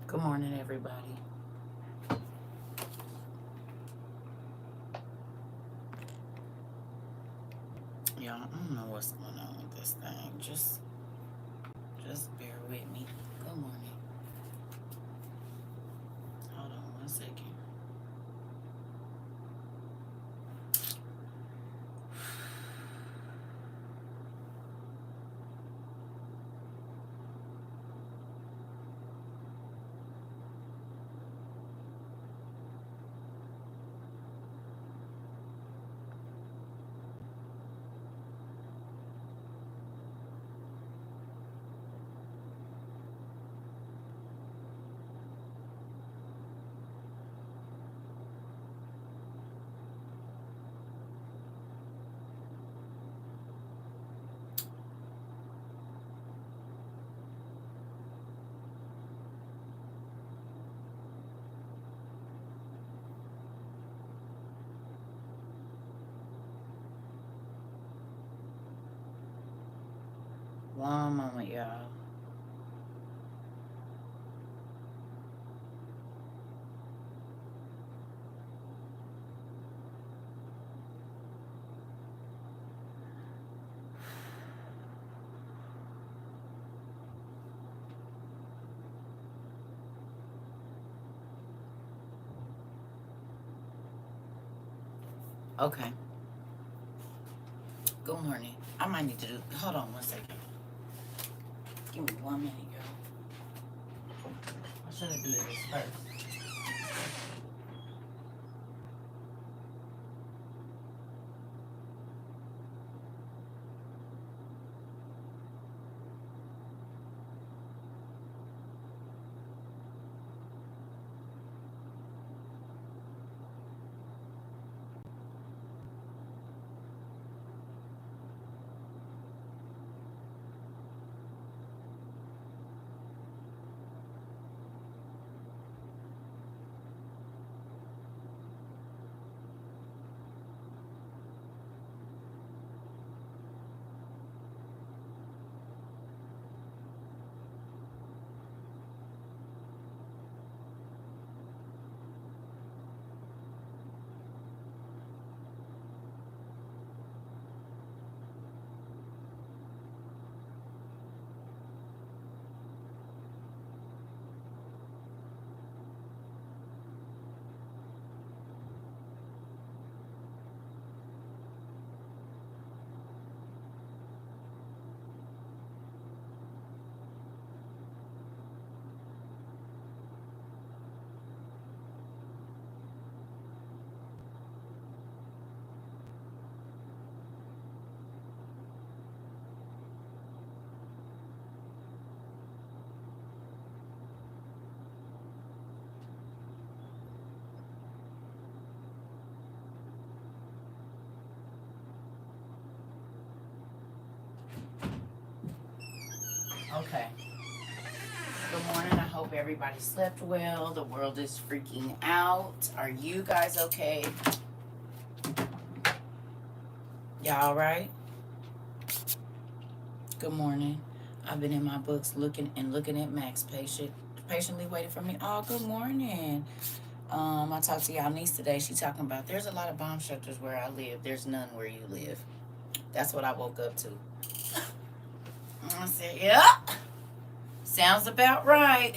Good morning, everybody. Y'all, I don't know what's going on with this thing. Just bear with me. Good morning. Hold on 1 second. One moment, y'all. Okay. Good morning. I might need to do. Hold on 1 second. Give me 1 minute, y'all. I should have did this first. Okay. Good morning. I hope everybody slept well. The world is freaking out. Are you guys okay? Y'all all right? Good morning. I've been in my books looking at Max patiently waiting for me. Oh, good morning. I talked to y'all niece today. She talking about there's a lot of bomb shelters where I live. There's none where you live. That's what I woke up to. I said, yeah, sounds about right.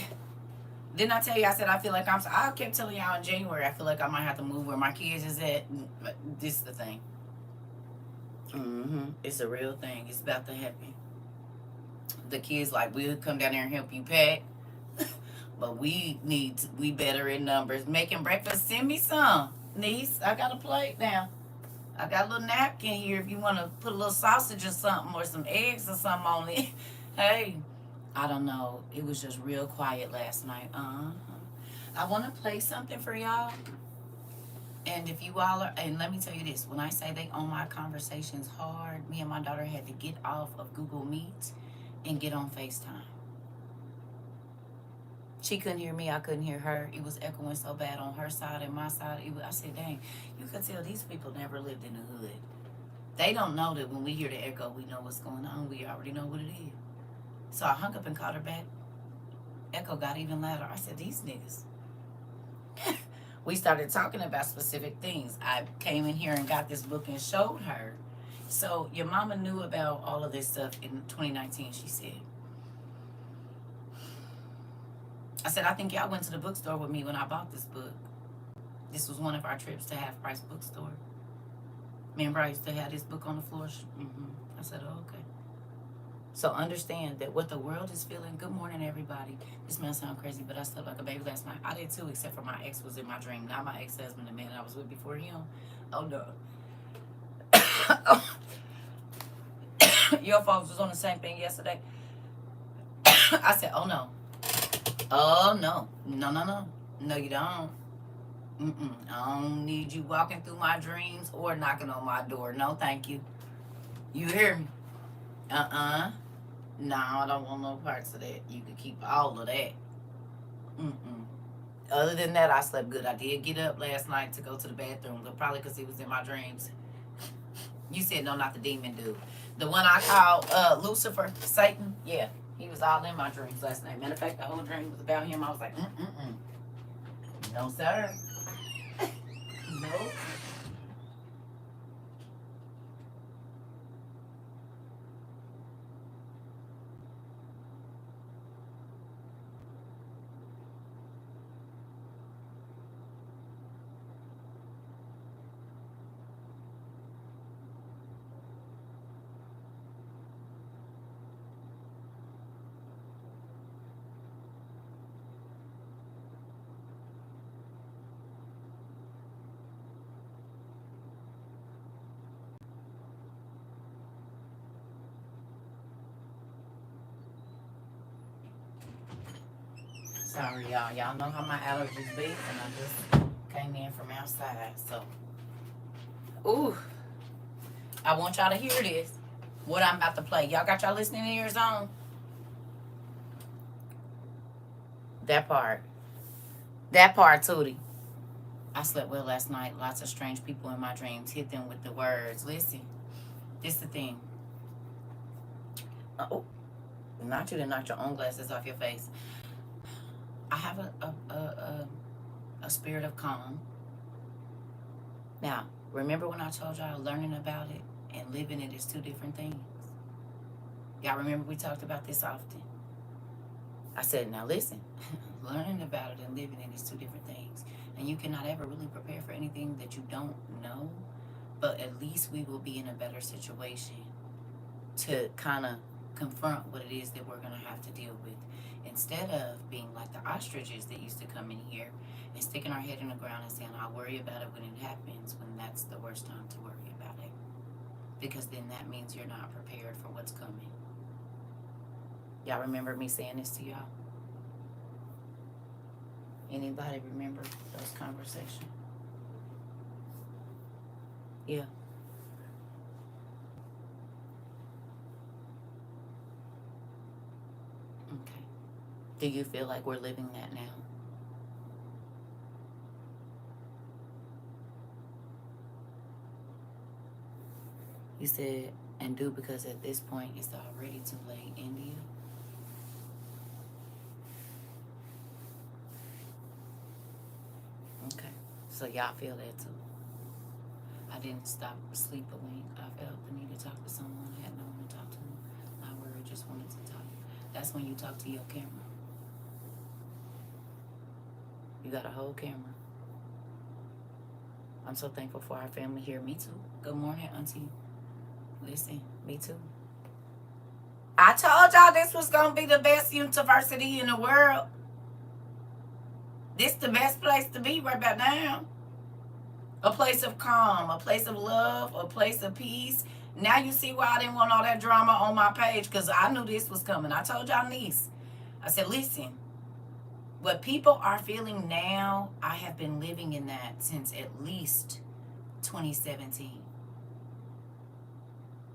Didn't I tell you? I said I feel like I kept telling y'all in January. I feel like I might have to move where my kids is at. But this is the thing. It's a real thing. It's about to happen. The kids like we'll come down there and help you pack, but we better in numbers. Making breakfast, send me some, niece. I got a plate now. I got a little napkin here if you want to put a little sausage or something or some eggs or something on it. Hey, I don't know. It was just real quiet last night. I want to play something for y'all. And if you all are, and let me tell you this, when I say they own my conversations hard, me and my daughter had to get off of Google Meet and get on FaceTime. She couldn't hear me, I couldn't hear her. It was echoing so bad on her side and my side. I said, dang, you could tell these people never lived in the hood. They don't know that when we hear the echo, we know what's going on. We already know what it is. So I hung up and called her back. Echo got even louder. I said, these niggas. We started talking about specific things. I came in here and got this book and showed her. So your mama knew about all of this stuff in 2019, she said. I said, I think y'all went to the bookstore with me when I bought this book. This was one of our trips to Half Price Bookstore. Remember, I used to have this book on the floor? I said, oh, okay. So understand that what the world is feeling. Good morning, everybody. This might sound crazy, but I slept like a baby last night. I did too, except for my ex was in my dream. Not my ex-husband, the man I was with before him. Oh, no. Your folks was on the same thing yesterday. I said, oh, no. Oh, no. No. No, you don't. I don't need you walking through my dreams or knocking on my door. No, thank you. You hear me? No, I don't want no parts of that. You can keep all of that. Other than that, I slept good. I did get up last night to go to the bathroom, but probably because he was in my dreams. You said no, not the demon dude. The one I called Lucifer, Satan. Yeah, he was all in my dreams last night. Matter of fact, the whole dream was about him. I was like, no, sir. No. Sorry, y'all. Y'all know how my allergies be, and I just came in from outside. So, ooh, I want y'all to hear this. What I'm about to play. Y'all got y'all listening ears on? That part, Tootie. I slept well last night. Lots of strange people in my dreams. Hit them with the words. Listen, this the thing. Oh, not you to knock your own glasses off your face. I have a spirit of calm. Now, remember when I told y'all learning about it and living it is two different things? Y'all remember we talked about this often? I said, now listen, learning about it and living it is two different things. And you cannot ever really prepare for anything that you don't know, but at least we will be in a better situation to kind of confront what it is that we're going to have to deal with. Instead of being like the ostriches that used to come in here and sticking our head in the ground and saying, I'll worry about it when it happens, when that's the worst time to worry about it. Because then that means you're not prepared for what's coming. Y'all remember me saying this to y'all? Anybody remember those conversations? Yeah. Okay. Do you feel like we're living that now? You said, and do because at this point it's already too late, India. Okay. So y'all feel that too. I didn't stop sleep a wink. I felt the need to talk to someone. I had no one to talk to. Not worried, just wanted to talk. That's when you talk to your camera. You got a whole camera. I'm so thankful for our family here. Me too. Good morning, Auntie. Listen, me too. I told y'all this was going to be the best university in the world. This the best place to be right about now. A place of calm, a place of love, a place of peace. Now you see why I didn't want all that drama on my page, because I knew this was coming. I told y'all niece. I said, listen, what people are feeling now, I have been living in that since at least 2017.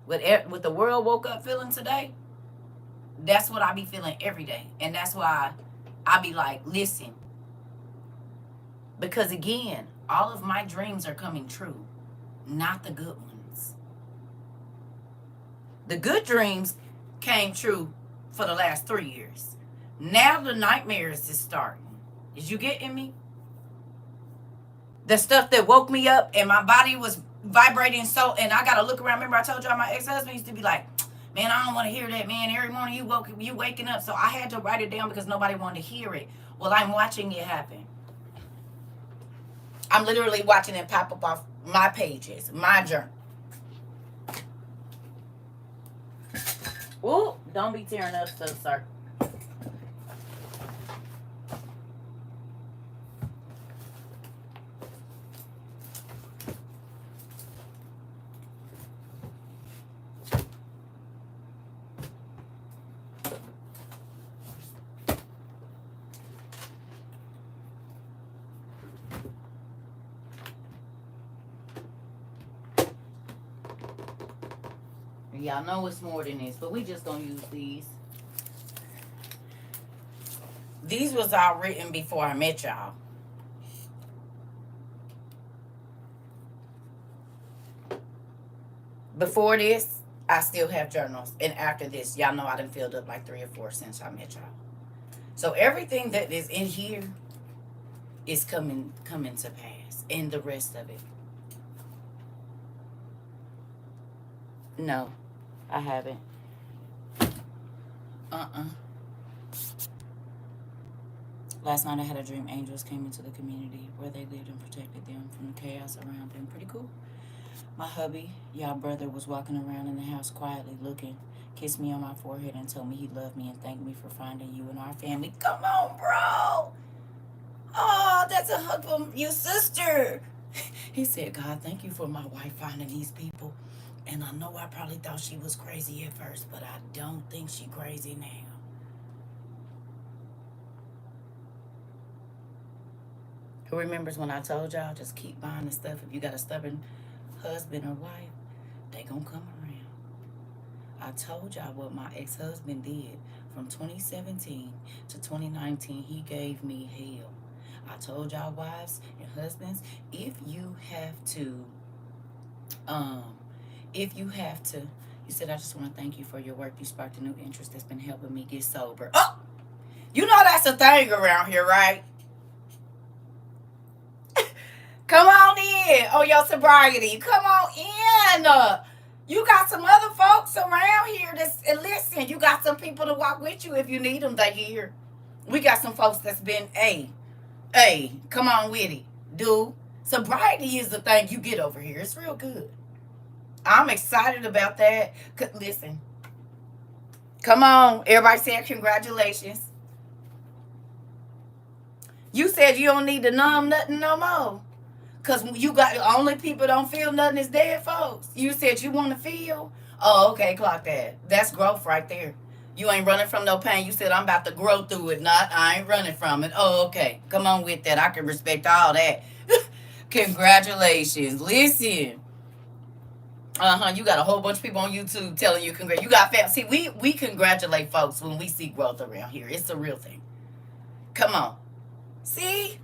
What the world woke up feeling today, that's what I be feeling every day. And that's why I be like, listen. Because again, all of my dreams are coming true, not the good ones. The good dreams came true for the last 3 years. Now the nightmares is starting. Is you getting me? The stuff that woke me up and my body was vibrating so, and I gotta look around. Remember I told y'all my ex-husband used to be like, man, I don't want to hear that, man. Every morning you waking up. So I had to write it down because nobody wanted to hear it. Well, I'm watching it happen. I'm literally watching it pop up off my pages, my journal. Ooh, don't be tearing up stuff, sir. Y'all know it's more than this, but we just gonna use these. These was all written before I met y'all. Before this, I still have journals. And after this, y'all know I done filled up like 3 or 4 since I met y'all. So everything that is in here is coming to pass. And the rest of it. No, I haven't. Last night I had a dream angels came into the community where they lived and protected them from the chaos around them. Pretty cool. My hubby, y'all brother, was walking around in the house quietly looking, kissed me on my forehead and told me he loved me and thanked me for finding you and our family. Come on, bro. Oh, that's a hug from your sister. He said, God, thank you for my wife finding these people. And I know I probably thought she was crazy at first, but I don't think she crazy now. Who remembers when I told y'all just keep buying the stuff? If you got a stubborn husband or wife, they gonna come around. I told y'all what my ex-husband did from 2017 to 2019. He gave me hell. I told y'all wives and husbands, if you have to, you said, I just want to thank you for your work. You sparked a new interest that's been helping me get sober. Oh, you know that's a thing around here, right? Come on in on your sobriety. Come on in. You got some other folks around here that's, and listen, you got some people to walk with you if you need them. They here. We got some folks that's been, hey, come on with it, dude. Sobriety is the thing you get over here. It's real good. I'm excited about that. Listen, come on. Everybody said congratulations. You said you don't need to numb nothing no more. Because you got, only people don't feel nothing is dead folks. You said you want to feel. Oh, okay, clock that. That's growth right there. You ain't running from no pain. You said I'm about to grow through it. Not, I ain't running from it. Oh, okay. Come on with that. I can respect all that. Congratulations. Listen. You got a whole bunch of people on YouTube telling you congrats. You got fam. See, we congratulate folks when we see growth around here. It's a real thing. Come on. See?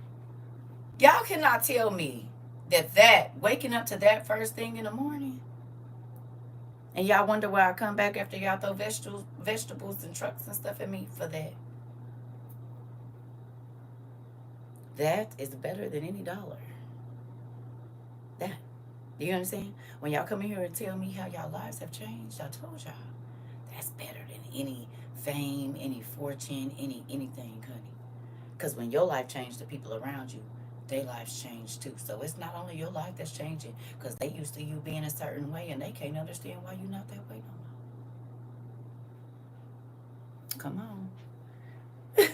Y'all cannot tell me that waking up to that first thing in the morning, and y'all wonder why I come back after y'all throw vegetables and trucks and stuff at me for that. That is better than any dollar. That. Do you understand? When y'all come in here and tell me how y'all lives have changed, I told y'all, that's better than any fame, any fortune, anything, honey. Because when your life changed, the people around you, their lives change too. So it's not only your life that's changing, because they used to you being a certain way and they can't understand why you're not that way no more. Come on.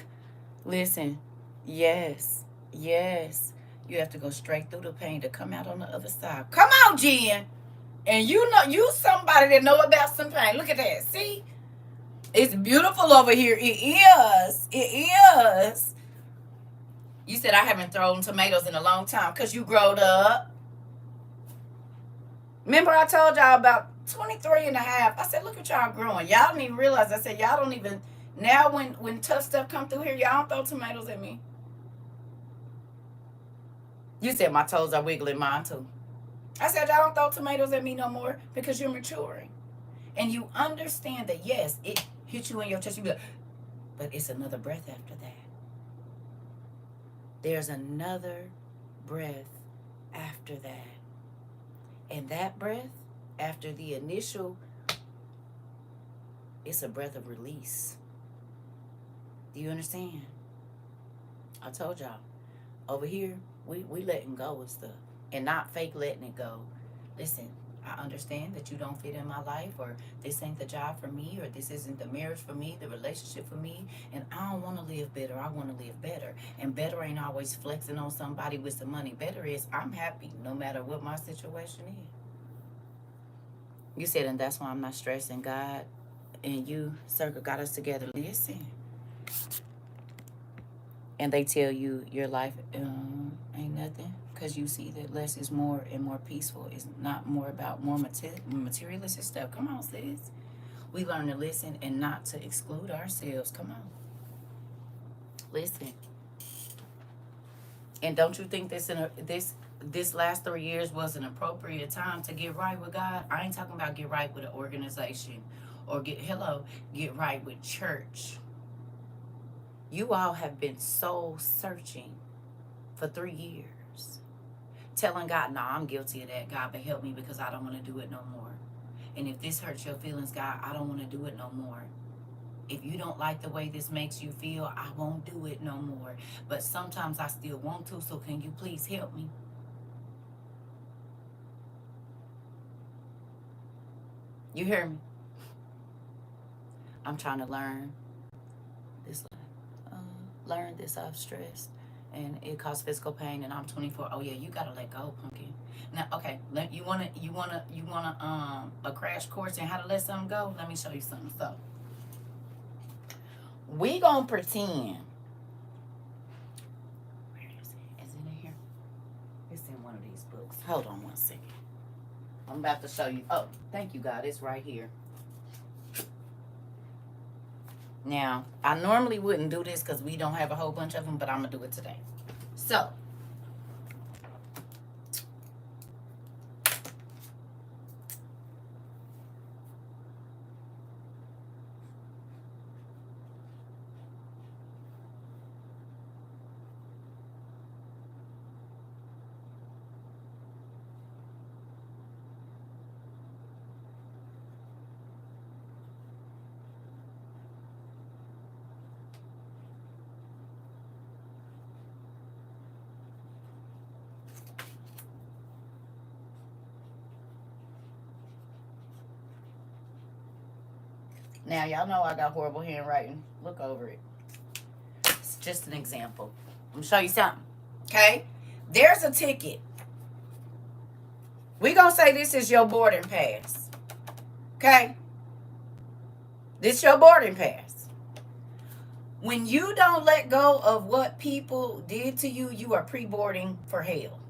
Listen, yes. You have to go straight through the pain to come out on the other side. Come on, Jen. And you know, you somebody that know about some pain. Look at that. See? It's beautiful over here. It is. You said I haven't thrown tomatoes in a long time because you growed up. Remember I told y'all about 23 and a half. I said, look at y'all growing. Y'all don't even realize. I said, y'all don't even, now when tough stuff come through here, y'all don't throw tomatoes at me. You said my toes are wiggling, mine too. I said, y'all don't throw tomatoes at me no more because you're maturing. And you understand that, yes, it hits you in your chest. You be like, But it's another breath after that. There's another breath after that. And that breath, after the initial, it's a breath of release. Do you understand? I told y'all, over here, we letting go of stuff. And not fake letting it go. Listen, I understand that you don't fit in my life, or this ain't the job for me, or this isn't the marriage for me, the relationship for me, and I don't want to live better. I want to live better. And better ain't always flexing on somebody with some money. Better is I'm happy no matter what my situation is. You said, and that's why I'm not stressing. God and you, CERCA, got us together. Listen. And they tell you your life ain't nothing, because you see that less is more and more peaceful. It's not more about more materialistic stuff. Come on, sis. We learn to listen and not to exclude ourselves. Come on. Listen. And don't you think this last 3 years was an appropriate time to get right with God? I ain't talking about get right with an organization or get right with church. You all have been soul searching for 3 years. Telling God, no, I'm guilty of that, God, but help me because I don't want to do it no more. And if this hurts your feelings, God, I don't want to do it no more. If you don't like the way this makes you feel, I won't do it no more. But sometimes I still want to, so can you please help me? You hear me? I'm trying to learn this off stress, and it causes physical pain, and I'm 24. Oh yeah, you gotta let go, pumpkin. Now, okay, you wanna a crash course in how to let something go? Let me show you something. So we gonna pretend. Where is it? Is it in here? It's in one of these books. Hold on one second. I'm about to show you. Oh, thank you, God. It's right here. Now, I normally wouldn't do this because we don't have a whole bunch of them, but I'm going to do it today. So, now y'all know I got horrible handwriting. Look over it. It's just an example. I'm going to show you something. Okay? There's a ticket. We're going to say this is your boarding pass. Okay? This is your boarding pass. When you don't let go of what people did to you, you are pre-boarding for hell.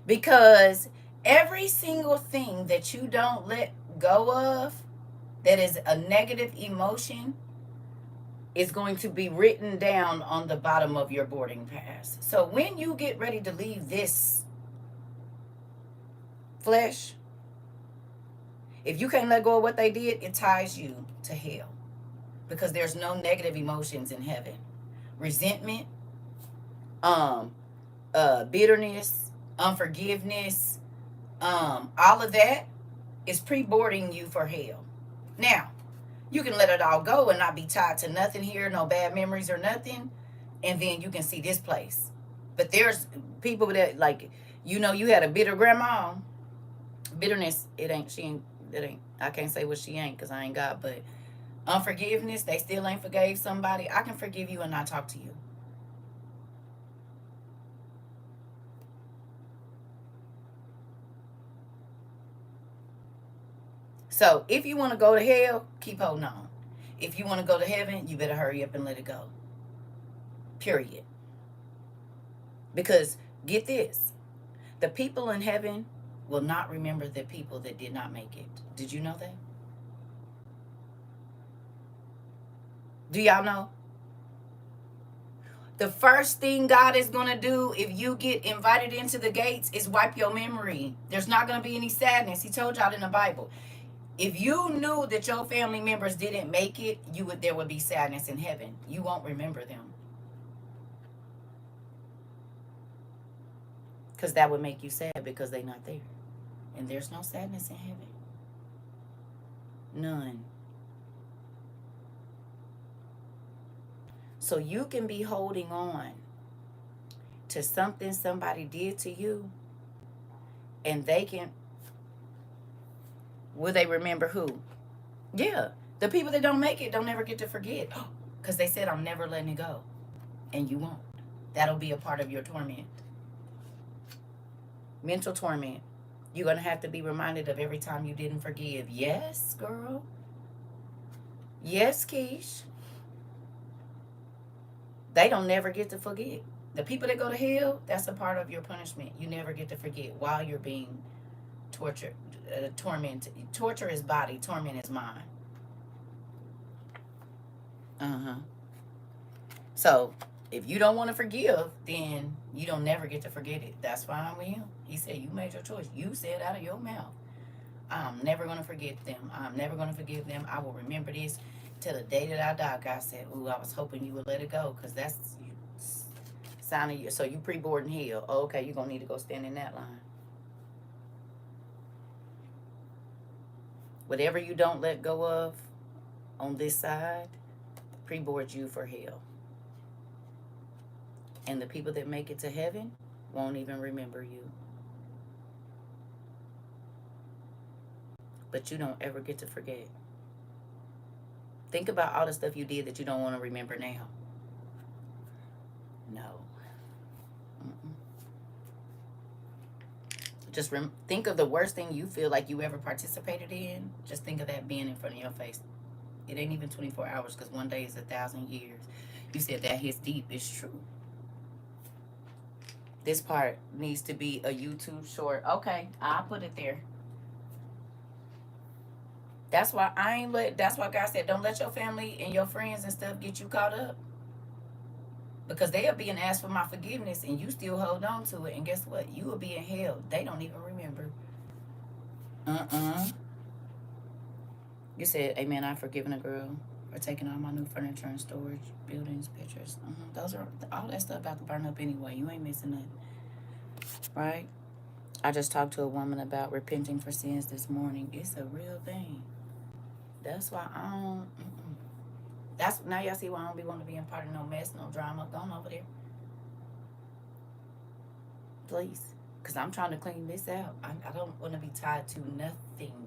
Because every single thing that you don't let go of that is a negative emotion is going to be written down on the bottom of your boarding pass. So when you get ready to leave this flesh, if you can't let go of what they did, it ties you to hell. Because there's no negative emotions in heaven. Resentment, bitterness, unforgiveness, all of that is pre-boarding you for hell. Now, you can let it all go and not be tied to nothing here, no bad memories or nothing, and then you can see this place. But there's people that, like, you had a bitter grandma. Bitterness, I can't say what she ain't because I ain't God, but unforgiveness, they still ain't forgave somebody. I can forgive you and not talk to you. So if you want to go to hell, keep holding on. If you want to go to heaven, you better hurry up and let it go. Period. Because get this, the people in heaven will not remember the people that did not make it. Did you know that? Do y'all know? The first thing God is going to do if you get invited into the gates is wipe your memory. There's not going to be any sadness. He told y'all in the Bible. If you knew that your family members didn't make it, there would be sadness in heaven. You won't remember them. Because that would make you sad because they're not there. And there's no sadness in heaven. None. So you can be holding on to something somebody did to you, and will they remember who? Yeah. The people that don't make it don't ever get to forget. Because they said, I'm never letting it go. And you won't. That'll be a part of your torment. Mental torment. You're going to have to be reminded of every time you didn't forgive. Yes, girl. Yes, Keish. They don't never get to forget. The people that go to hell, that's a part of your punishment. You never get to forget while you're being tortured, tormented. Torture is body, torment is mind. So, if you don't want to forgive, then you don't never get to forget it. That's fine with him. He said, you made your choice. You said out of your mouth, I'm never going to forget them. I'm never going to forgive them. I will remember this till the day that I die. God said, ooh, I was hoping you would let it go, because that's sign of you. So you pre-board in hell. Oh, okay, you're going to need to go stand in that line. Whatever you don't let go of on this side, pre-board you for hell. And the people that make it to heaven won't even remember you. But you don't ever get to forget. Think about all the stuff you did that you don't want to remember now. No. Mm-mm. Just think of the worst thing you feel like you ever participated in. Just think of that being in front of your face. It ain't even 24 hours, because one day is 1,000 years. You said that hits deep. It's true. This part needs to be a YouTube short. Okay, I'll put it there. That's why that's why God said, don't let your family and your friends and stuff get you caught up. Because they are being asked for my forgiveness and you still hold on to it. And guess what? You will be in hell. They don't even remember. You said, amen, I've forgiven a girl for taking all my new furniture and storage, buildings, pictures. Those are all that stuff about to burn up anyway. You ain't missing nothing. Right? I just talked to a woman about repenting for sins this morning. It's a real thing. That's why I don't. That's now y'all see why I don't be wanting to be in part of no mess, no drama. Going over there, please, because I'm trying to clean this out. I don't want to be tied to nothing.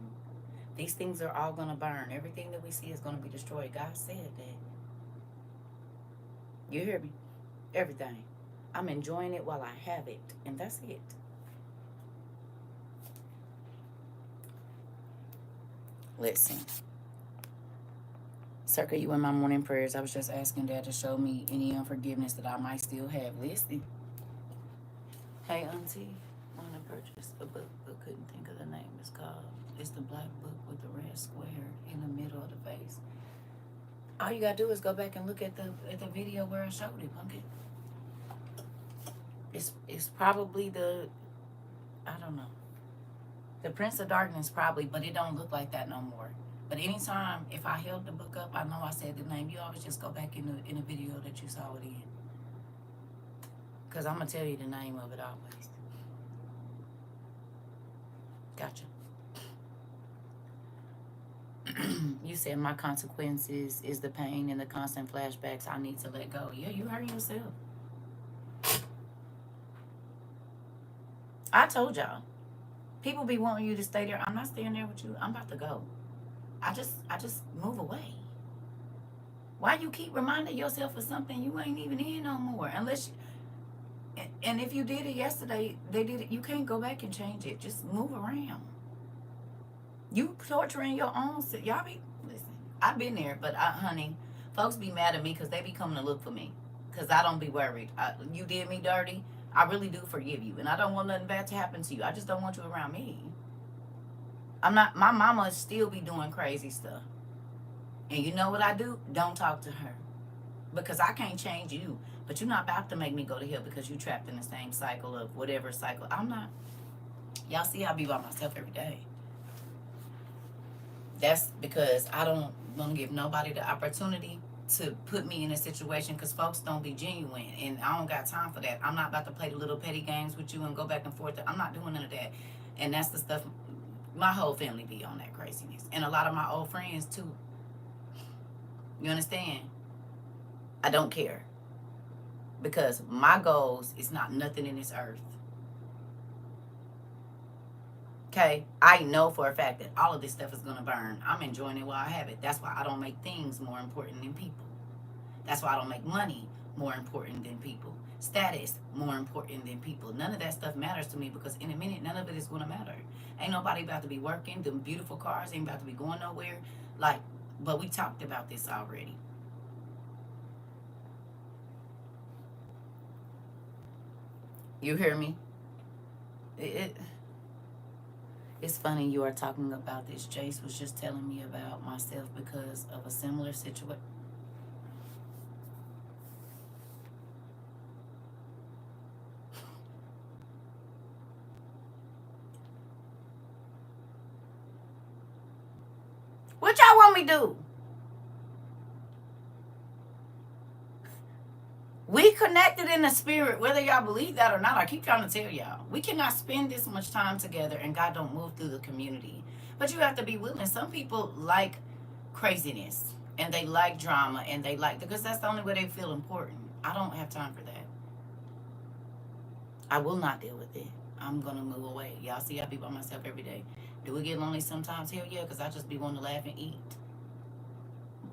These things are all gonna burn. Everything that we see is gonna be destroyed. God said that. You hear me? Everything. I'm enjoying it while I have it, and that's it. Listen. CERCA, you in my morning prayers. I was just asking Dad to show me any unforgiveness that I might still have. Listen. Hey, Auntie. I want to purchase a book, but couldn't think of the name. It's the black book with the red square in the middle of the face. All you gotta do is go back and look at the video where I showed it, Pumpkin. It's probably I don't know. The Prince of Darkness probably, but it don't look like that no more. But anytime, if I held the book up, I know I said the name. You always just go back in the video that you saw it in. Because I'm going to tell you the name of it always. Gotcha. You said my consequences is the pain and the constant flashbacks. I need to let go. Yeah, you hurt yourself. I told y'all. People be wanting you to stay there. I'm not staying there with you. I'm about to go. I just move away. Why you keep reminding yourself of something you ain't even in no more? And if you did it yesterday, they did it. You can't go back and change it. Just move around. You torturing your own self. Y'all listen. I've been there, but honey, folks be mad at me because they be coming to look for me. Because I don't be worried. You did me dirty. I really do forgive you. And I don't want nothing bad to happen to you. I just don't want you around me. My mama still be doing crazy stuff. And you know what I do? Don't talk to her. Because I can't change you. But you're not about to make me go to hell because you trapped in the same cycle of whatever cycle. I'm not. Y'all see I be by myself every day. That's because I don't want to give nobody the opportunity to put me in a situation, because folks don't be genuine, and I don't got time for that. I'm not about to play the little petty games with you and go back and forth. I'm not doing none of that. And that's the stuff my whole family be on, that craziness, and a lot of my old friends too. You understand? I don't care, because my goals is not nothing in this earth. Okay, I know for a fact that all of this stuff is gonna burn. I'm enjoying it while I have it. That's why I don't make things more important than people. That's why I don't make money more important than people. Status more important than people. None of that stuff matters to me, because in a minute, none of it is gonna matter. Ain't nobody about to be working. Them beautiful cars ain't about to be going nowhere. Like, but we talked about this already. You hear me? It it's funny you are talking about this. Jace was just telling me about myself because of a similar situation. What y'all want me to do? We connected in the spirit, whether y'all believe that or not. I keep trying to tell y'all. We cannot spend this much time together and God don't move through the community. But you have to be willing. Some people like craziness and they like drama and they like, because that's the only way they feel important. I don't have time for that. I will not deal with it. I'm going to move away. Y'all see I be by myself every day. Do it get lonely sometimes? Hell yeah, because I just be wanting to laugh and eat.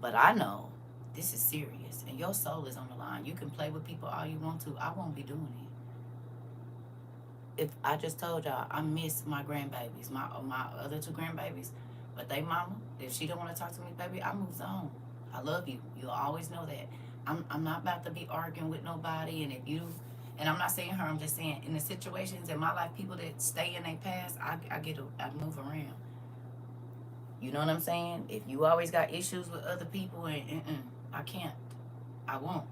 But I know this is serious and your soul is on the line. You can play with people all you want to. I won't be doing it. If I just told y'all, I miss my grandbabies, my other two grandbabies, but they mama, if she don't want to talk to me, baby, I moves on. I love you. You'll always know that. I'm not about to be arguing with nobody. And if you, and I'm not saying her, I'm just saying in the situations in my life, people that stay in their past, I move around. You know what I'm saying? If you always got issues with other people, and I can't. I won't.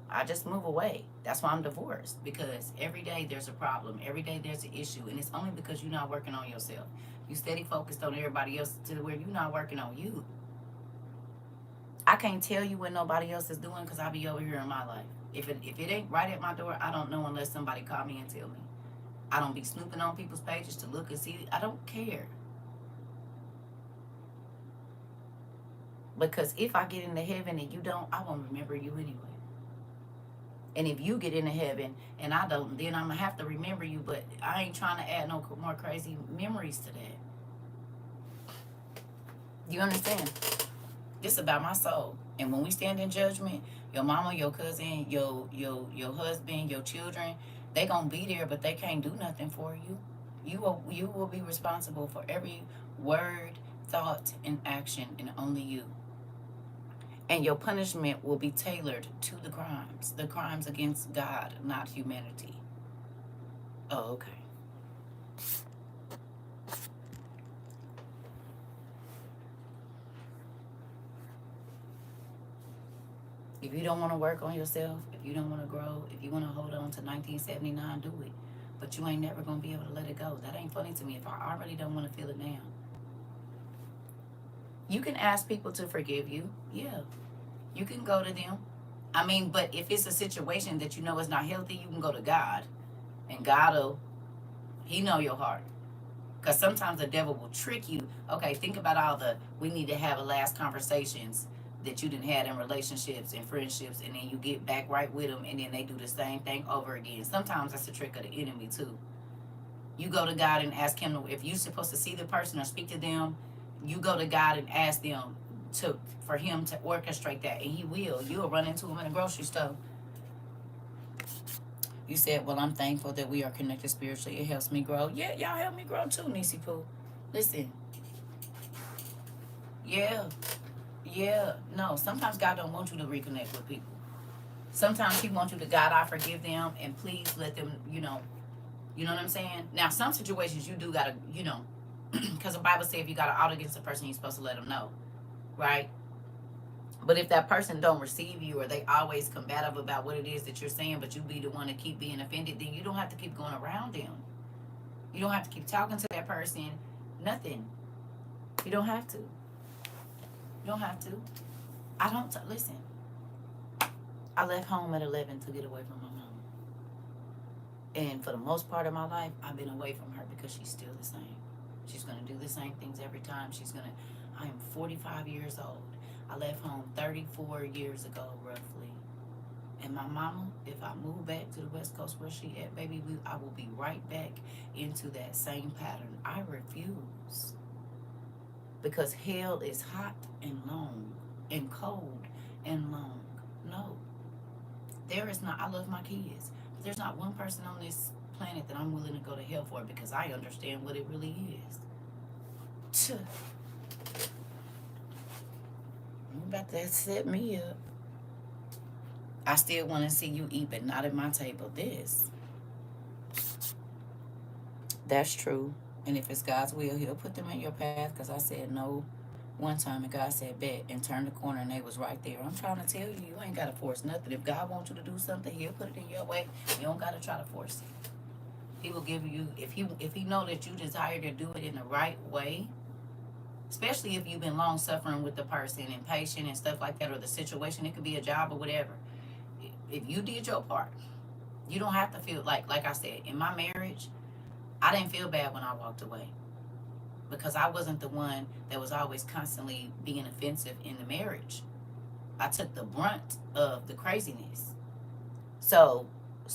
I just move away. That's why I'm divorced, because every day there's a problem. Every day there's an issue. And it's only because you're not working on yourself. You steady focused on everybody else to where you're not working on you. I can't tell you what nobody else is doing because I be over here in my life. If it ain't right at my door, I don't know unless somebody call me and tell me. I don't be snooping on people's pages to look and see. I don't care. Because if I get into heaven and you don't, I won't remember you anyway. And if you get into heaven and I don't, then I'm going to have to remember you. But I ain't trying to add no more crazy memories to that. You understand? This about my soul. And when we stand in judgment, your mama, your cousin, your husband, your children, they going to be there, but they can't do nothing for you. You will be responsible for every word, thought, and action, and only you. And your punishment will be tailored to the crimes against God, not humanity. Oh, okay. If you don't want to work on yourself, if you don't want to grow, if you want to hold on to 1979, do it. But you ain't never going to be able to let it go. That ain't funny to me if I already don't want to feel it now. You can ask people to forgive you. Yeah. You can go to them. I mean, but if it's a situation that you know is not healthy, you can go to God. And He know your heart. Because sometimes the devil will trick you. Okay, think about all we need to have a last conversations that you didn't have in relationships and friendships, and then you get back right with them, and then they do the same thing over again. Sometimes that's a trick of the enemy too. You go to God and ask Him, if you're supposed to see the person or speak to them, you go to God and ask them for Him to orchestrate that, and He will. You'll run into Him in a grocery store. You said, well, I'm thankful that we are connected spiritually. It helps me grow. Yeah, y'all help me grow too, Nisi Poo. Listen. Yeah. Yeah. No, sometimes God don't want you to reconnect with people. Sometimes He wants you to, God, I forgive them, and please let them, you know what I'm saying? Now, some situations you do got to, because the Bible says if you got an out against a person, you're supposed to let them know, right? But if that person don't receive you, or they always combative about what it is that you're saying, but you be the one to keep being offended, then you don't have to keep going around them. You don't have to keep talking to that person. Nothing. You don't have to. You don't have to. Listen, I left home at 11 to get away from my mama. And for the most part of my life, I've been away from her because she's still the same. She's going to do the same things every time. I am 45 years old. I left home 34 years ago, roughly. And my mama, if I move back to the West Coast where she at, baby, I will be right back into that same pattern. I refuse. Because hell is hot and long and cold and long. No. There is not, I love my kids. But there's not one person on this planet that I'm willing to go to hell for because I understand what it really is. You about to set me up. I still want to see you eat, but not at my table. That's true. And if it's God's will, he'll put them in your path. Because I said no one time, and God said bet, and turned the corner, and they was right there. I'm trying to tell you, you ain't got to force nothing. If God wants you to do something, he'll put it in your way. You don't got to try to force it. He will give you, if he know that you desire to do it in the right way, especially if you've been long suffering with the person and patient and stuff like that, or the situation, it could be a job or whatever. If you did your part, you don't have to feel like I said, in my marriage, I didn't feel bad when I walked away because I wasn't the one that was always constantly being offensive in the marriage. I took the brunt of the craziness. So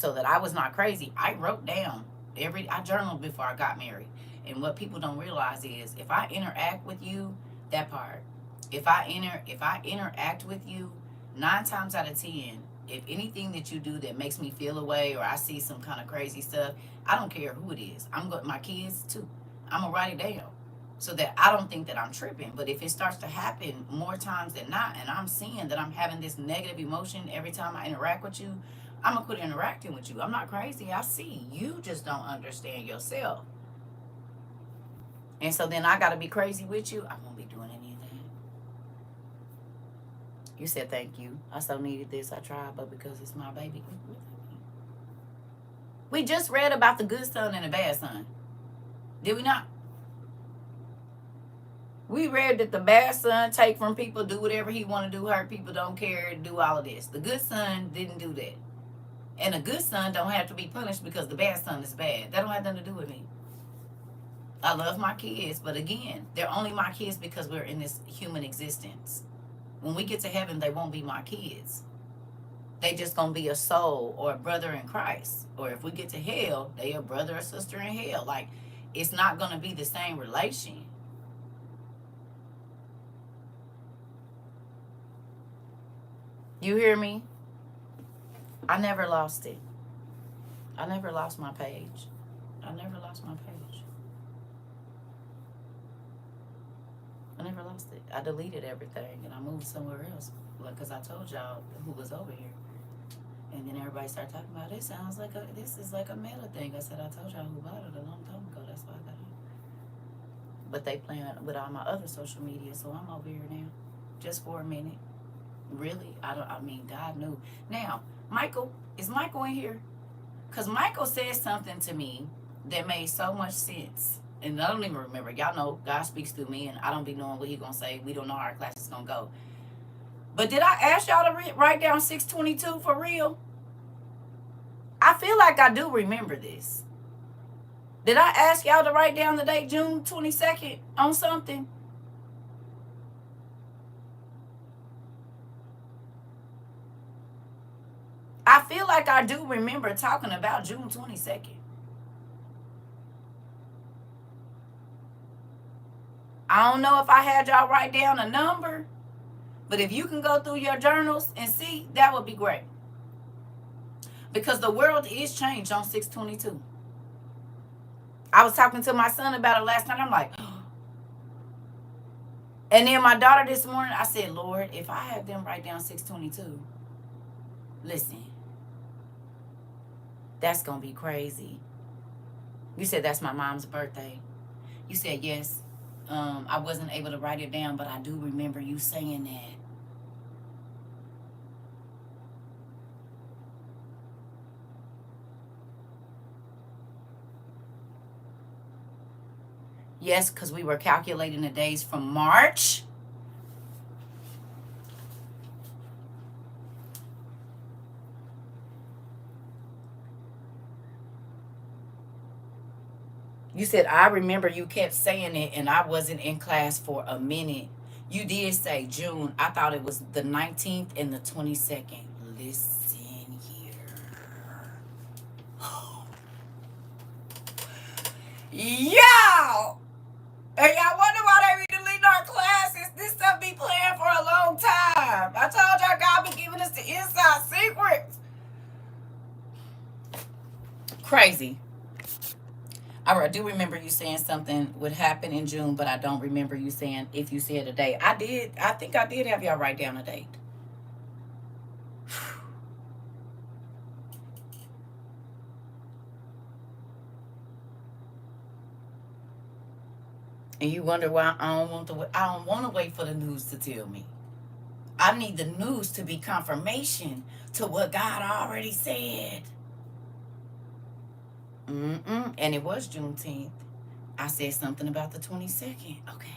that I was not crazy, I wrote down I journaled before I got married. And what people don't realize is if I interact with you, that part, if I interact with you, 9 times out of 10, if anything that you do that makes me feel away or I see some kind of crazy stuff, I don't care who it is. My kids too. I'm going to write it down so that I don't think that I'm tripping. But if it starts to happen more times than not, and I'm seeing that I'm having this negative emotion every time I interact with you, I'm going to quit interacting with you. I'm not crazy. I see. You just don't understand yourself. And so then I got to be crazy with you. I won't be doing any of that. You said thank you. I so needed this. I tried, but because it's my baby. We just read about the good son and the bad son. Did we not? We read that the bad son take from people, do whatever he want to do, hurt people, don't care, do all of this. The good son didn't do that. And the good son don't have to be punished because the bad son is bad. That don't have nothing to do with me. I love my kids, but again, they're only my kids because we're in this human existence. When we get to heaven, they won't be my kids. They just gonna be a soul or a brother in Christ. Or if we get to hell, they a brother or sister in hell. Like, it's not gonna be the same relation. You hear me? I never lost it. I never lost my page. I never lost my page. I never lost it. I deleted everything and I moved somewhere else. Because I told y'all who was over here. And then everybody started talking about it. This is like a meta thing. I said, I told y'all who bought it a long time ago. That's why I got it. But they playing with all my other social media, so I'm over here now. Just for a minute. Really? God knew. Now, is Michael in here? Because Michael said something to me that made so much sense. And I don't even remember. Y'all know God speaks through me, and I don't be knowing what he going to say. We don't know how our class is going to go. But did I ask y'all to write down 622 for real? I feel like I do remember this. Did I ask y'all to write down the date, June 22nd, on something? I feel like I do remember talking about June 22nd. I don't know if I had y'all write down a number, but if you can go through your journals and see, that would be great. Because the world is changed on 622. I was talking to my son about it last night. I'm like, and then my daughter this morning, I said, Lord, if I have them write down 622, listen, that's going to be crazy. You said that's my mom's birthday. You said, yes. I wasn't able to write it down, but I do remember you saying that. Yes, because we were calculating the days from March. You said, I remember you kept saying it, and I wasn't in class for a minute. You did say June. I thought it was the 19th and the 22nd. Listen here. Y'all! And y'all wonder why they be deleting our classes. This stuff be playing for a long time. I told y'all God be giving us the inside secrets. Crazy. I do remember you saying something would happen in June, but I don't remember you saying if you said a date. I did. I think I did have y'all write down a date. And you wonder why I don't want to wait for the news to tell me. I need the news to be confirmation to what God already said. And it was Juneteenth. I said something about the 22nd. Okay.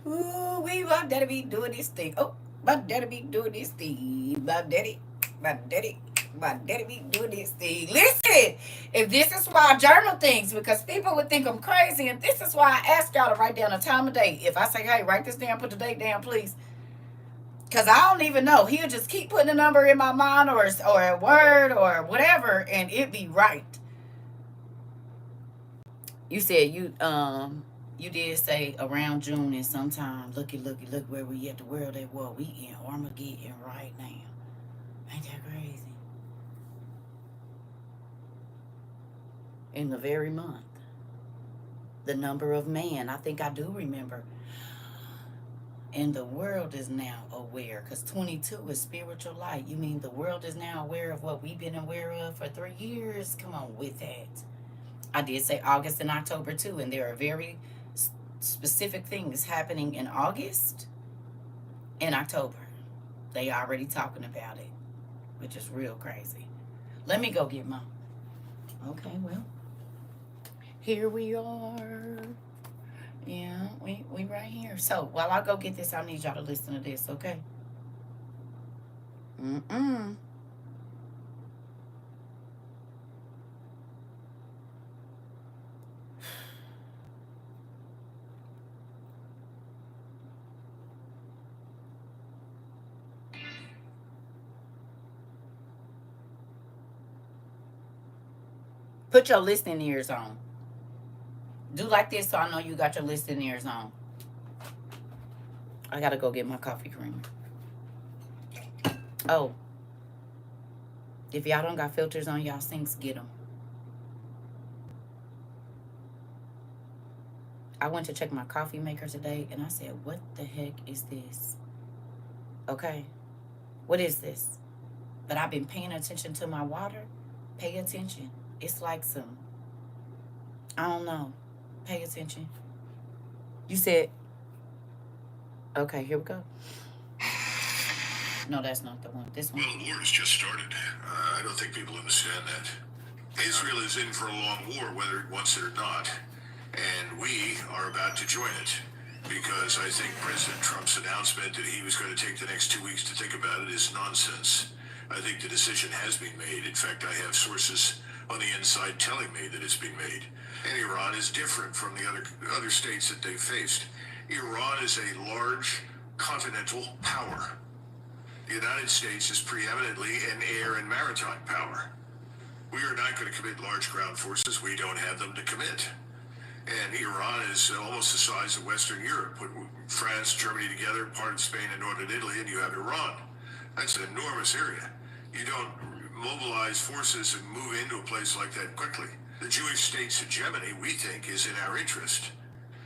Ooh, my daddy be doing this thing. Oh, my daddy be doing this thing. My daddy be doing this thing. Listen, if this is why I journal things, because people would think I'm crazy, and this is why I ask y'all to write down a time of day. If I say, hey, write this down, put the date down, please. Because I don't even know. He'll just keep putting a number in my mind or a word or whatever, and it be right. You said you did say around June and sometime. Look where we at, the world at war. We in Armageddon right now. Ain't that crazy? In the very month. The number of man. I think I do remember. And the world is now aware, because 22 is spiritual light. You mean the world is now aware of what we've been aware of for 3 years? Come on with that. I did say August and October too, and there are very specific things happening in August and October. They already talking about it, which is real crazy. Let me go get mine. Okay, well, here we are. Yeah, we right here. So while I go get this, I need y'all to listen to this, okay? Put your listening ears on. Do like this so I know you got your listening ears on. I gotta go get my coffee creamer. Oh, if y'all don't got filters on y'all sinks, get them. I went to check my coffee maker today and I said, what the heck is this? Okay, what is this? But I've been paying attention to my water. Pay attention. It's like some, I don't know. Pay attention. You said, okay, here we go. No, that's not the one. This one. Well, the war has just started. I don't think people understand that. Israel is in for a long war, whether it wants it or not. And we are about to join it. Because I think President Trump's announcement that he was going to take the next 2 weeks to think about it is nonsense. I think the decision has been made. In fact, I have sources on the inside telling me that it's been made. And Iran is different from the other states that they've faced. Iran is a large continental power. The United States is preeminently an air and maritime power. We are not going to commit large ground forces. We don't have them to commit. And Iran is almost the size of Western Europe. Put France, Germany together, part of Spain and northern Italy, and you have Iran. That's an enormous area. You don't mobilize forces and move into a place like that quickly. The Jewish state's hegemony, we think, is in our interest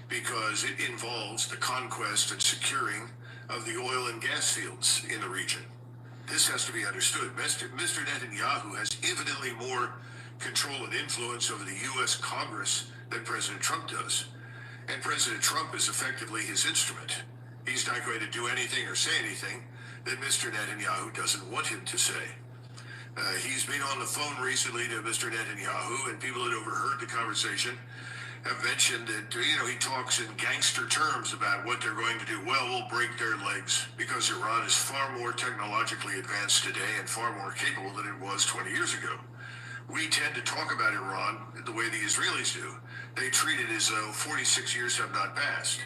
because it involves the conquest and securing of the oil and gas fields in the region. This has to be understood. Mr. Netanyahu has infinitely more control and influence over the U.S. Congress than President Trump does. And President Trump is effectively his instrument. He's not going to do anything or say anything that Mr. Netanyahu doesn't want him to say. He's been on the phone recently to Mr. Netanyahu, and people that overheard the conversation have mentioned that, he talks in gangster terms about what they're going to do. Well, we'll break their legs because Iran is far more technologically advanced today and far more capable than it was 20 years ago. We tend to talk about Iran the way the Israelis do. They treat it as though 46 years have not passed.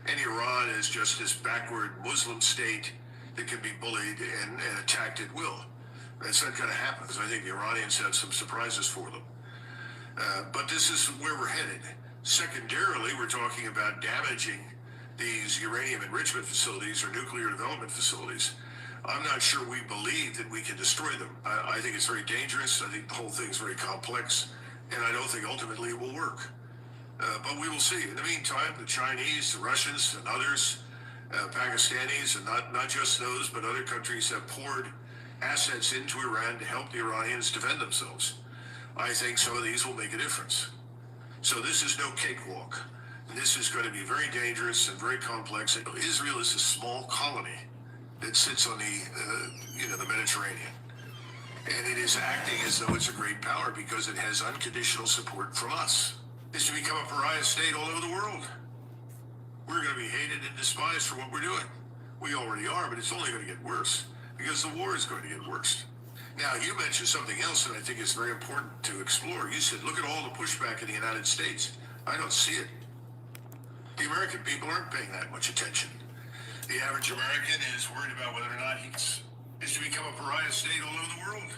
And Iran is just this backward Muslim state that can be bullied and attacked at will. That's not going to happen, because I think the Iranians have some surprises for them. But this is where we're headed. Secondarily, we're talking about damaging these uranium enrichment facilities or nuclear development facilities. I'm not sure we believe that we can destroy them. I think it's very dangerous. I think the whole thing's very complex, and I don't think ultimately it will work. But we will see. In the meantime, the Chinese, the Russians, and others, Pakistanis, and not just those, but other countries have poured assets into Iran to help the Iranians defend themselves. I think some of these will make a difference. So this is no cakewalk. This is going to be very dangerous and very complex. Israel is a small colony that sits on the Mediterranean, and it is acting as though it's a great power because it has unconditional support from us. It's to become a pariah state all over the world. We're going to be hated and despised for what we're doing. We already are, but it's only going to get worse because the war is going to get worse. Now, you mentioned something else that I think is very important to explore. You said, look at all the pushback in the United States. I don't see it. The American people aren't paying that much attention. The average American is worried about whether or not is to become a pariah state all over the world.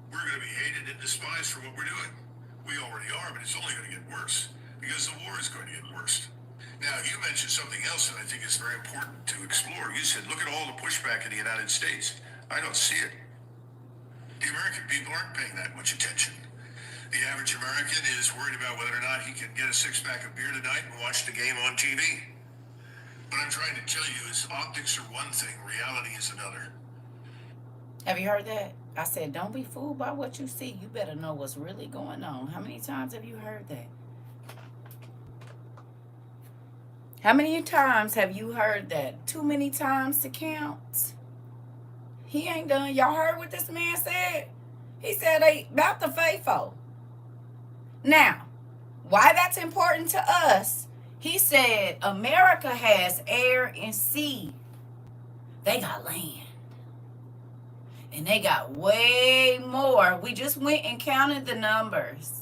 We're going to be hated and despised for what we're doing. We already are, but it's only going to get worse because the war is going to get worse. Now, you mentioned something else that I think is very important to explore. You said, look at all the pushback in the United States. I don't see it. The American people aren't paying that much attention. The average American is worried about whether or not he can get a six-pack of beer tonight and watch the game on TV. What I'm trying to tell you is optics are one thing, reality is another. Have you heard that? I said, don't be fooled by what you see. You better know what's really going on. How many times have you heard that? How many times have you heard that? Too many times to count. He ain't done. Y'all heard what this man said? He said about the faithful. Now, why that's important to us, he said America has air and sea. They got land. And they got way more. We just went and counted the numbers.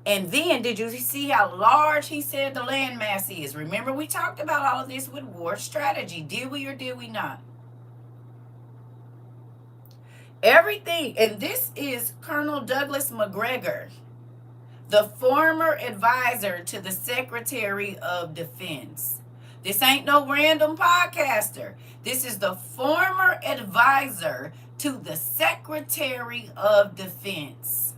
And then, did you see how large he said the landmass is? Remember, we talked about all of this with war strategy. Did we or did we not? Everything, and this is Colonel Douglas McGregor, the former advisor to the Secretary of Defense. This ain't no random podcaster. This is the former advisor to the Secretary of Defense.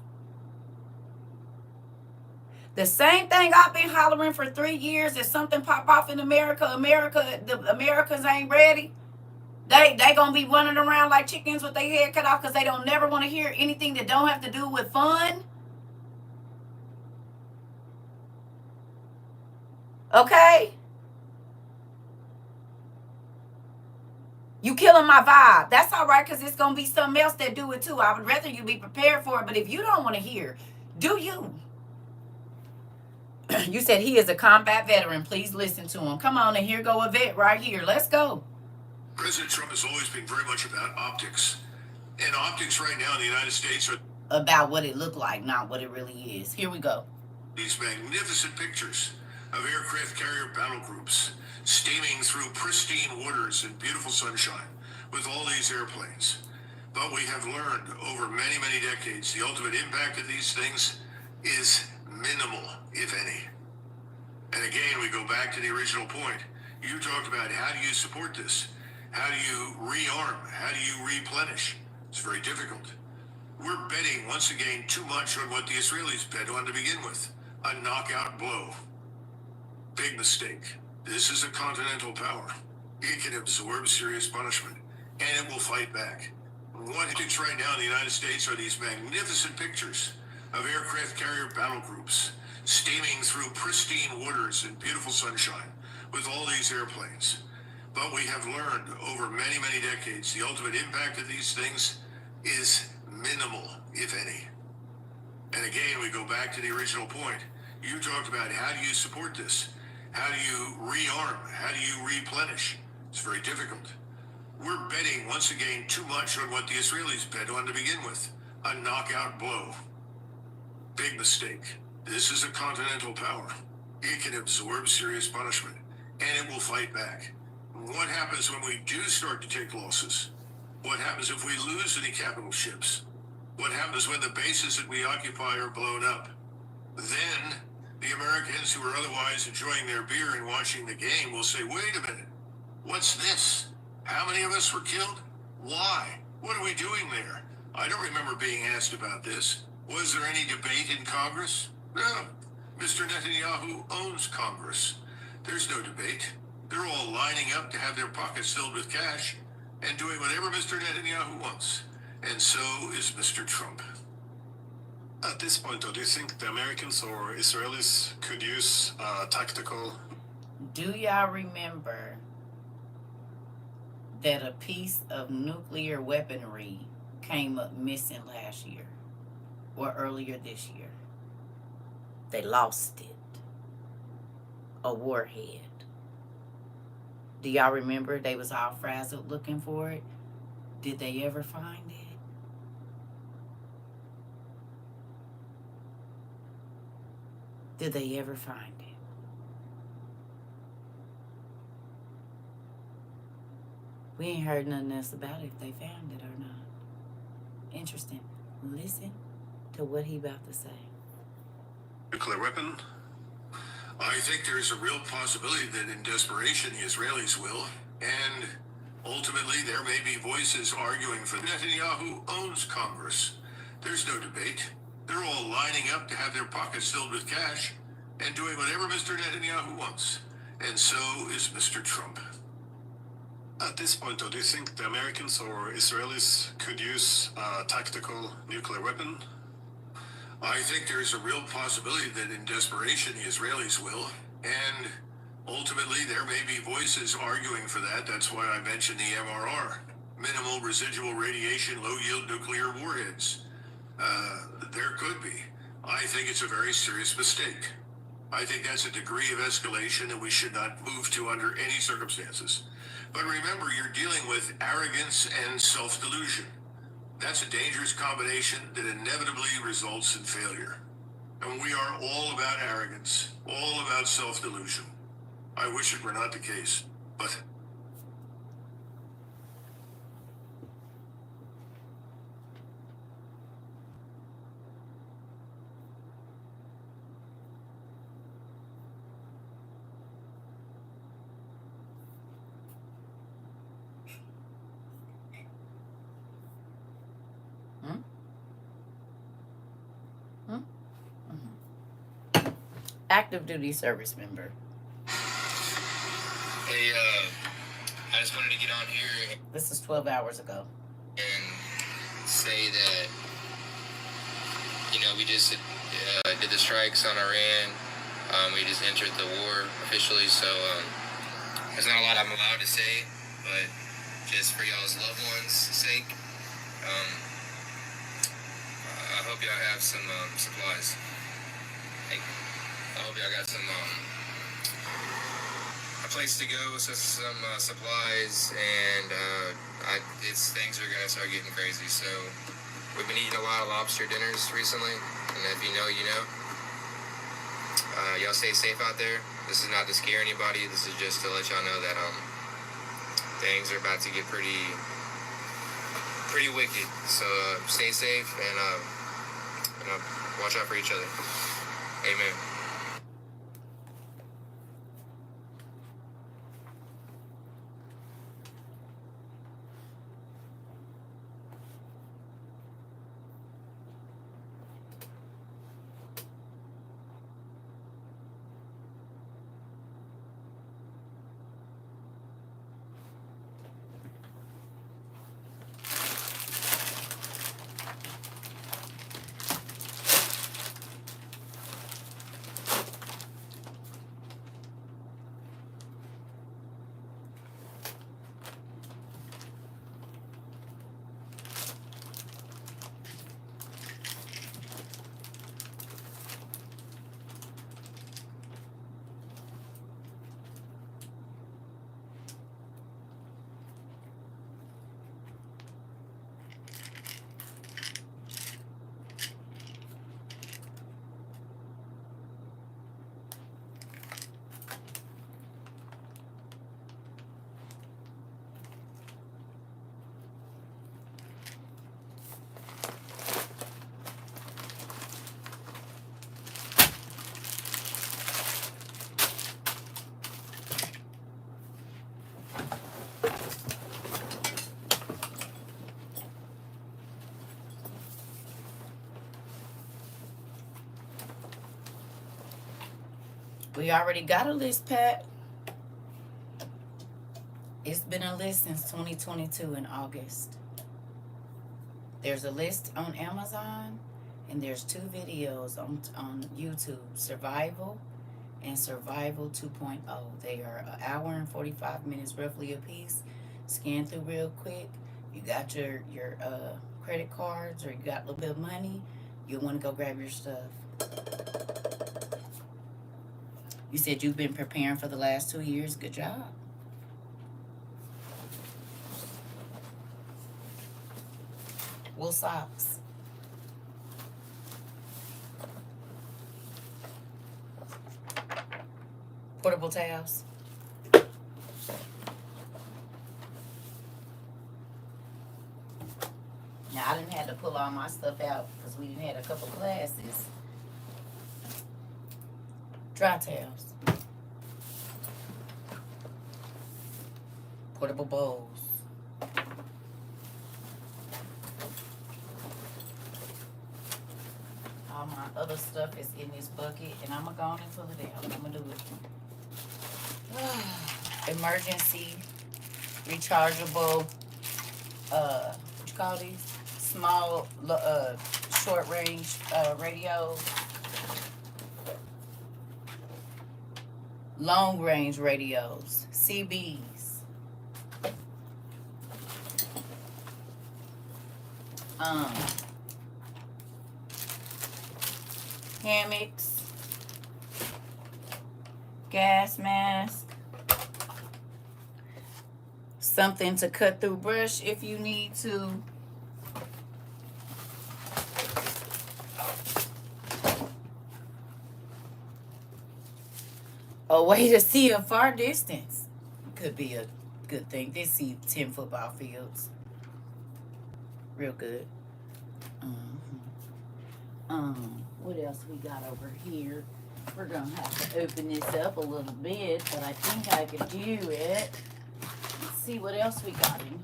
The same thing I've been hollering for 3 years. If something pop off in America, the Americans ain't ready. They gonna be running around like chickens with their head cut off because they don't never want to hear anything that don't have to do with fun. Okay? You killing my vibe. That's all right, because it's gonna be something else that do it too. I would rather you be prepared for it, but if you don't want to hear, do you? You said he is a combat veteran. Please listen to him. Come on, and here go a vet right here. Let's go. President Trump has always been very much about optics. And optics right now in the United States are about what it looked like, not what it really is. Here we go. These magnificent pictures of aircraft carrier battle groups steaming through pristine waters and beautiful sunshine with all these airplanes. But we have learned over many, many decades the ultimate impact of these things is minimal, if any. And again, we go back to the original point. You talked about how do you support this? How do you rearm? How do you replenish? It's very difficult. We're betting, once again, too much on what the Israelis bet on to begin with. A knockout blow. Big mistake. This is a continental power. It can absorb serious punishment, and it will fight back. What hits right now in the United States are these magnificent pictures of aircraft carrier battle groups steaming through pristine waters and beautiful sunshine with all these airplanes. But we have learned over many, many decades the ultimate impact of these things is minimal, if any. And again, we go back to the original point. You talked about how do you support this? How do you rearm? How do you replenish? It's very difficult. We're betting once again too much on what the Israelis bet on to begin with. A knockout blow. Big mistake. This is a continental power. It can absorb serious punishment, and it will fight back. What happens when we do start to take losses? What happens if we lose any capital ships? What happens when the bases that we occupy are blown up? Then the Americans who are otherwise enjoying their beer and watching the game will say, wait a minute, what's this? How many of us were killed? Why? What are we doing there? I don't remember being asked about this. Was there any debate in Congress? No. Mr. Netanyahu owns Congress. There's no debate. They're all lining up to have their pockets filled with cash and doing whatever Mr. Netanyahu wants. And so is Mr. Trump. At this point, though, do you think the Americans or Israelis could use tactical... Do y'all remember that a piece of nuclear weaponry came up missing last year or earlier this year? They lost it. A warhead. Do y'all remember they was all frazzled looking for it? Did they ever find it? Did they ever find it? We ain't heard nothing else about it if they found it or not. Interesting. Listen to what he about to say. Nuclear weapon? I think there is a real possibility that in desperation the Israelis will, and ultimately there may be voices arguing for Netanyahu owns Congress. There's no debate. They're all lining up to have their pockets filled with cash and doing whatever Mr. Netanyahu wants. And so is Mr. Trump. At this point, though, do you think the Americans or Israelis could use a tactical nuclear weapon? I think there is a real possibility that in desperation the Israelis will, and ultimately there may be voices arguing for that. That's why I mentioned the MRR, minimal residual radiation, low-yield nuclear warheads. There could be. I think it's a very serious mistake. I think that's a degree of escalation that we should not move to under any circumstances. But remember, you're dealing with arrogance and self-delusion. That's a dangerous combination that inevitably results in failure. And we are all about arrogance, all about self-delusion. I wish it were not the case, but... Active duty service member. Hey, I just wanted to get on here This is 12 hours ago. and say that, we just did the strikes on Iran. We just entered the war officially, so there's not a lot I'm allowed to say, but just for y'all's loved ones' sake, I hope y'all have some supplies. I hope y'all got some a place to go, so some supplies, and things are gonna start getting crazy. So we've been eating a lot of lobster dinners recently, and if you know, you know. Y'all stay safe out there. This is not to scare anybody. This is just to let y'all know that things are about to get pretty wicked. So stay safe and watch out for each other. Amen. We already got a list, Pat. It's been a list since 2022 in August. There's a list on Amazon, and there's 2 videos on YouTube, Survival and Survival 2.0. They are an hour and 45 minutes roughly a piece. Scan through real quick. You got your credit cards, or you got a little bit of money, you'll want to go grab your stuff. You said you've been preparing for the last 2 years. Good job. Wool socks. Portable towels. Now, I didn't have to pull all my stuff out because we didn't had a couple classes. Dry towels. Portable bowls. All my other stuff is in this bucket, and I'm going to go on and pull it out. I'm going to do it. Emergency, rechargeable, what you call these? Small, short range radios. Long range radios, CBs. Hammocks, gas mask, something to cut through brush if you need to. A way to see a far distance could be a good thing. They see 10 football fields. Real good. What else we got over here? We're gonna have to open this up a little bit, but I think I can do it. Let's see what else we got in here.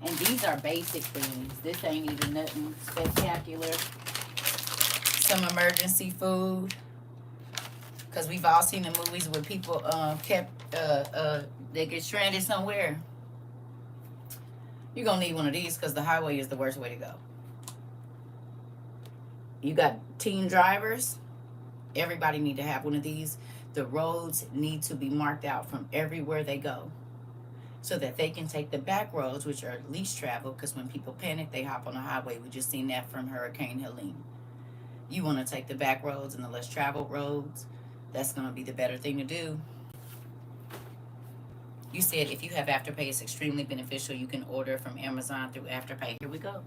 And these are basic things. This ain't even nothing spectacular. Some emergency food, because we've all seen the movies where people they get stranded somewhere. You're gonna need one of these because the highway is the worst way to go. You got teen drivers, everybody need to have one of these. The roads need to be marked out from everywhere they go, so that they can take the back roads, which are least traveled, because when people panic, they hop on the highway. We just seen that from Hurricane Helene. You want to take the back roads and the less traveled roads. That's going to be the better thing to do. You said if you have Afterpay, it's extremely beneficial. You can order from Amazon through Afterpay. Here we go.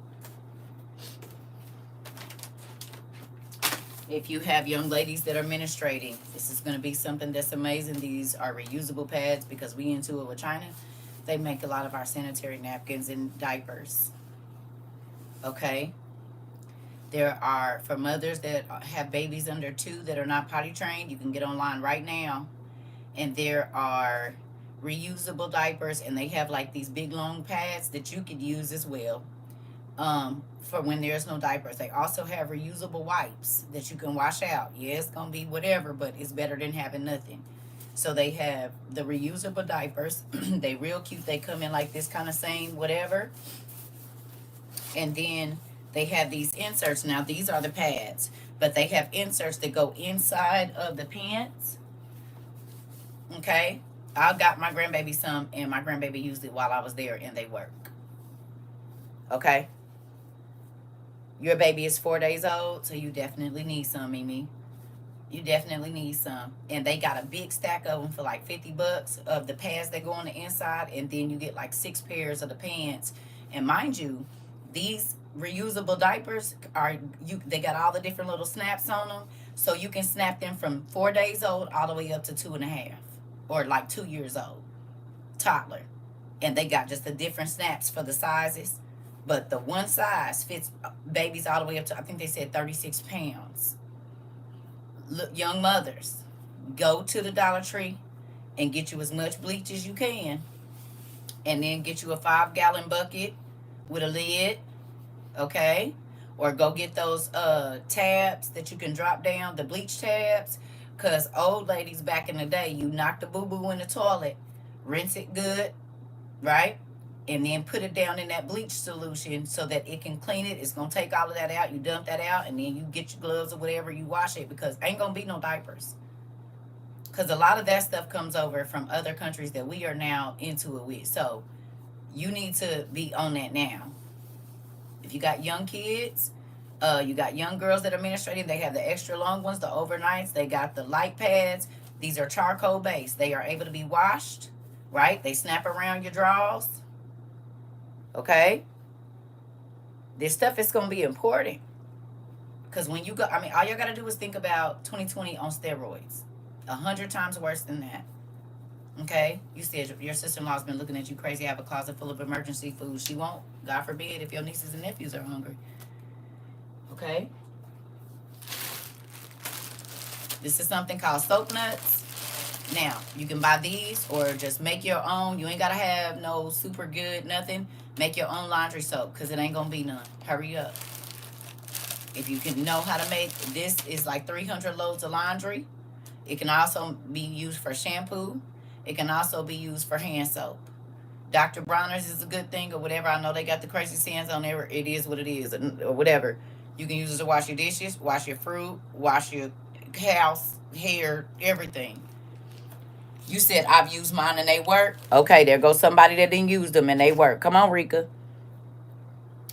If you have young ladies that are menstruating, this is going to be something that's amazing. These are reusable pads because we into it with China. They make a lot of our sanitary napkins and diapers. Okay? There are, for mothers that have babies under 2 that are not potty trained, you can get online right now. And there are reusable diapers, and they have like these big long pads that you could use as well for when there's no diapers. They also have reusable wipes that you can wash out. Yeah, it's going to be whatever, but it's better than having nothing. So they have the reusable diapers. They real cute. They come in like this kind of same whatever. And then they have these inserts. Now, these are the pads, but they have inserts that go inside of the pants. Okay? I got my grandbaby some, and my grandbaby used it while I was there, and they work. Okay? Your baby is 4 days old, so you definitely need some, Mimi. You definitely need some. And they got a big stack of them for like $50 of the pads that go on the inside, and then you get like 6 pairs of the pants. And mind you, these reusable diapers they got all the different little snaps on them, so you can snap them from 4 days old all the way up to 2.5, or like 2 years old, toddler. And they got just the different snaps for the sizes, but the one size fits babies all the way up to, I think they said 36 pounds. Look, young mothers, go to the Dollar Tree and get you as much bleach as you can, and then get you a 5-gallon bucket with a lid. Okay? or go get those tabs that you can drop down, the bleach tabs. Because old ladies back in the day, you knock the boo-boo in the toilet, rinse it good, right? And then put it down in that bleach solution so that it can clean it. It's going to take all of that out. You dump that out, and then you get your gloves or whatever, you wash it, because ain't going to be no diapers. Because a lot of that stuff comes over from other countries that we are now into it with. So you need to be on that now. If you got young kids, you got young girls that are menstruating, they have the extra long ones, the overnights, they got the light pads. These are charcoal based. They are able to be washed, right? They snap around your drawers. Okay? This stuff is going to be important. Because when you go, I mean, all you got to do is think about 2020 on steroids. 100 times worse than that. Okay? You said your sister-in-law's been looking at you crazy. Have a closet full of emergency food. She won't, God forbid, if your nieces and nephews are hungry. Okay? This is something called soap nuts. Now, you can buy these or just make your own. You ain't got to have no super good nothing. Make your own laundry soap, because it ain't going to be none. Hurry up. If you can know how to make, this is like 300 loads of laundry. It can also be used for shampoo. It can also be used for hand soap. Dr. Bronner's is a good thing, or whatever. I know they got the crazy sands on there. It is what it is, or whatever. You can use it to wash your dishes, wash your fruit, wash your house, hair, everything. You said, I've used mine and they work. Okay, there goes somebody that didn't use them and they work. Come on, Rika.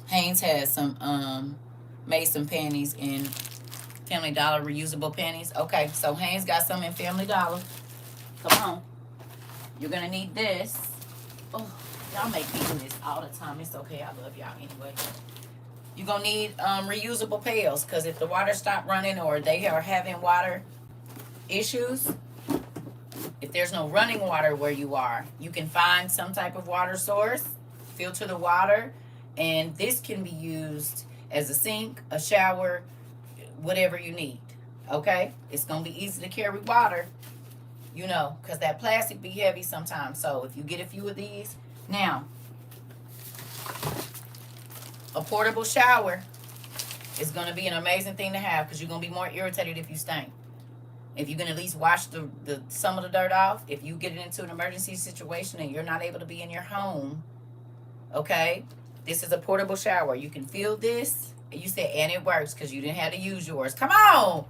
Haynes has some, made some panties in Family Dollar, reusable panties. Okay, so Haynes got some in Family Dollar. Come on. You're going to need this. Oh, y'all make me do this all the time. It's okay. I love y'all anyway. You're going to need reusable pails, because if the water stopped running or they are having water issues, if there's no running water where you are, you can find some type of water source, filter the water, and this can be used as a sink, a shower, whatever you need. Okay? It's going to be easy to carry water, you know, because that plastic be heavy sometimes. So if you get a few of these. Now, a portable shower is going to be an amazing thing to have, because you're going to be more irritated if you stink. If you can at least wash the some of the dirt off, if you get into an emergency situation and you're not able to be in your home, okay, this is a portable shower. You can fill this, and you said, and it works because you didn't have to use yours. Come on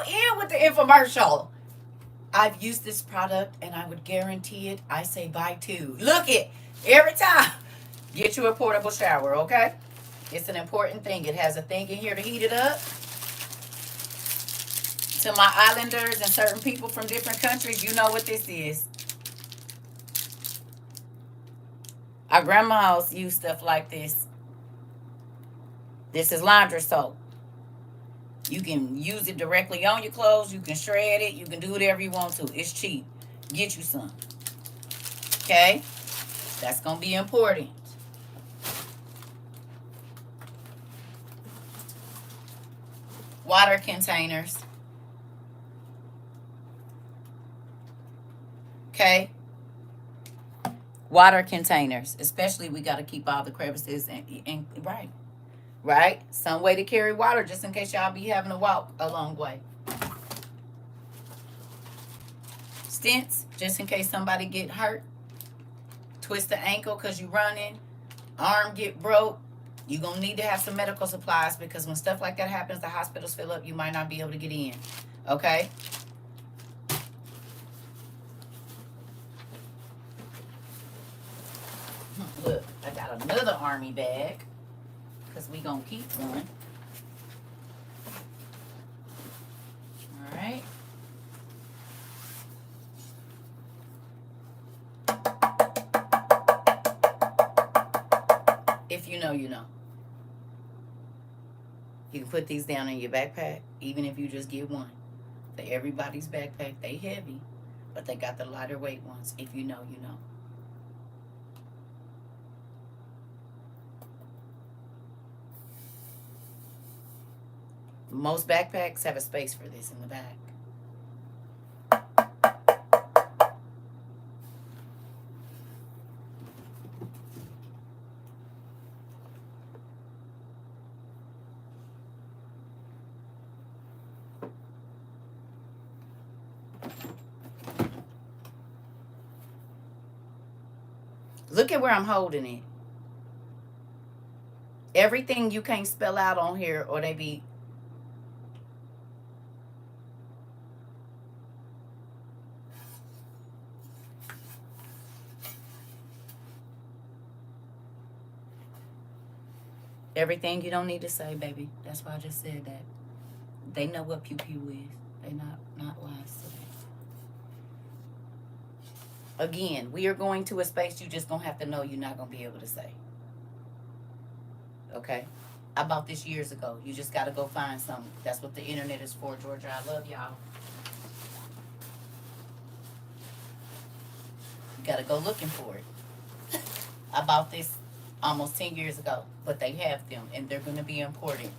in with the infomercial. I've used this product and I would guarantee it. I say buy two. Look it, every time. Get you a portable shower, okay? It's an important thing. It has a thing in here to heat it up. To my islanders and certain people from different countries, you know what this is. Our grandmas use stuff like this. This is laundry soap. You can use it directly on your clothes. You can shred it. You can do whatever you want to. It's cheap. Get you some. Okay? That's going to be important. Water containers. Okay? Water containers. Especially, we got to keep all the crevices and right? Some way to carry water, just in case y'all be having to walk a long way. Stents, just in case somebody get hurt. Twist the ankle because you running. Arm get broke. You're going to need to have some medical supplies, because when stuff like that happens, the hospitals fill up. You might not be able to get in. Okay? Look, I got another army bag, because we going to keep one. All right. If you know, you know. You can put these down in your backpack, even if you just get one. For everybody's backpack, they heavy, but they got the lighter weight ones. If you know, you know. Most backpacks have a space for this in the back. Look at where I'm holding it. Everything you can't spell out on here, or they be. Everything you don't need to say, baby. That's why I just said that. They know what pew pew is. They not wise to that. Again, we are going to a space you just gonna have to know you're not gonna be able to say. Okay? I bought this years ago. You just gotta go find something. That's what the internet is for, Georgia. I love y'all. You gotta go looking for it. I bought this almost 10 years ago, but they have them and they're gonna be important.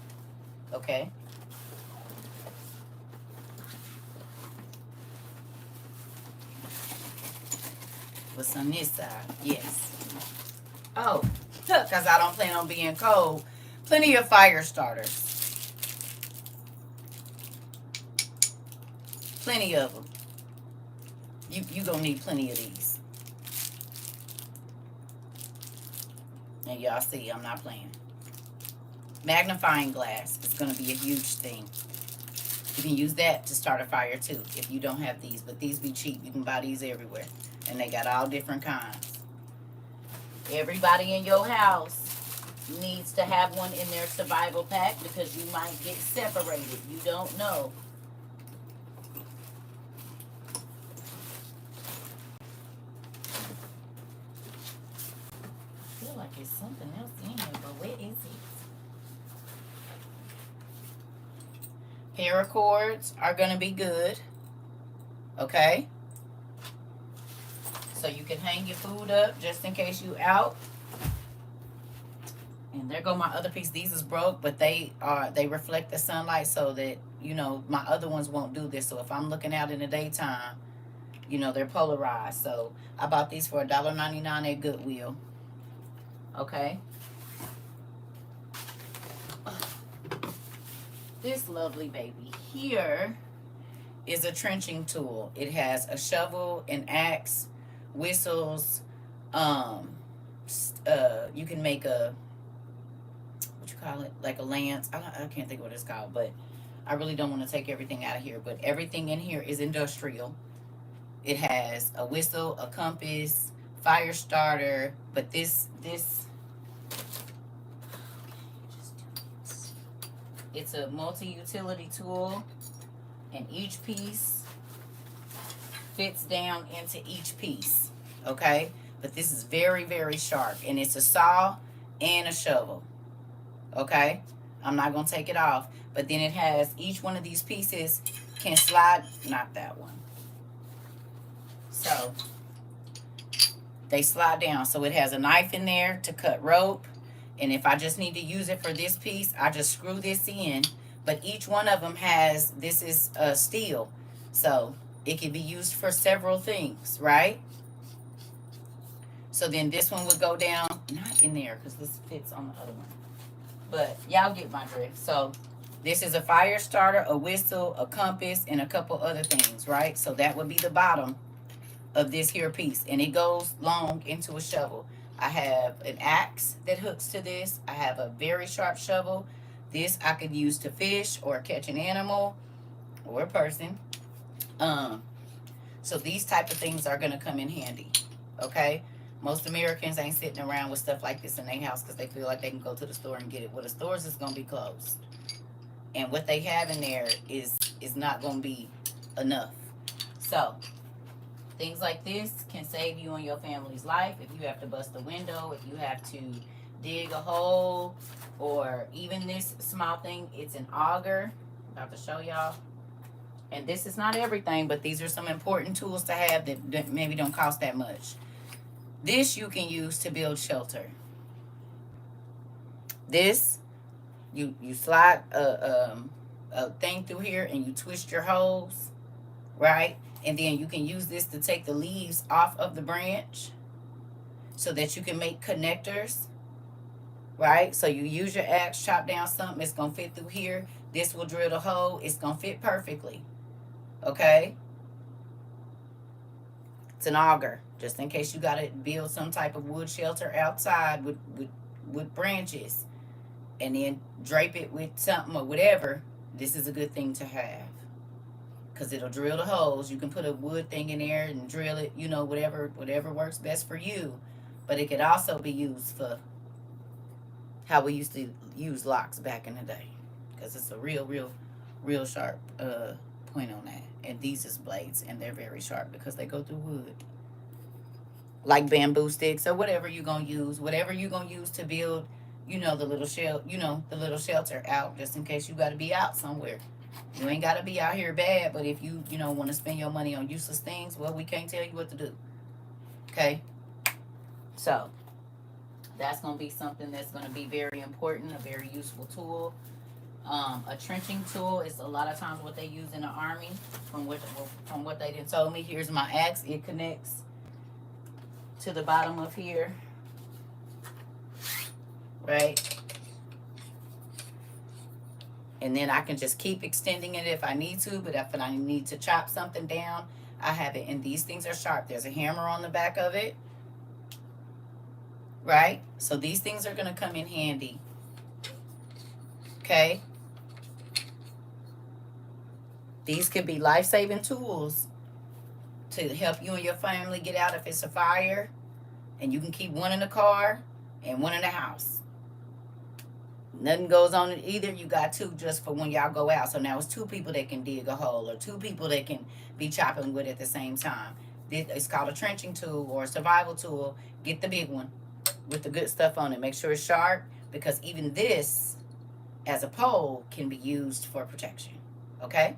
Okay? What's on this side? Yes. Oh, because I don't plan on being cold. Plenty of fire starters. Plenty of them. You gonna need plenty of these. And y'all see, I'm not playing. Magnifying glass is gonna be a huge thing. You can use that to start a fire too if you don't have these, but these be cheap. You can buy these everywhere. And they got all different kinds. Everybody in your house needs to have one in their survival pack because you might get separated. You don't know. I feel like there's something else in here, but where is it? Paracords are going to be good. Okay? So you can hang your food up just in case you out. And there go my other piece. These is broke, but they reflect the sunlight so that, my other ones won't do this. So if I'm looking out in the daytime, they're polarized. So I bought these for $1.99 at Goodwill. Okay. This lovely baby here is a trenching tool. It has a shovel, an axe, whistles. You can make a, what you call it, like a lance. I can't think of what it's called, but I really don't want to take everything out of here. But everything in here is industrial. It has a whistle, a compass, fire starter. But this it's a multi-utility tool, and each piece fits down into each piece. Okay, but this is very, very sharp, and it's a saw and a shovel. Okay, I'm not gonna take it off, but then it has each one of these pieces can slide. Not that one. So they slide down. So it has a knife in there to cut rope. And if I just need to use it for this piece, I just screw this in. But each one of them has, this is steel. So it can be used for several things, right? So then this one would go down, not in there because this fits on the other one. But y'all get my drift. So this is a fire starter, a whistle, a compass, and a couple other things, right? So that would be the bottom of this here piece. And it goes long into a shovel. I have an axe that hooks to this. I have a very sharp shovel. This I could use to fish or catch an animal or a person. So these type of things are going to come in handy. Okay? Most Americans ain't sitting around with stuff like this in their house because they feel like they can go to the store and get it. Well, the stores is going to be closed. And what they have in there is not going to be enough. So things like this can save you and your family's life. If you have to bust a window, if you have to dig a hole, or even this small thing, it's an auger. I'm about to show y'all. And this is not everything, but these are some important tools to have that maybe don't cost that much. This you can use to build shelter. This, you slide a thing through here and you twist your hose, right? And then you can use this to take the leaves off of the branch so that you can make connectors, right? So you use your axe, chop down something, it's going to fit through here. This will drill the hole. It's going to fit perfectly, okay? It's an auger, just in case you got to build some type of wood shelter outside with branches, and then drape it with something or whatever. This is a good thing to have because it'll drill the holes. You can put a wood thing in there and drill it, whatever works best for you. But it could also be used for how we used to use locks back in the day, because it's a real sharp point on that. And these is blades, and they're very sharp because they go through wood, like bamboo sticks or whatever you're gonna use, to build, the little shelter out, just in case you got to be out somewhere. You ain't got to be out here bad, but if you want to spend your money on useless things, well, we can't tell you what to do. Okay, so that's gonna be something that's gonna be very important, a very useful tool. A trenching tool is a lot of times what they use in the army. From what they did told me, here's my axe. It connects to the bottom of here, right? And then I can just keep extending it if I need to. But if I need to chop something down, I have it. And these things are sharp. There's a hammer on the back of it, right? So these things are gonna come in handy. Okay. These could be life-saving tools to help you and your family get out if it's a fire. And you can keep one in the car and one in the house. Nothing goes on it either. You got two just for when y'all go out. So now it's two people that can dig a hole, or two people that can be chopping with at the same time. It's called a trenching tool or a survival tool. Get the big one with the good stuff on it. Make sure it's sharp, because even this, as a pole, can be used for protection. Okay?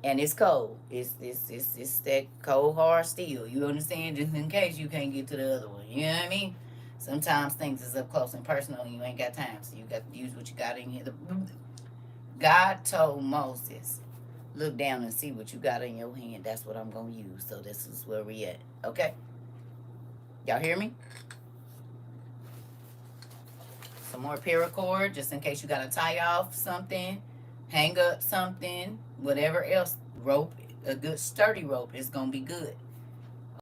And it's cold. It's that cold hard steel. You understand? Just in case you can't get to the other one. You know what I mean? Sometimes things is up close and personal, and you ain't got time, so you got to use what you got in here. God told Moses, look down and see what you got in your hand. That's what I'm gonna use. So this is where we at. Okay? Y'all hear me? Some more paracord, just in case you gotta tie off something, hang up something, whatever else. Rope, a good sturdy rope is gonna be good.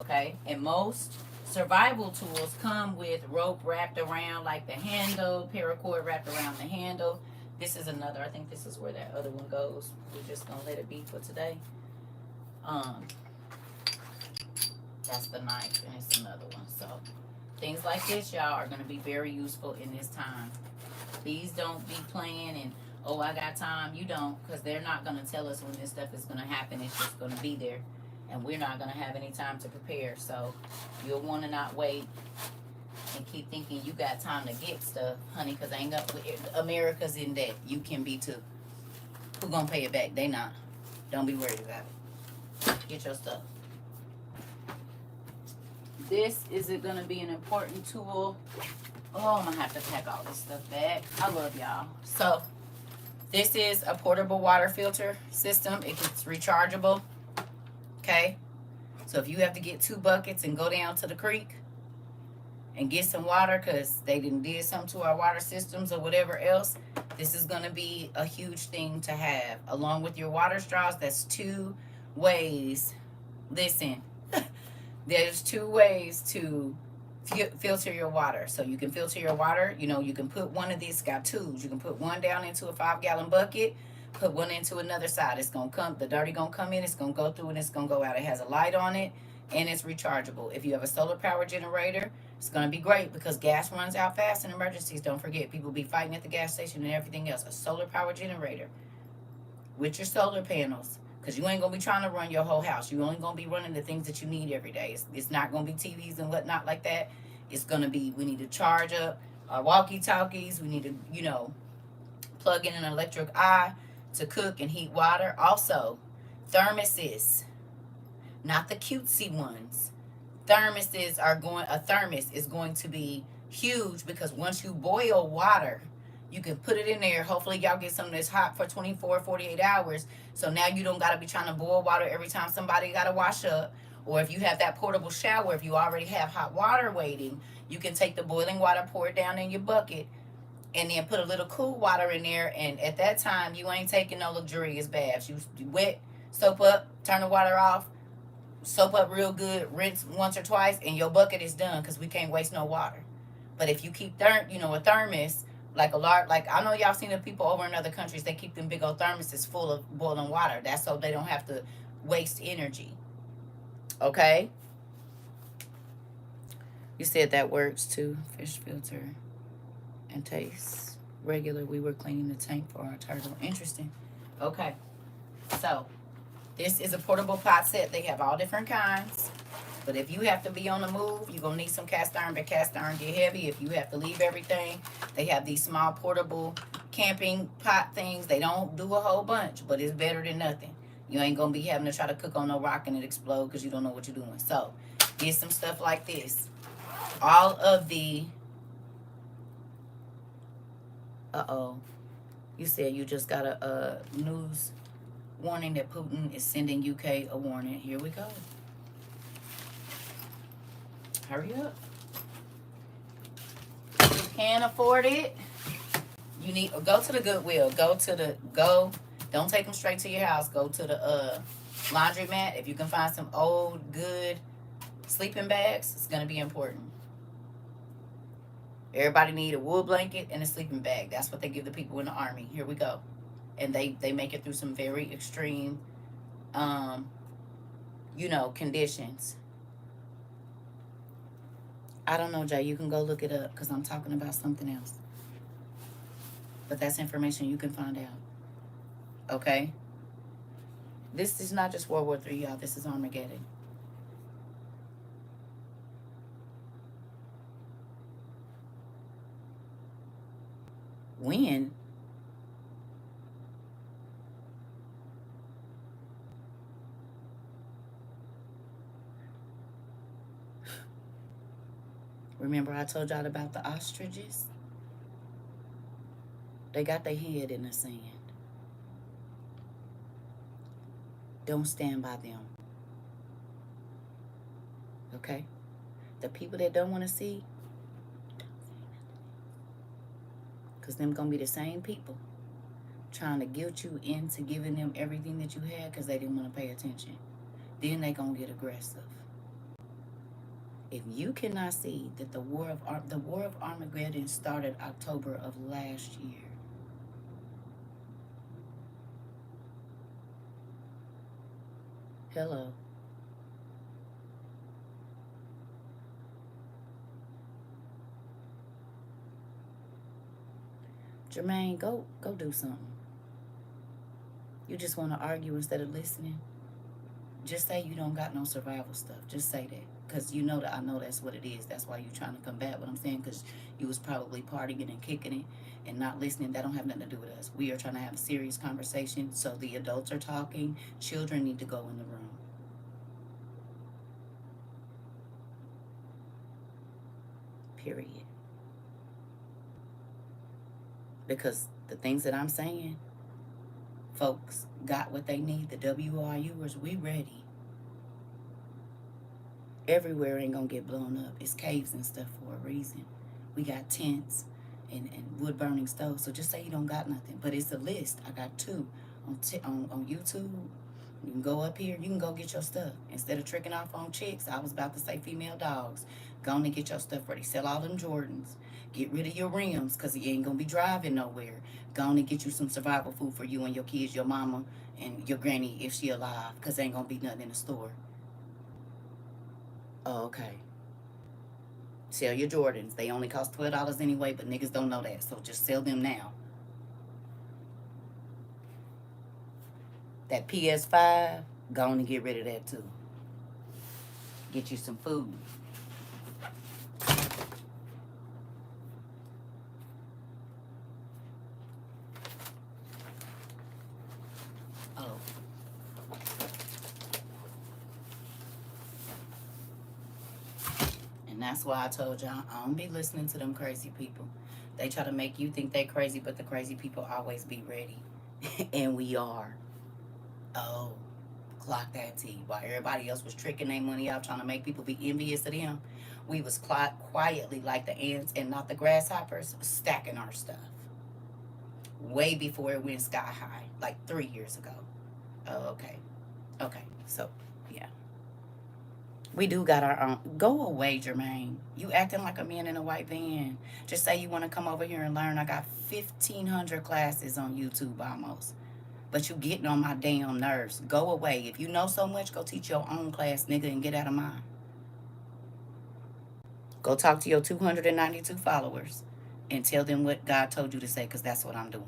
Okay? And most survival tools come with rope wrapped around, like the handle, paracord wrapped around the handle. This is another. I think this is where that other one goes. We're just gonna let it be for today. That's the knife, and it's another one. So things like this, y'all, are gonna be very useful in this time. Please don't be playing and, oh, I got time. You don't, because they're not gonna tell us when this stuff is gonna happen. It's just gonna be there, and we're not gonna have any time to prepare. So you'll want to not wait and keep thinking you got time to get stuff, honey, because America's in debt. You can be too. Who gonna pay it back? They not. Don't be worried about it. Get your stuff. This is gonna be an important tool. Oh, I'm gonna have to pack all this stuff back. I love y'all. So this is a portable water filter system. It's rechargeable. Okay. So if you have to get 2 buckets and go down to the creek and get some water because they did something to our water systems or whatever else, this is going to be a huge thing to have. Along with your water straws, that's 2 ways. Listen, there's 2 ways to filter your water. So you can filter your water. You can put one of these, got tubes. You can put one down into a 5-gallon bucket, put one into another side. It's going to come, the dirty going to come in, it's going to go through, and it's going to go out. It has a light on it, and it's rechargeable. If you have a solar power generator, it's going to be great because gas runs out fast in emergencies. Don't forget, people be fighting at the gas station and everything else. A solar power generator with your solar panels, because you ain't going to be trying to run your whole house. You only going to be running the things that you need every day. It's not going to be TVs and whatnot like that. It's going to be, we need to charge up our walkie-talkies. We need to, plug in an electric eye to cook and heat water. Also, thermoses, not the cutesy ones. A thermos is going to be huge, because once you boil water, you can put it in there. Hopefully y'all get some that's hot for 24, 48 hours. So now you don't got to be trying to boil water every time somebody got to wash up. Or if you have that portable shower, if you already have hot water waiting, you can take the boiling water, pour it down in your bucket, and then put a little cool water in there. And at that time, you ain't taking no luxurious baths. You wet, soap up, turn the water off, soap up real good, rinse once or twice, and your bucket is done because we can't waste no water. But if you keep a thermos, like a large, like I know y'all seen the people over in other countries, they keep them big old thermoses full of boiling water. That's so they don't have to waste energy. Okay? You said that works too. Fish filter and taste regular. We were cleaning the tank for our turtle. Interesting. Okay. So this is a portable pot set. They have all different kinds. But if you have to be on the move, you're going to need some cast iron, but cast iron get heavy. If you have to leave everything, they have these small portable camping pot things. They don't do a whole bunch, but it's better than nothing. You ain't going to be having to try to cook on no rock and it explode because you don't know what you're doing. So get some stuff like this. All of the... Uh-oh. You said you just got a news warning that Putin is sending UK a warning. Here we go. Hurry up. If you can't afford it, you need go to the Goodwill. Don't take them straight to your house. Go to the laundromat. If you can find some old good sleeping bags, it's gonna be important. Everybody need a wool blanket and a sleeping bag. That's what they give the people in the army. Here we go. And they make it through some very extreme conditions. I don't know, Jay. You can go look it up because I'm talking about something else. But that's information you can find out. Okay? This is not just World War III, y'all. This is Armageddon. When? Remember I told y'all about the ostriches? They got their head in the sand. Don't stand by them. Okay? The people that don't want to see, because them going to be the same people trying to guilt you into giving them everything that you had because they didn't want to pay attention. Then they going to get aggressive. If you cannot see that the war of Armageddon started October of last year. Hello. Jermaine, go do something. You just want to argue instead of listening? Just say you don't got no survival stuff. Just say that. Because you know that I know that's what it is. That's why you're trying to combat what I'm saying. Because you was probably partying and kicking it and not listening. That don't have nothing to do with us. We are trying to have a serious conversation. So the adults are talking. Children need to go in the room. Period. Because the things that I'm saying, folks got what they need. The WRUers, we ready. Everywhere ain't gonna get blown up. It's caves and stuff for a reason. We got tents and wood burning stoves. So just say you don't got nothing. But it's a list. I got 2 on YouTube. You can go up here. You can go get your stuff. Instead of tricking off on chicks, I was about to say female dogs. Go on and get your stuff ready. Sell all them Jordans. Get rid of your rims because you ain't gonna be driving nowhere. Go on and get you some survival food for you and your kids, your mama, and your granny if she alive. Because ain't gonna be nothing in the store. Oh, okay. Sell your Jordans. They only cost $12 anyway, but niggas don't know that. So just sell them now. That PS5, go on and get rid of that too. Get you some food. Oh. And that's why I told y'all, I don't be listening to them crazy people. They try to make you think they crazy, but the crazy people always be ready. And we are. Oh, clock that T. While everybody else was tricking their money out, trying to make people be envious of them, we was quietly like the ants and not the grasshoppers, stacking our stuff. Way before it went sky high, like 3 years ago. Oh, okay. Okay, so, yeah. We do got our own. Go away, Jermaine. You acting like a man in a white van. Just say you want to come over here and learn. I got 1,500 classes on YouTube almost. But you getting on my damn nerves. Go away. If you know so much, go teach your own class, nigga, and get out of mine. Go talk to your 292 followers and tell them what God told you to say, because that's what I'm doing.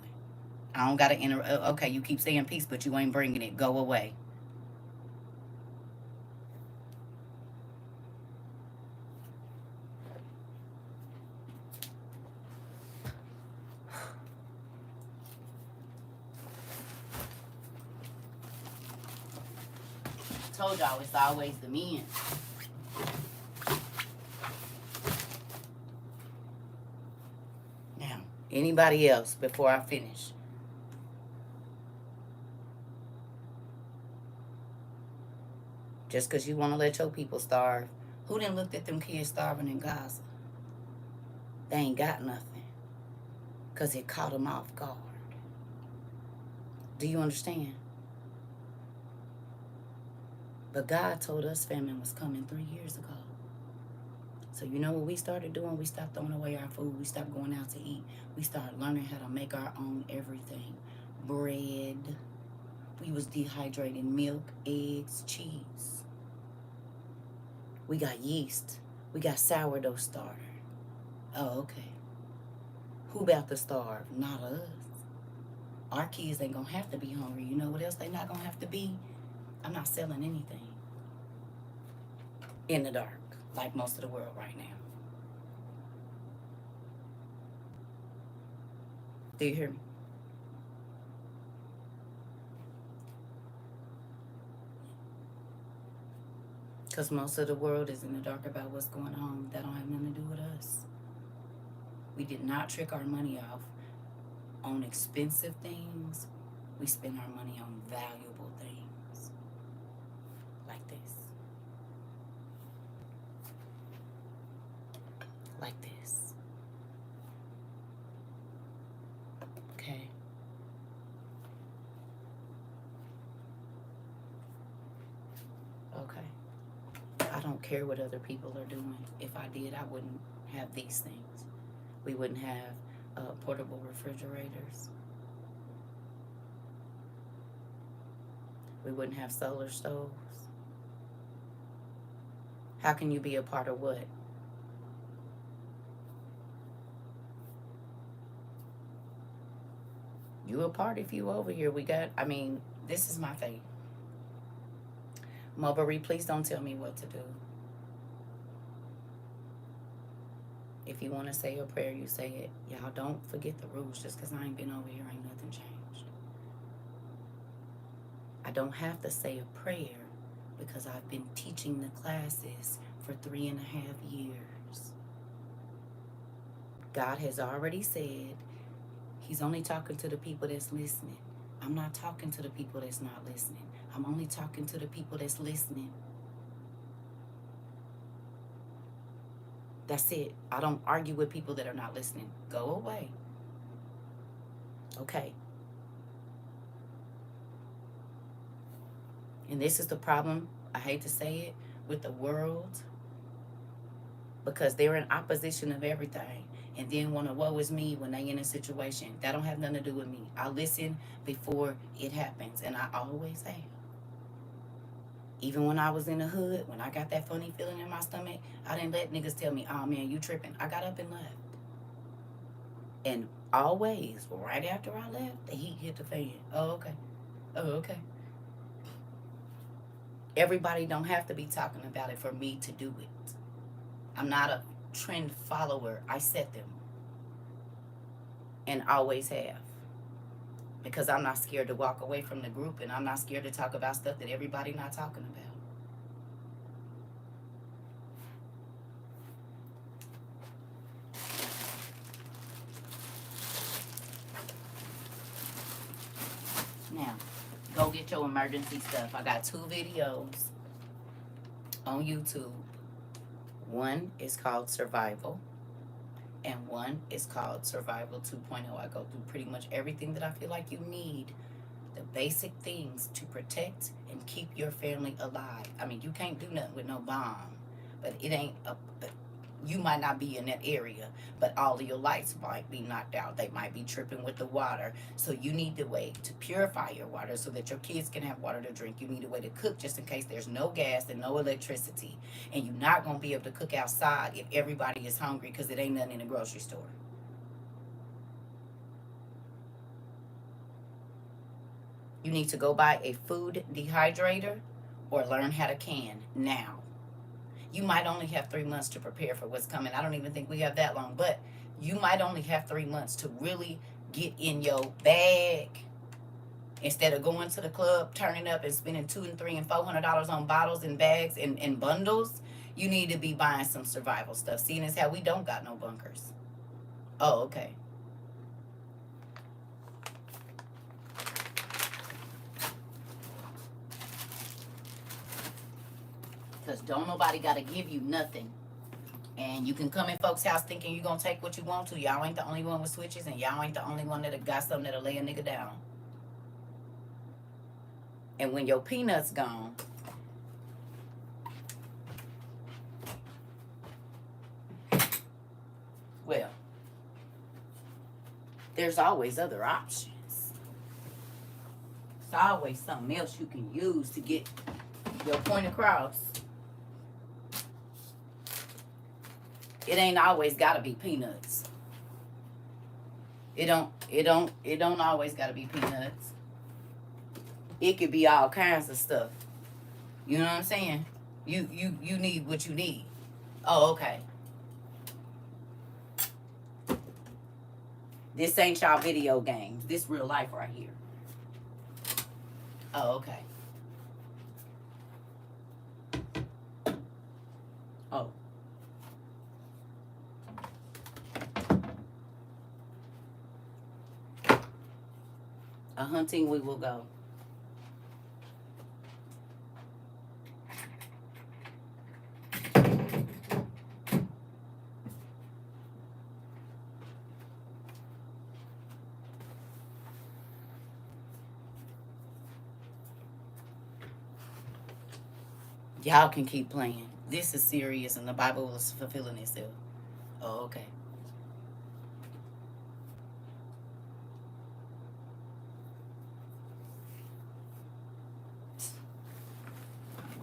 I don't got to okay, you keep saying peace, but you ain't bringing it. Go away. Told y'all it's always the men. Now, anybody else before I finish? Just because you want to let your people starve. Who done looked at them kids starving in Gaza? They ain't got nothing. Because it caught them off guard. Do you understand? But God told us famine was coming 3 years ago. So you know what we started doing? We stopped throwing away our food. We stopped going out to eat. We started learning how to make our own everything. Bread. We was dehydrating milk, eggs, cheese. We got yeast. We got sourdough starter. Oh, okay. Who about to starve? Not us. Our kids ain't gonna have to be hungry. You know what else they not gonna have to be? I'm not selling anything in the dark like most of the world right now. Do you hear me? Because most of the world is in the dark about what's going on. That don't have nothing to do with us. We did not trick our money off on expensive things. We spend our money on valuable things. Like this. Like this. Okay? Okay. I don't care what other people are doing. If I did, I wouldn't have these things. We wouldn't have portable refrigerators. We wouldn't have solar stoves. How can you be a part of what? You a part if you over here. We got, this is my thing. Mulberry, please don't tell me what to do. If you want to say a prayer, you say it. Y'all don't forget the rules. Just because I ain't been over here, ain't nothing changed. I don't have to say a prayer because I've been teaching the classes for 3.5 years. God has already said he's only talking to the people that's listening. I'm not talking to the people that's not listening. I'm only talking to the people that's listening. That's it. I don't argue with people that are not listening. Go away. Okay. And this is the problem, I hate to say it, with the world. Because they're in opposition of everything. And then want to woe is me when they in a situation. That don't have nothing to do with me. I listen before it happens. And I always have. Even when I was in the hood, when I got that funny feeling in my stomach, I didn't let niggas tell me, oh man, you tripping. I got up and left. And always, right after I left, the heat hit the fan. Oh, okay. Oh, okay. Everybody don't have to be talking about it for me to do it. I'm not a trend follower. I set them. And always have. Because I'm not scared to walk away from the group, and I'm not scared to talk about stuff that everybody not talking about. Now, go get your emergency stuff. I got 2 videos on YouTube. One is called Survival, and one is called Survival 2.0. I go through pretty much everything that I feel like you need the basic things to protect and keep your family alive. I mean, you can't do nothing with no bomb, but it ain't you might not be in that area, but all of your lights might be knocked out. They might be tripping with the water. So you need a way to purify your water so that your kids can have water to drink. You need a way to cook just in case there's no gas and no electricity. And you're not going to be able to cook outside if everybody is hungry because it ain't nothing in the grocery store. You need to go buy a food dehydrator or learn how to can now. You might only have 3 months to prepare for what's coming. I don't even think we have that long, but you might only have 3 months to really get in your bag. Instead of going to the club, turning up and spending $200 and $300 and $400 on bottles and bags and bundles, you need to be buying some survival stuff. Seeing as how we don't got no bunkers. Oh, okay. Because don't nobody got to give you nothing. And you can come in folks' house thinking you're going to take what you want to. Y'all ain't the only one with switches, and y'all ain't the only one that got something that'll lay a nigga down. And when your peanuts gone, well, there's always other options. There's always something else you can use to get your point across. It ain't always gotta be peanuts. It don't always gotta be peanuts. It could be all kinds of stuff. You know what I'm saying? You need what you need. Oh, okay. This ain't y'all video games. This real life right here. Oh, okay. Oh. A hunting we will go. Y'all can keep playing. This is serious and the Bible is fulfilling itself. Oh, okay.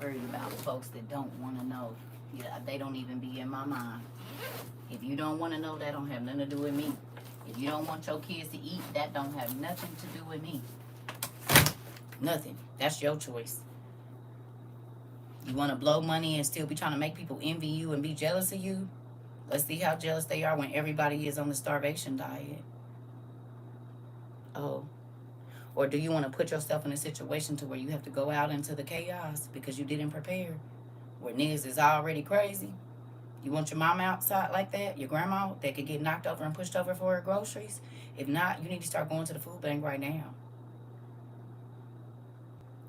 Worried about folks that don't want to know. Yeah, they don't even be in my mind. If you don't want to know, that don't have nothing to do with me. If you don't want your kids to eat, that don't have nothing to do with me. Nothing. That's your choice. You want to blow money and still be trying to make people envy you and be jealous of you? Let's see how jealous they are when everybody is on the starvation diet. Oh. Or do you want to put yourself in a situation to where you have to go out into the chaos because you didn't prepare? Where niggas is already crazy? You want your mama outside like that? Your grandma that could get knocked over and pushed over for her groceries? If not, you need to start going to the food bank right now.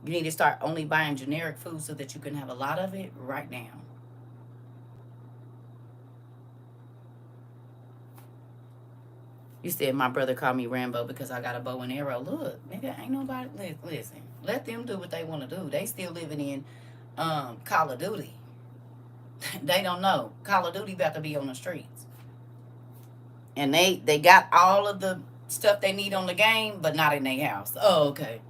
You need to start only buying generic food so that you can have a lot of it right now. You said my brother called me Rambo because I got a bow and arrow. Look, nigga, ain't nobody, listen, let them do what they want to do. They still living in Call of Duty. They don't know. Call of Duty about to be on the streets. And they got all of the stuff they need on the game, but not in their house. Oh, okay.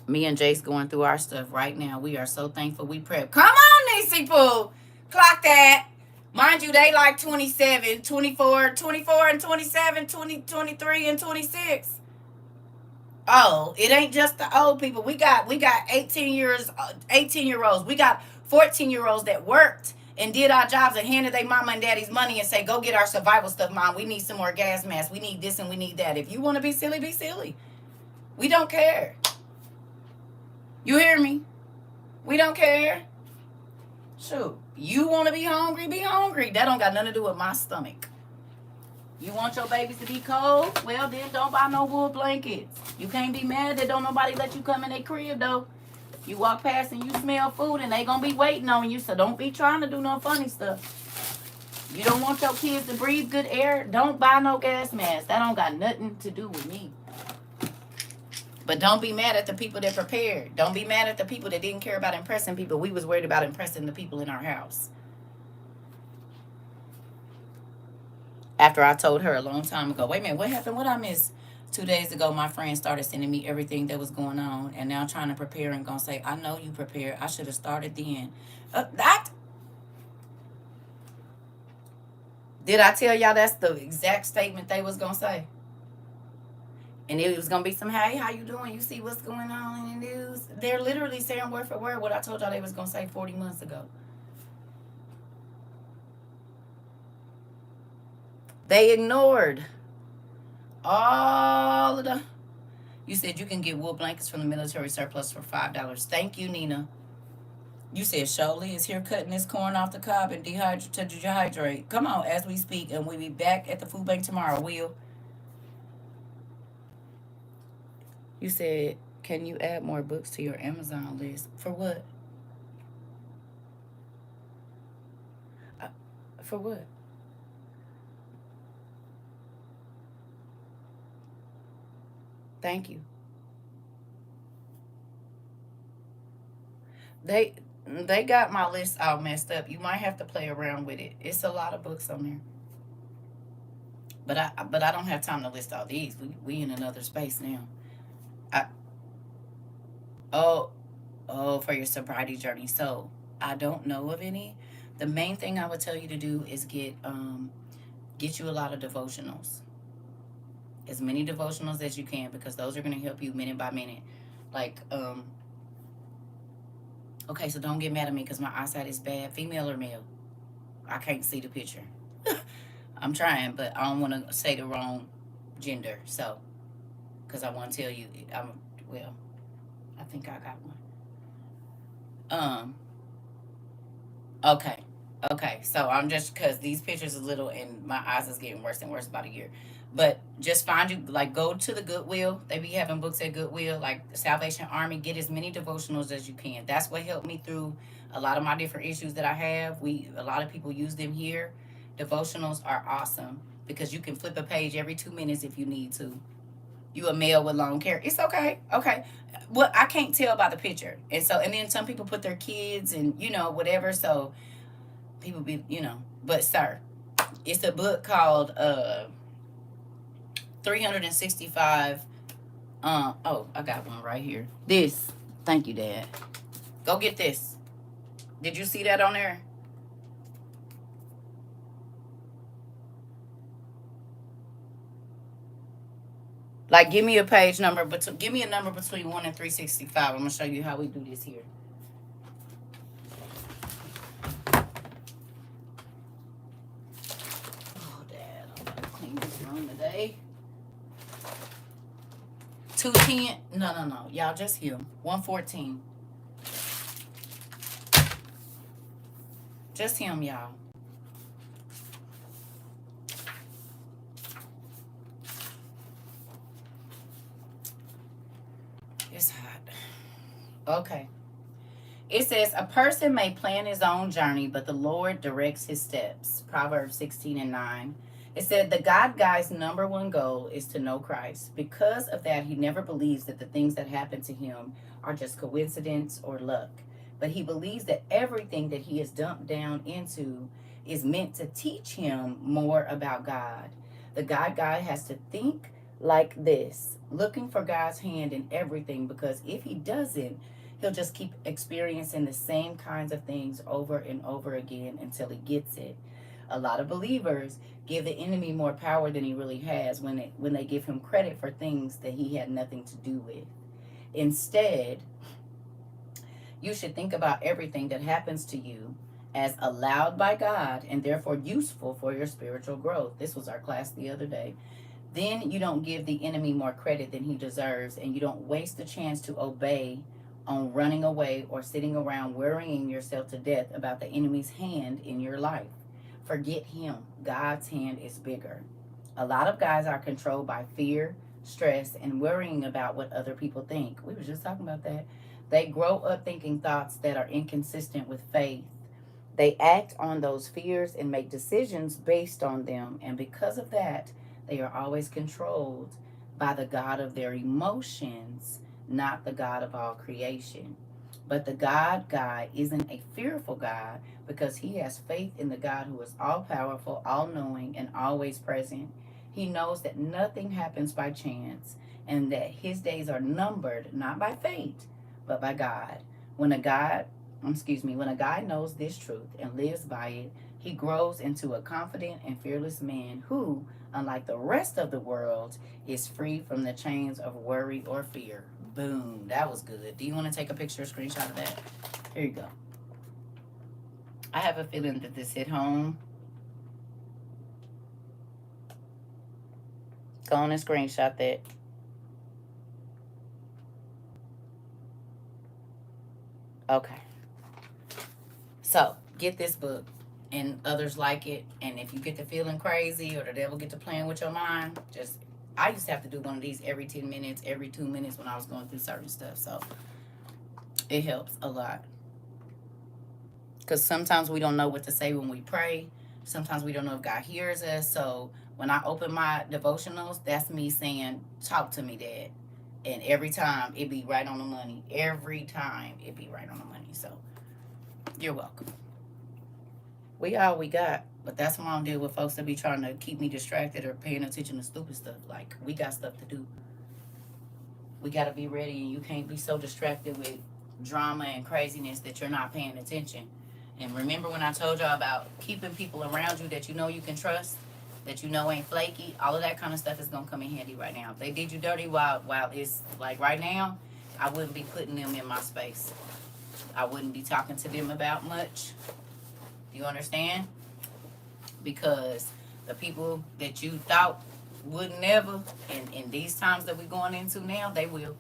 Me and Jace going through our stuff right now. We are so thankful we prep. Come on, Nisi Poo. Clock that. Mind you, they like 27, 24 and 27, 20, 23 and 26. Oh, it ain't just the old people. We got 18-year-olds. We got 14-year-olds that worked and did our jobs and handed their mama and daddy's money and say, go get our survival stuff, Mom. We need some more gas masks. We need this and we need that. If you want to be silly, be silly. We don't care. You hear me? We don't care. Shoot. You want to be hungry? Be hungry. That don't got nothing to do with my stomach. You want your babies to be cold? Well, then don't buy no wool blankets. You can't be mad that don't nobody let you come in their crib, though. You walk past and you smell food and they going to be waiting on you, so don't be trying to do no funny stuff. You don't want your kids to breathe good air? Don't buy no gas mask. That don't got nothing to do with me. But don't be mad at the people that prepared. Don't be mad at the people that didn't care about impressing people. We was worried about impressing the people in our house. After I told her a long time ago, wait a minute, what happened? What I missed? 2 days ago, my friend started sending me everything that was going on, and now trying to prepare and gonna say, I know you prepared. I should have started then. That did I tell y'all that's the exact statement they was gonna say? And it was gonna be some, hey, how you doing? You see what's going on in the news? They're literally saying word for word what I told y'all they was gonna say 40 months ago. They ignored all of the. You said you can get wool blankets from the military surplus for $5. Thank you, Nina. You said Sholey is here cutting this corn off the cob and dehydrate. Come on, as we speak, and we'll be back at the food bank tomorrow. Will you said, can you add more books to your Amazon list? For what? Uh, for what? Thank you. They they got my list all messed up. You might have to play around with it. It's a lot of books on there. But I don't have time to list all these. We in another space now. I oh for your sobriety journey. So I don't know of any. The main thing I would tell you to do is get you a lot of devotionals. As many devotionals as you can, because those are gonna help you minute by minute. Like okay, so don't get mad at me because my eyesight is bad. Female or male? I can't see the picture. I'm trying, but I don't want to say the wrong gender. So, because I want to tell you, well, I think I got one. Um, okay, okay. So I'm just because these pictures are little and my eyes is getting worse and worse about a year. But just find you like go to the Goodwill. They be having books at Goodwill, like the Salvation Army. Get as many devotionals as you can. That's what helped me through a lot of my different issues that I have. A lot of people use them here. Devotionals are awesome because you can flip a page every 2 minutes if you need to. You a male with long hair. It's okay. Okay. Well, I can't tell by the picture. And then some people put their kids and, whatever. So people be, but sir, it's a book called 365. I got one right here. This. Thank you, Dad. Go get this. Did you see that on there? Like, give me a page number, but give me a number between 1 and 365. I'm gonna show you how we do this here. Oh, Dad, I'm gonna clean this room today. 210. No. Y'all just him. 114. Just him, y'all. It's hot. Okay. It says, a person may plan his own journey, but the Lord directs his steps. Proverbs 16:9. It said, the God guy's number one goal is to know Christ. Because of that, he never believes that the things that happen to him are just coincidence or luck. But he believes that everything that he is dumped down into is meant to teach him more about God. The God guy has to think like this, looking for God's hand in everything, because if he doesn't, he'll just keep experiencing the same kinds of things over and over again until he gets it. A lot of believers give the enemy more power than he really has when they give him credit for things that he had nothing to do with. Instead, you should think about everything that happens to you as allowed by God and therefore useful for your spiritual growth. This was our class the other day. Then you don't give the enemy more credit than he deserves, and you don't waste the chance to obey on running away or sitting around worrying yourself to death about the enemy's hand in your life. Forget him. God's hand is bigger. A lot of guys are controlled by fear, stress, and worrying about what other people think. We were just talking about that. They grow up thinking thoughts that are inconsistent with faith. They act on those fears and make decisions based on them. And because of that, they are always controlled by the God of their emotions, not the God of all creation. But the God isn't a fearful God because he has faith in the God who is all powerful, all knowing, and always present. He knows that nothing happens by chance and that his days are numbered not by fate, but by God. When a God, when a guy knows this truth and lives by it, he grows into a confident and fearless man who, unlike the rest of the world, is free from the chains of worry or fear. Boom. That was good. Do you want to take a picture or screenshot of that? Here you go. I have a feeling that this hit home. Go on and screenshot that. Okay. So, get this book and others like it. And if you get to feeling crazy or the devil get to playing with your mind, just, I used to have to do one of these every 10 minutes, every 2 minutes when I was going through certain stuff. So, it helps a lot. Because sometimes we don't know what to say when we pray. Sometimes we don't know if God hears us. So when I open my devotionals, that's me saying, talk to me, Dad. And every time it be right on the money. Every time it be right on the money. So you're welcome. We all we got. But that's why I don't deal with folks that be trying to keep me distracted or paying attention to stupid stuff. Like, we got stuff to do. We got to be ready, and you can't be so distracted with drama and craziness that you're not paying attention. And remember when I told y'all about keeping people around you that you know you can trust, that you know ain't flaky? All of that kind of stuff is going to come in handy right now. If they did you dirty while it's like right now, I wouldn't be putting them in my space. I wouldn't be talking to them about much. Do you understand? Because the people that you thought would never, in these times that we're going into now, they will.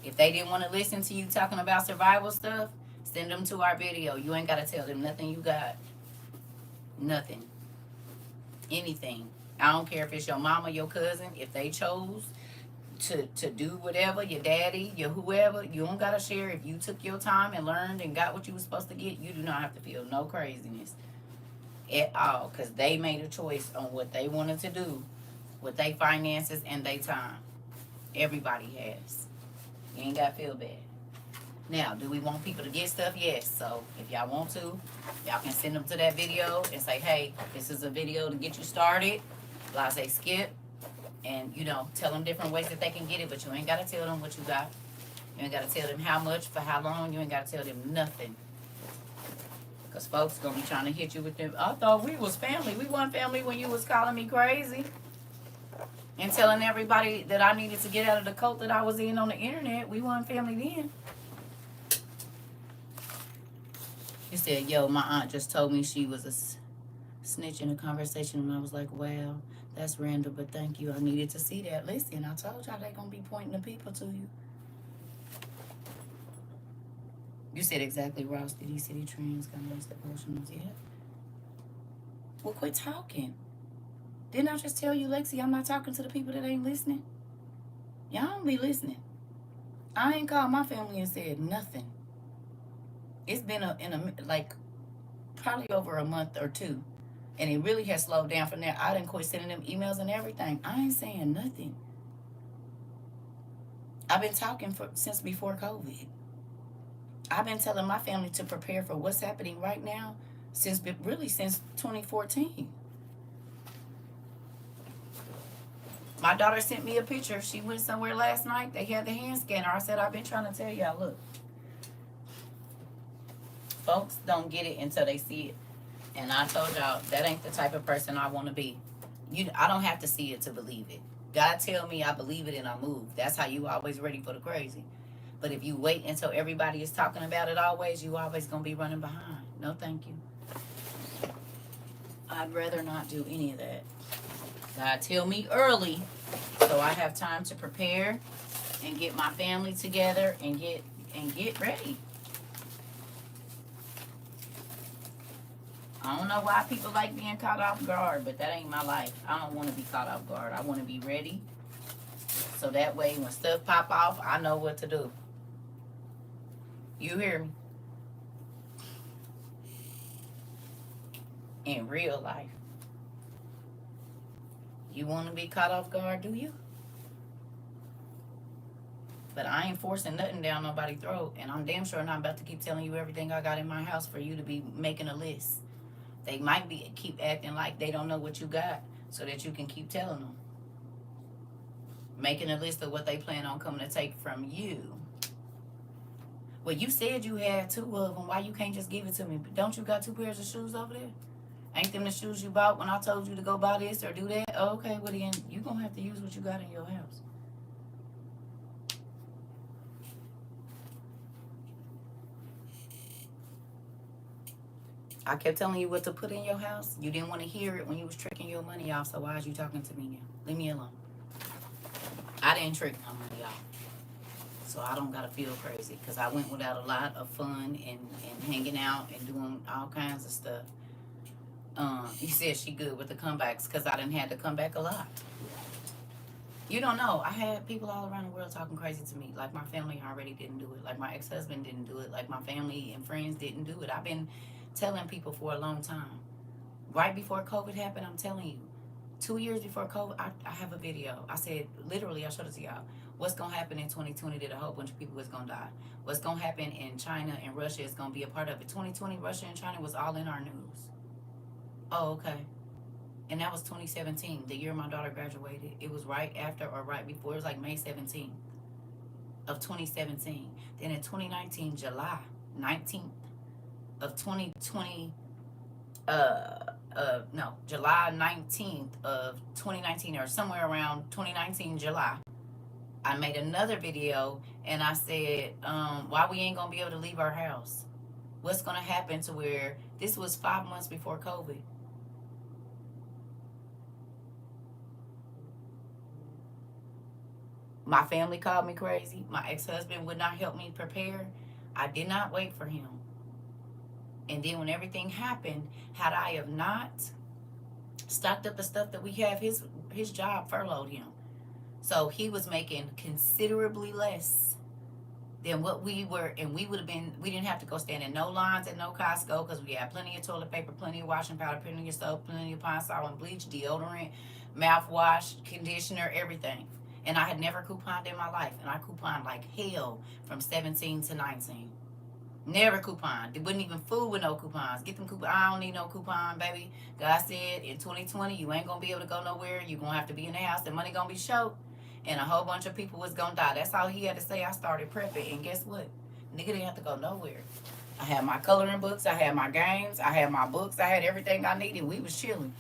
If they didn't want to listen to you talking about survival stuff, send them to our video. You ain't got to tell them nothing you got. Nothing. Anything. I don't care if it's your mama, your cousin. If they chose to do whatever, your daddy, your whoever, you don't got to share. If you took your time and learned and got what you were supposed to get, you do not have to feel no craziness at all. Because they made a choice on what they wanted to do with their finances and their time. Everybody has. You ain't got to feel bad. Now, do we want people to get stuff? Yes. So if y'all want to, y'all can send them to that video and say, hey, this is a video to get you started. Blase skip. And, tell them different ways that they can get it. But you ain't got to tell them what you got. You ain't got to tell them how much, for how long. You ain't got to tell them nothing. Because folks going to be trying to hit you with them. I thought we was family. We wasn't family when you was calling me crazy. And telling everybody that I needed to get out of the cult that I was in on the internet. We wasn't family then. He said, yo, my aunt just told me she was a snitch in a conversation. And I was like, wow, that's random, but thank you. I needed to see that. Listen, I told y'all they going to be pointing the people to you. You said exactly, Ross. Did he said he trans guys, devotionals? Yeah. Well, quit talking. Didn't I just tell you, Lexi, I'm not talking to the people that ain't listening? Y'all don't be listening. I ain't called my family and said nothing. It's been probably over a month or two. And it really has slowed down from there. I didn't quit sending them emails and everything. I ain't saying nothing. I've been talking since before COVID. I've been telling my family to prepare for what's happening right now since 2014. My daughter sent me a picture. She went somewhere last night. They had the hand scanner. I said, I've been trying to tell y'all, look. Folks don't get it until they see it. And I told y'all, that ain't the type of person I want to be. I don't have to see it to believe it. God tell me I believe it and I move. That's how you always ready for the crazy. But if you wait until everybody is talking about it always, you always going to be running behind. No, thank you. I'd rather not do any of that. God tell me early so I have time to prepare and get my family together and get ready. I don't know why people like being caught off guard, but that ain't my life. I don't want to be caught off guard. I want to be ready. So that way when stuff pop off, I know what to do. You hear me? In real life. You want to be caught off guard, do you? But I ain't forcing nothing down nobody's throat, and I'm damn sure not about to keep telling you everything I got in my house for you to be making a list. They might be keep acting like they don't know what you got, so that you can keep telling them. Making a list of what they plan on coming to take from you. Well, you said you had 2 of them. Why you can't just give it to me? Don't you got 2 pairs of shoes over there? Ain't them the shoes you bought when I told you to go buy this or do that? Oh, okay, well then you gonna have to use what you got in your house. I kept telling you what to put in your house. You didn't want to hear it when you was tricking your money off, so why is you talking to me now? Leave me alone. I didn't trick my money off. So I don't gotta feel crazy because I went without a lot of fun and hanging out and doing all kinds of stuff. He said she good with the comebacks because I didn't have to come back a lot. You don't know. I had people all around the world talking crazy to me. Like my family already didn't do it. Like my ex-husband didn't do it. Like my family and friends didn't do it. I've been telling people for a long time. Right before COVID happened, I'm telling you. 2 years before COVID, I have a video. I said, literally, I showed it to y'all. What's going to happen in 2020 that a whole bunch of people is going to die? What's going to happen in China and Russia is going to be a part of it. 2020, Russia and China was all in our news. Oh, okay. And that was 2017, the year my daughter graduated. It was right after or right before. It was like May 17th of 2017. Then in 2019, July 19th of 2020, July 19th of 2019 or somewhere around 2019, July, I made another video and I said, why we ain't gonna be able to leave our house? What's gonna happen to where this was 5 months before COVID. My family called me crazy. My ex-husband would not help me prepare. I did not wait for him. And then when everything happened, had I have not stocked up the stuff that we have, his job furloughed him. So he was making considerably less than what we were, and we didn't have to go stand in no lines at no Costco because we had plenty of toilet paper, plenty of washing powder, plenty of soap, plenty of pine sol and bleach, deodorant, mouthwash, conditioner, everything. And I had never couponed in my life, and I couponed like hell from 17 to 19. Never couponed. It wasn't even food with no coupons. Get them coupons. I don't need no coupon, baby. God said in 2020, you ain't going to be able to go nowhere. You're going to have to be in the house. The money going to be short. And a whole bunch of people was going to die. That's all he had to say. I started prepping. And guess what? Nigga didn't have to go nowhere. I had my coloring books. I had my games. I had my books. I had everything I needed. We was chilling.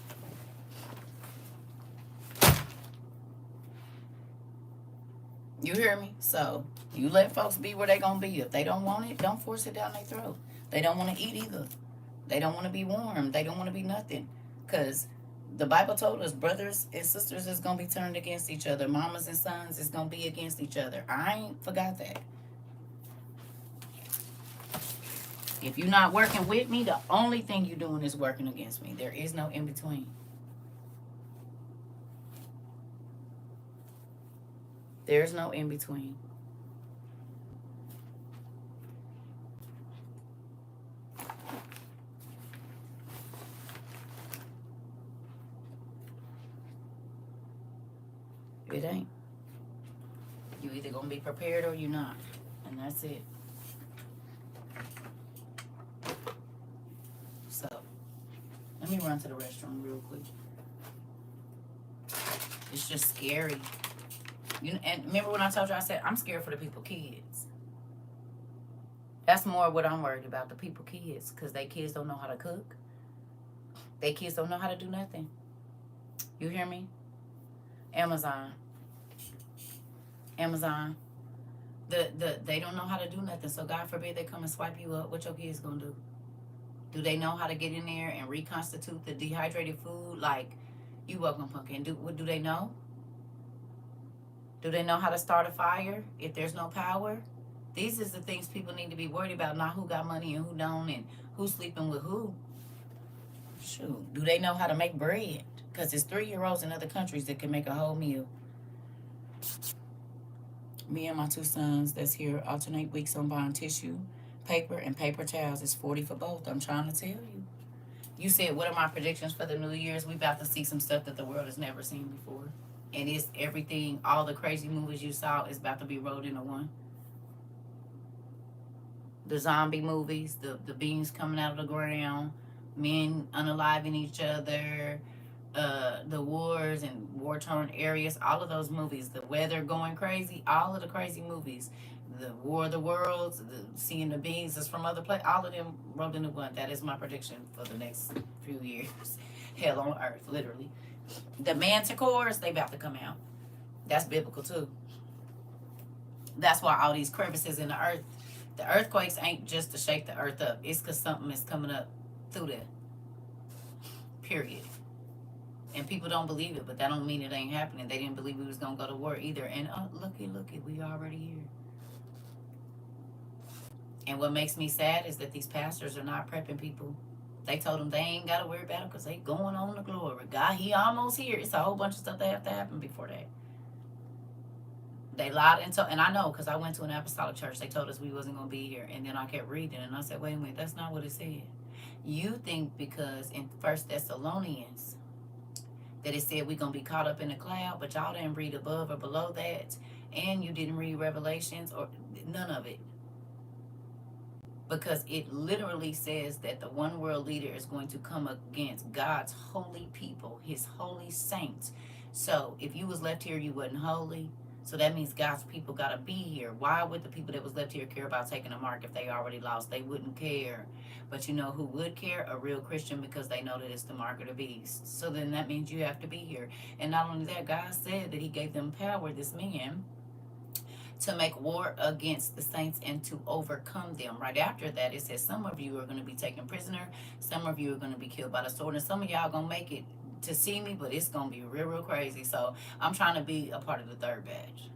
You hear me? So you let folks be where they gonna be. If they don't want it, don't force it down their throat. They don't want to eat either. They don't want to be warm. They don't want to be nothing. Because the Bible told us brothers and sisters is gonna be turned against each other. Mamas and sons is gonna be against each other. I ain't forgot that. If you're not working with me, the only thing you're doing is working against me. There is no in between. There's no in between. It ain't. You either gonna be prepared or you're not. And that's it. So let me run to the restroom real quick. It's just scary. And remember when I told you, I said, I'm scared for the people kids. That's more what I'm worried about, the people kids. Because they kids don't know how to cook. They kids don't know how to do nothing. You hear me? Amazon. They don't know how to do nothing. So God forbid they come and swipe you up. What your kids gonna do? Do they know how to get in there and reconstitute the dehydrated food? Like, you welcome, pumpkin. Do they know? Do they know how to start a fire if there's no power? These is the things people need to be worried about, not who got money and who don't and who's sleeping with who. Shoot, do they know how to make bread? Because it's 3-year-olds in other countries that can make a whole meal. Me and my 2 sons that's here alternate weeks on buying tissue, paper, and paper towels. It's $40 for both. I'm trying to tell you. You said, what are my predictions for the New Year's? We about to see some stuff that the world has never seen before. And it's everything, all the crazy movies you saw is about to be rolled into one. The zombie movies, the beings coming out of the ground, men unaliving each other, the wars and war torn areas, all of those movies, the weather going crazy, all of the crazy movies, the War of the Worlds, seeing the beings that's from other places, all of them rolled into one. That is my prediction for the next few years. Hell on earth, literally. The manticores, they about to come out. That's biblical too. That's why all these crevices in the earth, the earthquakes ain't just to shake the earth up. It's because something is coming up through there. Period. And people don't believe it, but that don't mean it ain't happening. They didn't believe we was gonna go to war either. And looky, we already here. And what makes me sad is that these pastors are not prepping people. They told them they ain't got to worry about it because they going on to glory. God, he almost here. It's a whole bunch of stuff that have to happen before that. They lied and I know because I went to an apostolic church. They told us we wasn't going to be here. And then I kept reading and I said, wait a minute, that's not what it said. You think because in 1 Thessalonians that it said we're going to be caught up in the cloud, but y'all didn't read above or below that. And you didn't read Revelations or none of it. Because it literally says that the one world leader is going to come against God's holy people, his holy saints. So if you was left here, you wasn't holy. So that means God's people got to be here. Why would the people that was left here care about taking a mark if they already lost? They wouldn't care. But you know who would care? A real Christian, because they know that it's the mark of the beast. So then that means you have to be here. And not only that, God said that he gave them power, this man, to make war against the saints and to overcome them. Right after that, it says some of you are going to be taken prisoner. Some of you are going to be killed by the sword. And some of y'all going to make it to see me, but it's going to be real, real crazy. So I'm trying to be a part of the third batch.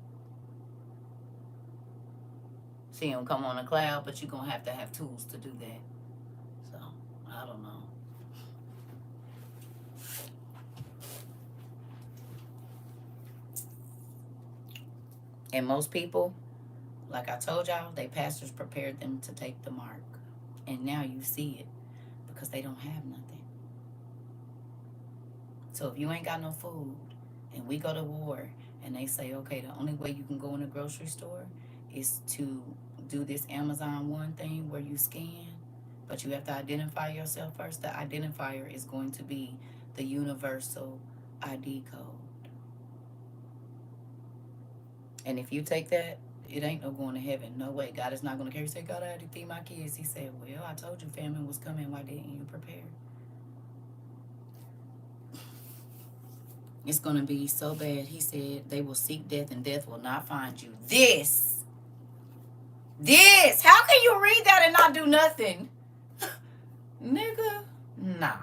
See him come on a cloud, but you're going to have tools to do that. So, I don't know. And most people, like I told y'all, they pastors prepared them to take the mark. And now you see it because they don't have nothing. So if you ain't got no food and we go to war and they say, okay, the only way you can go in a grocery store is to do this Amazon One thing where you scan, but you have to identify yourself first. The identifier is going to be the universal ID code. And if you take that, it ain't no going to heaven. No way. God is not going to care. You say, God, I had to feed my kids. He said, well, I told you famine was coming. Why didn't you prepare? It's going to be so bad. He said, they will seek death and death will not find you. This. How can you read that and not do nothing? Nigga, nah.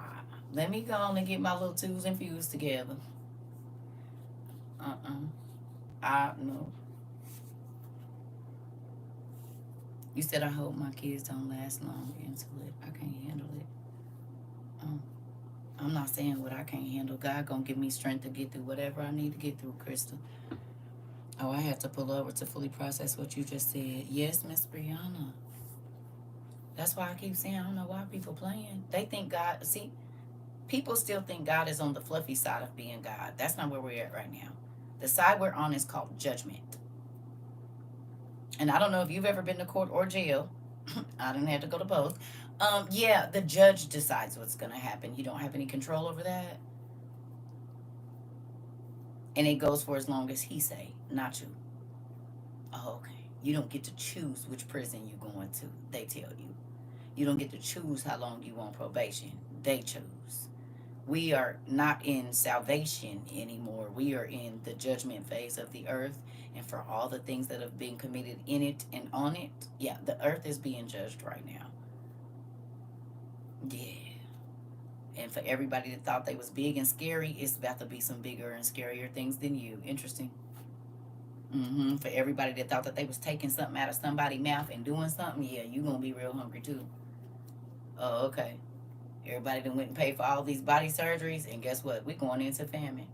Let me go on and get my little twos and fuse together. No. You said, I hope my kids don't last long into it. I can't handle it. I'm not saying what I can't handle. God gonna give me strength to get through whatever I need to get through, Crystal. Oh, I have to pull over to fully process what you just said. Yes, Miss Brianna. That's why I keep saying I don't know why people playing. They think God, see, people still think God is on the fluffy side of being God. That's not where we're at right now. The side we're on is called judgment. And I don't know if you've ever been to court or jail. I didn't have to go to both. Yeah, the judge decides what's going to happen. You don't have any control over that. And it goes for as long as he say, not you. Oh, okay. You don't get to choose which prison you're going to. They tell you. You don't get to choose how long you on probation. They choose. We are not in salvation anymore. We are in the judgment phase of the earth. And for all the things that have been committed in it and on it, yeah, the earth is being judged right now. Yeah. And for everybody that thought they was big and scary, it's about to be some bigger and scarier things than you. Interesting. For everybody that thought that they was taking something out of somebody's mouth and doing something, yeah, you gonna be real hungry too. Oh, okay. Everybody that went and paid for all these body surgeries, and guess what? We're going into famine.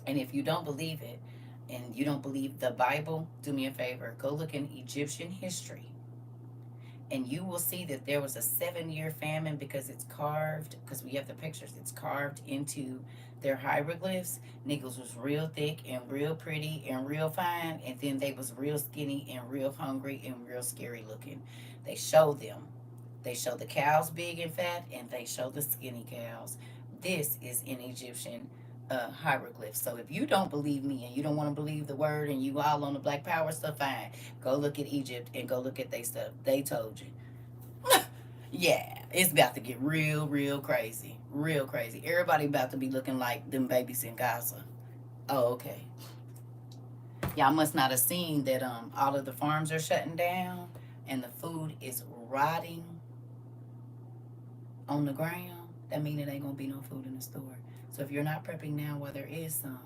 And if you don't believe it, and you don't believe the Bible, do me a favor. Go look in Egyptian history And you will see that there was a 7-year famine because it's carved, because we have the pictures, it's carved into their hieroglyphs. Niggas was real thick and real pretty and real fine, and then they was real skinny and real hungry and real scary looking. They show them. They show the cows big and fat, and they show the skinny cows. This is an Egyptian hieroglyph. So if you don't believe me and you don't want to believe the word and you all on the Black Power stuff, fine. Go look at Egypt and go look at their stuff. They told you. Yeah, it's about to get real, real crazy. Real crazy. Everybody about to be looking like them babies in Gaza. Oh, okay. Y'all must not have seen that all of the farms are shutting down and the food is rotting on the ground. That means it ain't gonna be no food in the store. So if you're not prepping now, while there is some,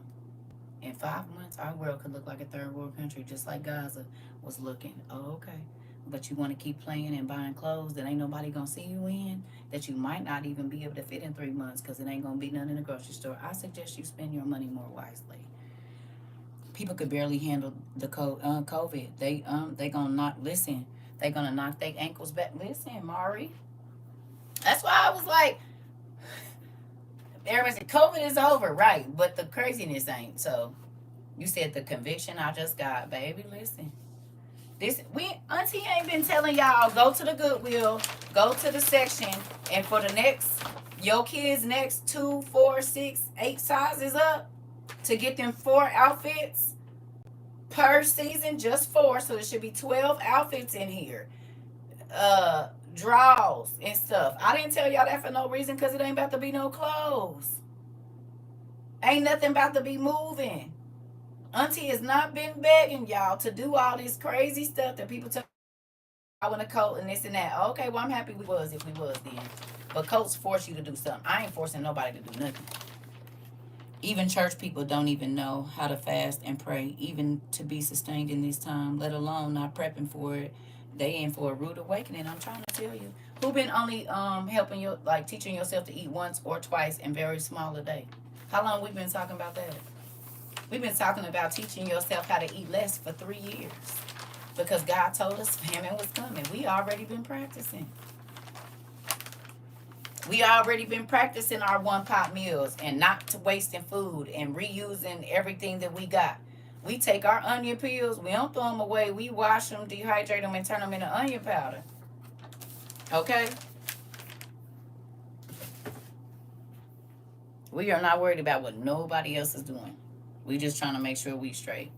in 5 months, our world could look like a third world country, just like Gaza was looking. Oh, okay. But you want to keep playing and buying clothes that ain't nobody gonna see you in, that you might not even be able to fit in 3 months because it ain't gonna be none in the grocery store. I suggest you spend your money more wisely. People could barely handle the COVID. They gonna not listen. They gonna knock their ankles back. Listen, Mari. That's why I was like, everybody said COVID is over, right? But the craziness ain't. So you said the conviction I just got, baby. Listen, this we Auntie ain't been telling y'all go to the Goodwill, go to the section, and for the next your kids next 2, 4, 6, 8 sizes up to get them 4 outfits per season, just 4. So there should be 12 outfits in here. Draws and stuff. I didn't tell y'all that for no reason because it ain't about to be no clothes. Ain't nothing about to be moving. Auntie has not been begging y'all to do all this crazy stuff that people tell I want a coat and this and that. Okay, well, I'm happy we was if we was then. But coats force you to do something. I ain't forcing nobody to do nothing. Even church people don't even know how to fast and pray, even to be sustained in this time, let alone not prepping for it. They in for a rude awakening. I'm trying to tell you. Who been only helping you, like teaching yourself to eat once or twice and very small a day? How long we been talking about that? We've been talking about teaching yourself how to eat less for 3 years. Because God told us famine was coming. We already been practicing. We already been practicing our one pot meals and not to wasting food and reusing everything that we got. We take our onion peels, we don't throw them away. We wash them, dehydrate them, and turn them into onion powder. Okay? We are not worried about what nobody else is doing. We just trying to make sure we straight.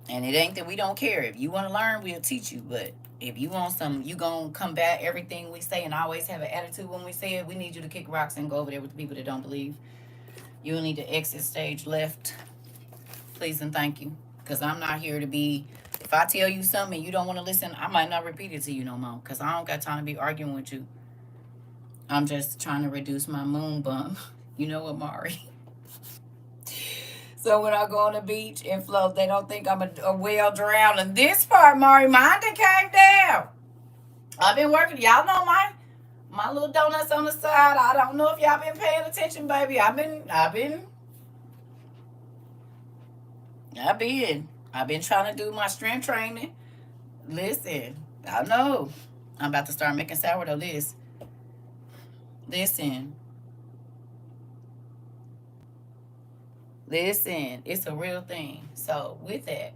And it ain't that we don't care. If you want to learn, we'll teach you. But if you want some, you going to combat everything we say and always have an attitude when we say it, we need you to kick rocks and go over there with the people that don't believe. You will need to exit stage left. Please and thank you. Because I'm not here to be, if I tell you something and you don't want to listen, I might not repeat it to you no more. Because I don't got time to be arguing with you. I'm just trying to reduce my moon bump. You know what, Mari? So when I go on the beach and float, they don't think I'm a whale drowning. This part, Mari, mine done came down. I've been working. Y'all know my little donuts on the side. I don't know if y'all been paying attention, baby. I've been trying to do my strength training. Listen, I know. I'm about to start making sourdough. Listen. Listen, it's a real thing. So with that,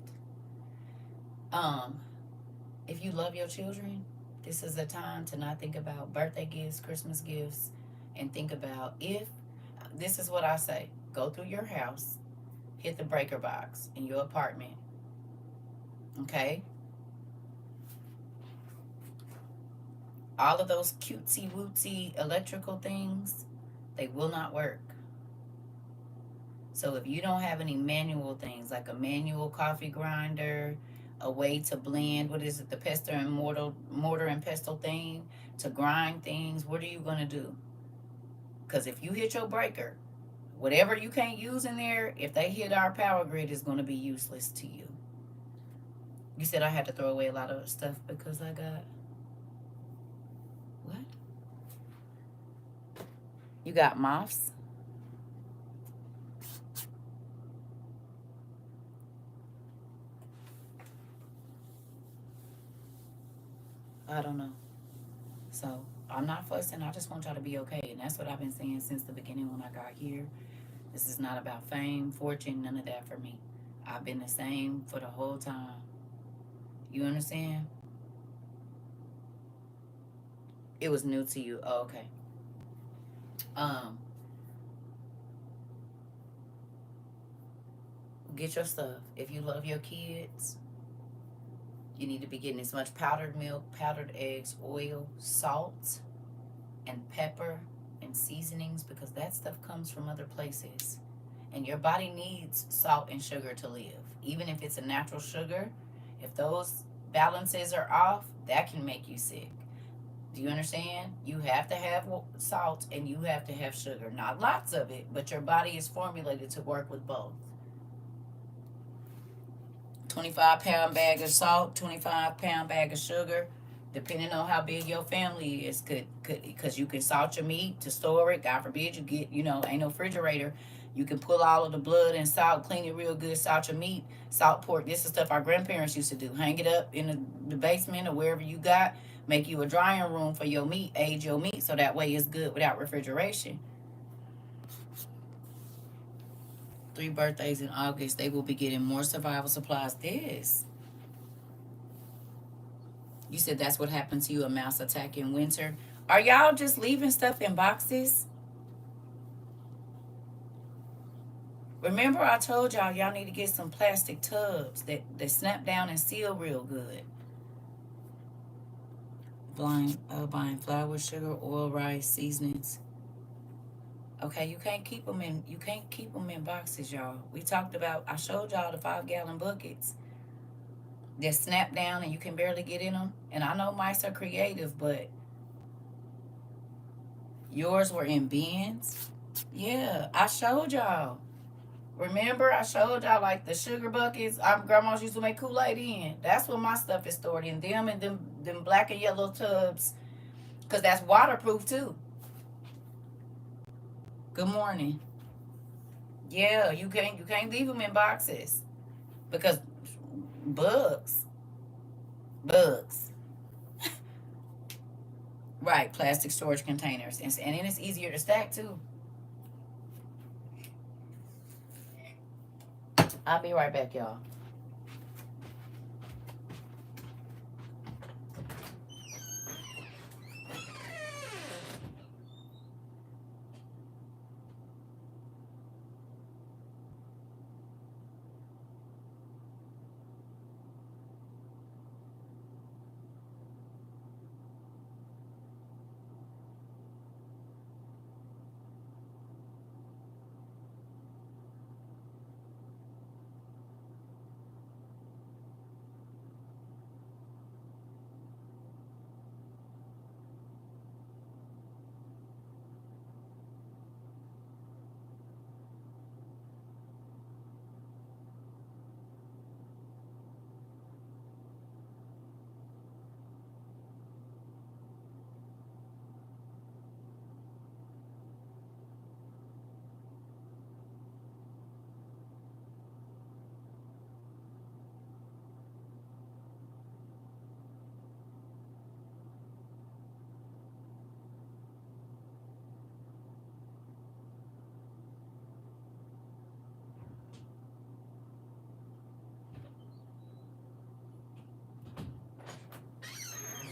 if you love your children, this is a time to not think about birthday gifts, Christmas gifts, and think about if this is what I say. Go through your house, hit the breaker box in your apartment. Okay? All of those cutesy wootsy electrical things, they will not work. So if you don't have any manual things like a manual coffee grinder, a way to blend, what is it, the pestle and mortar and pestle thing to grind things, what are you going to do? Because if you hit your breaker, whatever you can't use in there, if they hit our power grid, is going to be useless to you. You said I had to throw away a lot of stuff because I got what? You got moths? I don't know. So I'm not fussing. I just want y'all to be okay. And that's what I've been saying since the beginning when I got here. This is not about fame, fortune, none of that for me. I've been the same for the whole time. You understand? It was new to you. Oh, okay. Um, get your stuff. If you love your kids, you need to be getting as much powdered milk, powdered eggs, oil, salt, and pepper and seasonings because that stuff comes from other places. And your body needs salt and sugar to live. Even if it's a natural sugar, if those balances are off, that can make you sick. Do you understand? You have to have salt and you have to have sugar. Not lots of it, but your body is formulated to work with both. 25-pound bag of salt, 25-pound bag of sugar, depending on how big your family is, could because you can salt your meat to store it. God forbid you get, ain't no refrigerator. You can pull all of the blood and salt, clean it real good, salt your meat, salt pork. This is stuff our grandparents used to do. Hang it up in the basement or wherever you got. Make you a drying room for your meat, age your meat, so that way it's good without refrigeration. 3 birthdays in August. They will be getting more survival supplies. You said that's what happened to you, a mouse attack in winter. Are y'all just leaving stuff in boxes? Remember I told y'all need to get some plastic tubs that snap down and seal real good. Buying flour, sugar, oil, rice, seasonings. Okay, you can't keep them in boxes, y'all. I showed y'all the 5-gallon buckets that snap down and you can barely get in them. And I know mice are creative, but yours were in bins. Yeah, I showed y'all. Remember, I showed y'all like the sugar buckets our grandmas used to make Kool-Aid in. That's what my stuff is stored in. Them and them black and yellow tubs, because that's waterproof too. Good morning. Yeah, you can't leave them in boxes because bugs. Bugs. Right, plastic storage containers. And then it's easier to stack too. I'll be right back, y'all.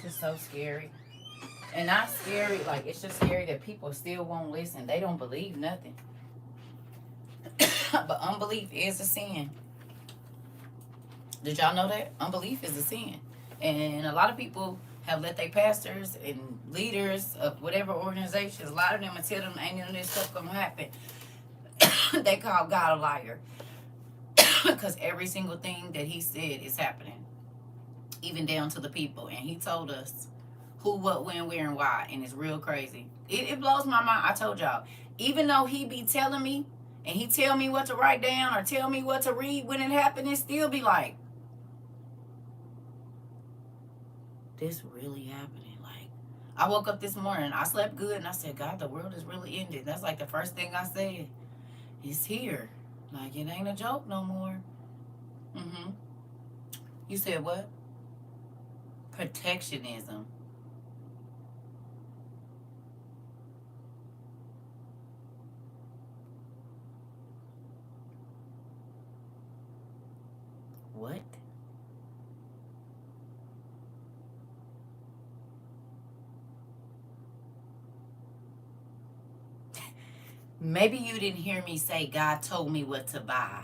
It's just so scary. And not scary, like it's just scary that people still won't listen. They don't believe nothing. But unbelief is a sin. Did y'all know that? Unbelief is a sin. And a lot of people have let their pastors and leaders of whatever organizations, a lot of them will tell them ain't none of this stuff gonna happen. They call God a liar. Because every single thing that he said is happening. Even down to the people. And he told us who, what, when, where, and why. And it's real crazy. It blows my mind. I told y'all. Even though he be telling me, and he tell me what to write down or tell me what to read when it happened, it still be like, this really happening. Like, I woke up this morning, I slept good, and I said, God, the world is really ending. That's like the first thing I said. It's here. Like, it ain't a joke no more. You said what? Protectionism. What? Maybe you didn't hear me say God told me what to buy.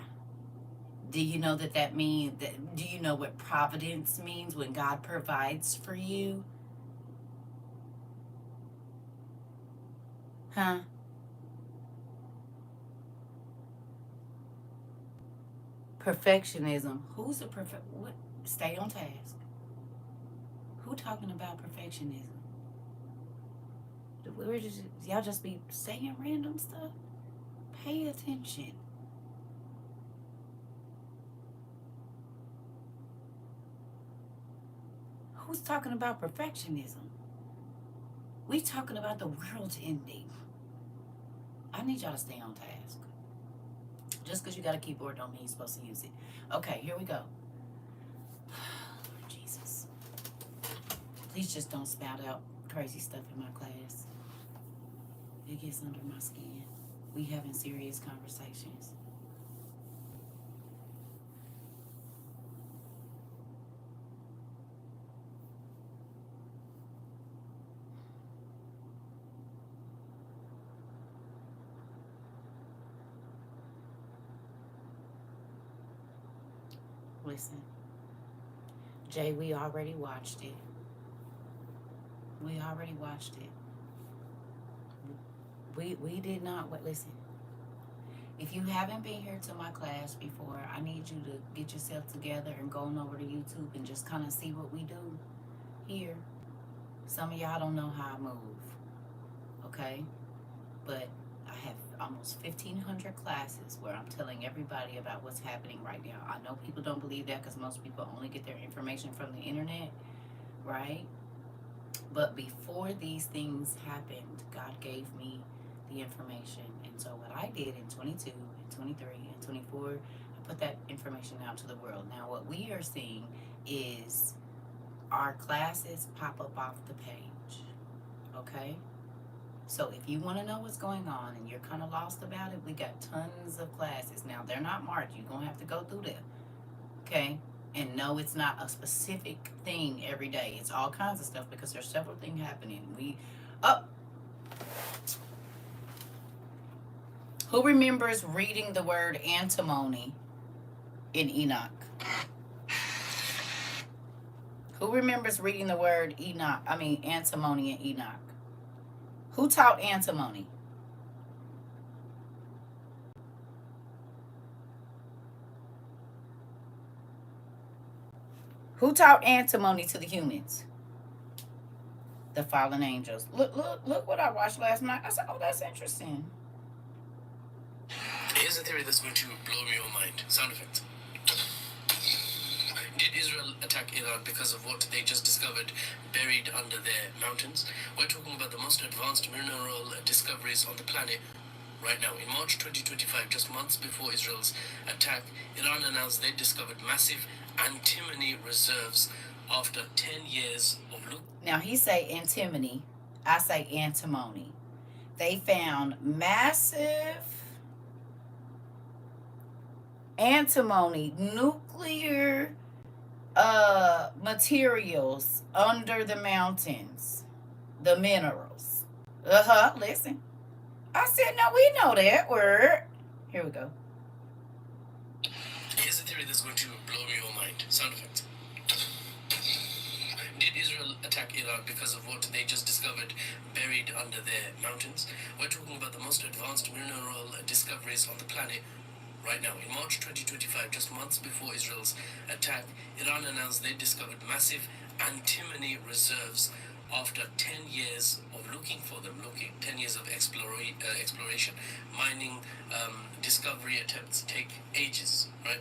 Do you know that means that? Do you know what providence means when God provides for you? Huh? Perfectionism. Who's a perfect? What? Stay on task. Who talking about perfectionism? Where did y'all just be saying random stuff? Pay attention. Who's talking about perfectionism? We talking about the world's ending. I need y'all to stay on task. Just because you got a keyboard don't mean you're supposed to use it. Okay, here we go. Jesus. Please just don't spout out crazy stuff in my class. It gets under my skin. We having serious conversations. Listen, Jay, we already watched it. We already watched it. We did not. Listen, if you haven't been here to my class before, I need you to get yourself together and go on over to YouTube and just kind of see what we do here. Some of y'all don't know how I move, okay? But I have almost 1,500 classes where I'm telling everybody about what's happening right now. I know people don't believe that because most people only get their information from the internet, right? But before these things happened, God gave me the information. And so what I did in 22 and 23 and 24, I put that information out to the world. Now what we are seeing is our classes pop up off the page, okay? So if you want to know what's going on and you're kind of lost about it, we got tons of classes. Now they're not marked. You're going to have to go through them, okay? And no, it's not a specific thing every day. It's all kinds of stuff because there's several things happening. Who remembers reading the word antimony in Enoch? Who remembers reading the word antimony in Enoch? Who taught antimony? Who taught antimony to the humans? The fallen angels. Look what I watched last night. I said, oh, that's interesting. Here's a theory that's going to blow your mind. Sound effects. Did Israel attack Iran because of what they just discovered buried under their mountains? We're talking about the most advanced mineral discoveries on the planet right now. In March 2025, just months before Israel's attack, Iran announced they discovered massive antimony reserves after 10 years of look. Now he say antimony, I say antimony. They found massive antimony, nuclear materials under the mountains, the minerals. Listen. I said, no, we know that word. Here we go. Here's a theory that's going to blow your mind. Sound effects. Did Israel attack Iran because of what they just discovered buried under their mountains? We're talking about the most advanced mineral discoveries on the planet right now. In March 2025, just months before Israel's attack, Iran announced they discovered massive antimony reserves after 10 years of looking for them, 10 years of exploration, mining, discovery attempts take ages, right?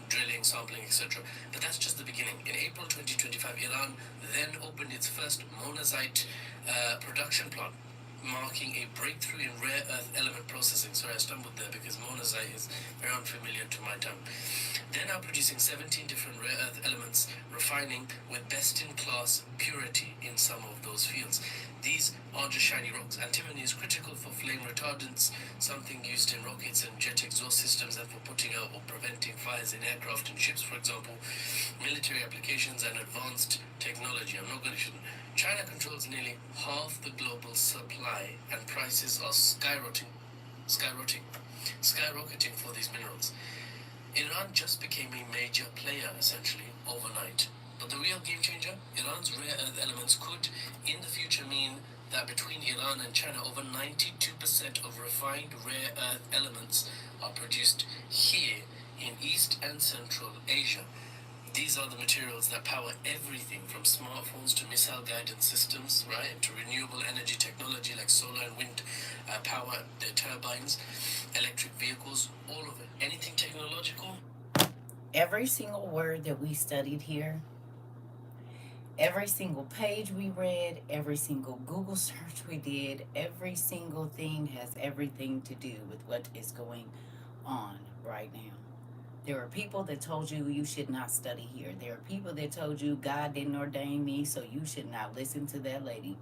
Drilling, sampling, etc. But that's just the beginning. In April 2025, Iran then opened its first monazite production plant, marking a breakthrough in rare earth element processing. Sorry, I stumbled there because monazite is very unfamiliar to my tongue. They're now producing 17 different rare earth elements, refining with best-in-class purity in some of those fields. These aren't just shiny rocks. Antimony is critical for flame retardants, something used in rockets and jet exhaust systems and for putting out or preventing fires in aircraft and ships, for example, military applications and advanced technology. I'm not going to... China controls nearly half the global supply and prices are skyrocketing for these minerals. Iran just became a major player, essentially, overnight. But the real game changer, Iran's rare earth elements could, in the future, mean that between Iran and China, over 92% of refined rare earth elements are produced here in East and Central Asia. These are the materials that power everything from smartphones to missile guidance systems, right, to renewable energy technology like solar and wind power, the turbines, electric vehicles, all of it. Anything technological. Every single word that we studied here, every single page we read, every single Google search we did, every single thing has everything to do with what is going on right now. There are people that told you you should not study here. There are people that told you God didn't ordain me, so you should not listen to that lady.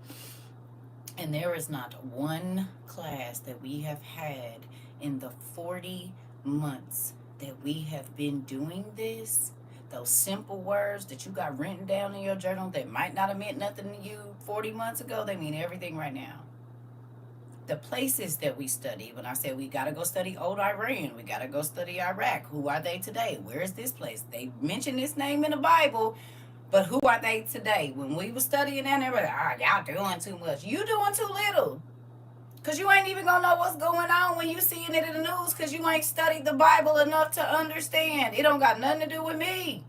And there is not one class that we have had in the 40 months that we have been doing this. Those simple words that you got written down in your journal that might not have meant nothing to you 40 months ago, they mean everything right now. The places that we study, when I said we got to go study old Iran, we got to go study Iraq. Who are they today? Where is this place? They mention this name in the Bible, but who are they today? When we were studying that, they were like, y'all doing too much. You doing too little. Because you ain't even going to know what's going on when you seeing it in the news because you ain't studied the Bible enough to understand. It don't got nothing to do with me.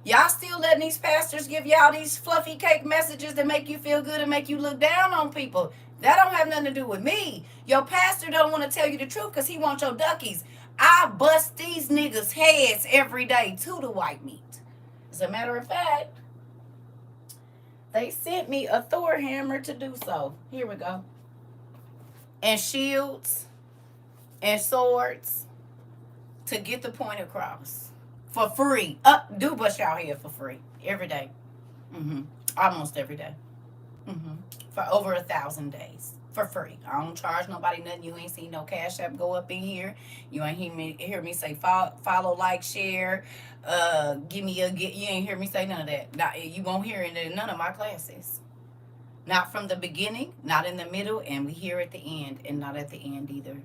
Y'all still letting these pastors give y'all these fluffy cake messages that make you feel good and make you look down on people. That don't have nothing to do with me. Your pastor don't want to tell you the truth because he wants your duckies. I bust these niggas' heads every day to the white meat. As a matter of fact, they sent me a Thor hammer to do so. Here we go. And shields and swords to get the point across. For free. Do bust y'all head for free. Every day. Almost every day. For over 1,000 days. For free. I don't charge nobody nothing. You ain't seen no Cash App go up in here. You ain't hear me say follow, like, share. You ain't hear me say none of that. You won't hear it in none of my classes. Not from the beginning, not in the middle, and we hear at the end, and not at the end either.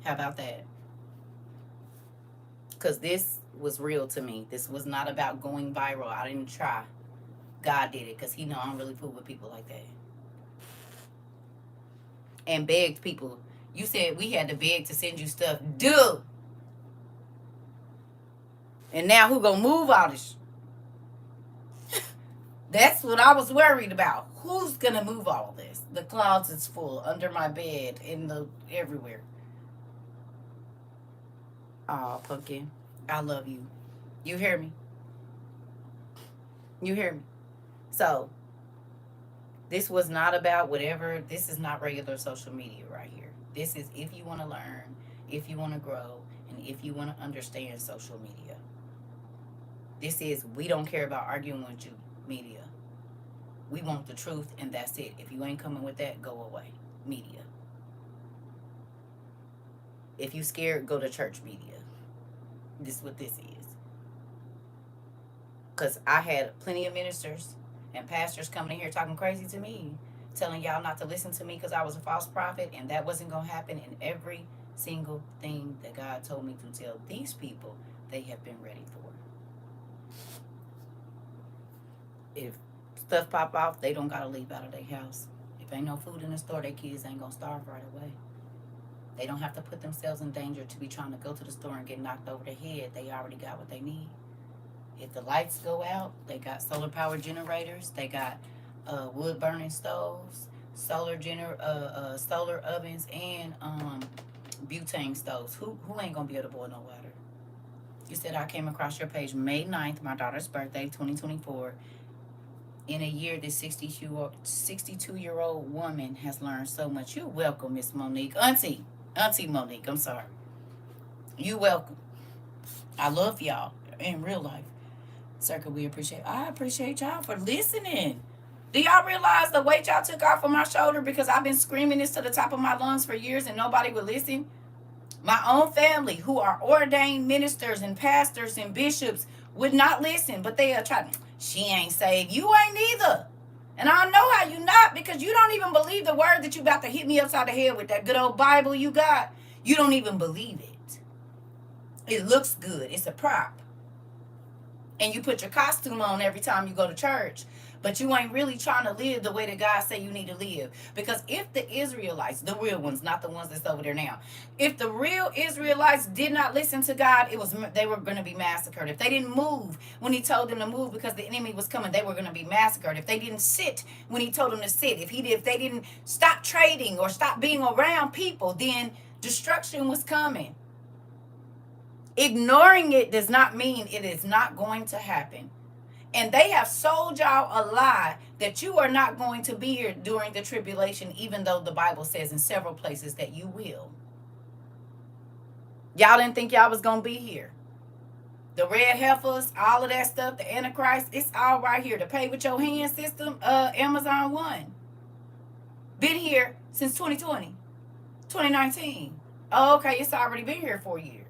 How about that? Because this was real to me. This was not about going viral. I didn't try. God did it because he know I don't really fool with people like that. And begged people. You said we had to beg to send you stuff. Do. And now who gonna move all this? That's what I was worried about. Who's gonna move all of this? The closet's full, under my bed, everywhere. Oh, Pumpkin, I love you. You hear me? You hear me? So, this was not about whatever. This is not regular social media right here. This is if you want to learn, if you want to grow, and if you want to understand social media. This is, we don't care about arguing with you, media. We want the truth, and that's it. If you ain't coming with that, go away, media. If you scared, go to church, media. This is what this is. Because I had plenty of ministers and pastors coming in here talking crazy to me, telling y'all not to listen to me because I was a false prophet, and that wasn't going to happen. In every single thing that God told me to tell these people, they have been ready for. If stuff pop off, they don't got to leave out of their house. If ain't no food in the store, their kids ain't going to starve right away. They don't have to put themselves in danger to be trying to go to the store and get knocked over the head. They already got what they need. If the lights go out, they got solar power generators. They got wood burning stoves, solar ovens, and butane stoves. Who ain't gonna be able to boil no water? You said I came across your page May 9th, my daughter's birthday, 2024. In a year, this 62-year-old woman has learned so much. You're welcome, Miss Monique. Auntie Monique, I'm sorry. You welcome. I love y'all in real life. CERCA, I appreciate y'all for listening. Do y'all realize the weight y'all took off of my shoulder because I've been screaming this to the top of my lungs for years and nobody would listen? My own family, who are ordained ministers and pastors and bishops, would not listen, but they are trying. She ain't saved. You ain't either. And I know how you not, because you don't even believe the word that you about to hit me upside the head with, that good old Bible you got. You don't even believe it. It looks good. It's a prop. And you put your costume on every time you go to church, but you ain't really trying to live the way that God say you need to live. Because if the Israelites, the real ones, not the ones that's over there now, if the real Israelites did not listen to God, they were going to be massacred. If they didn't move when he told them to move because the enemy was coming, they were going to be massacred. If they didn't sit when he told them to sit, if they didn't stop trading or stop being around people, then destruction was coming. Ignoring it does not mean it is not going to happen. And they have sold y'all a lie that you are not going to be here during the tribulation, even though the Bible says in several places that you will. Y'all didn't think y'all was going to be here. The red heifers, all of that stuff, the Antichrist, it's all right here. The pay with your hand system, Amazon One. Been here since 2020, 2019. Oh, okay, it's already been here 4 years.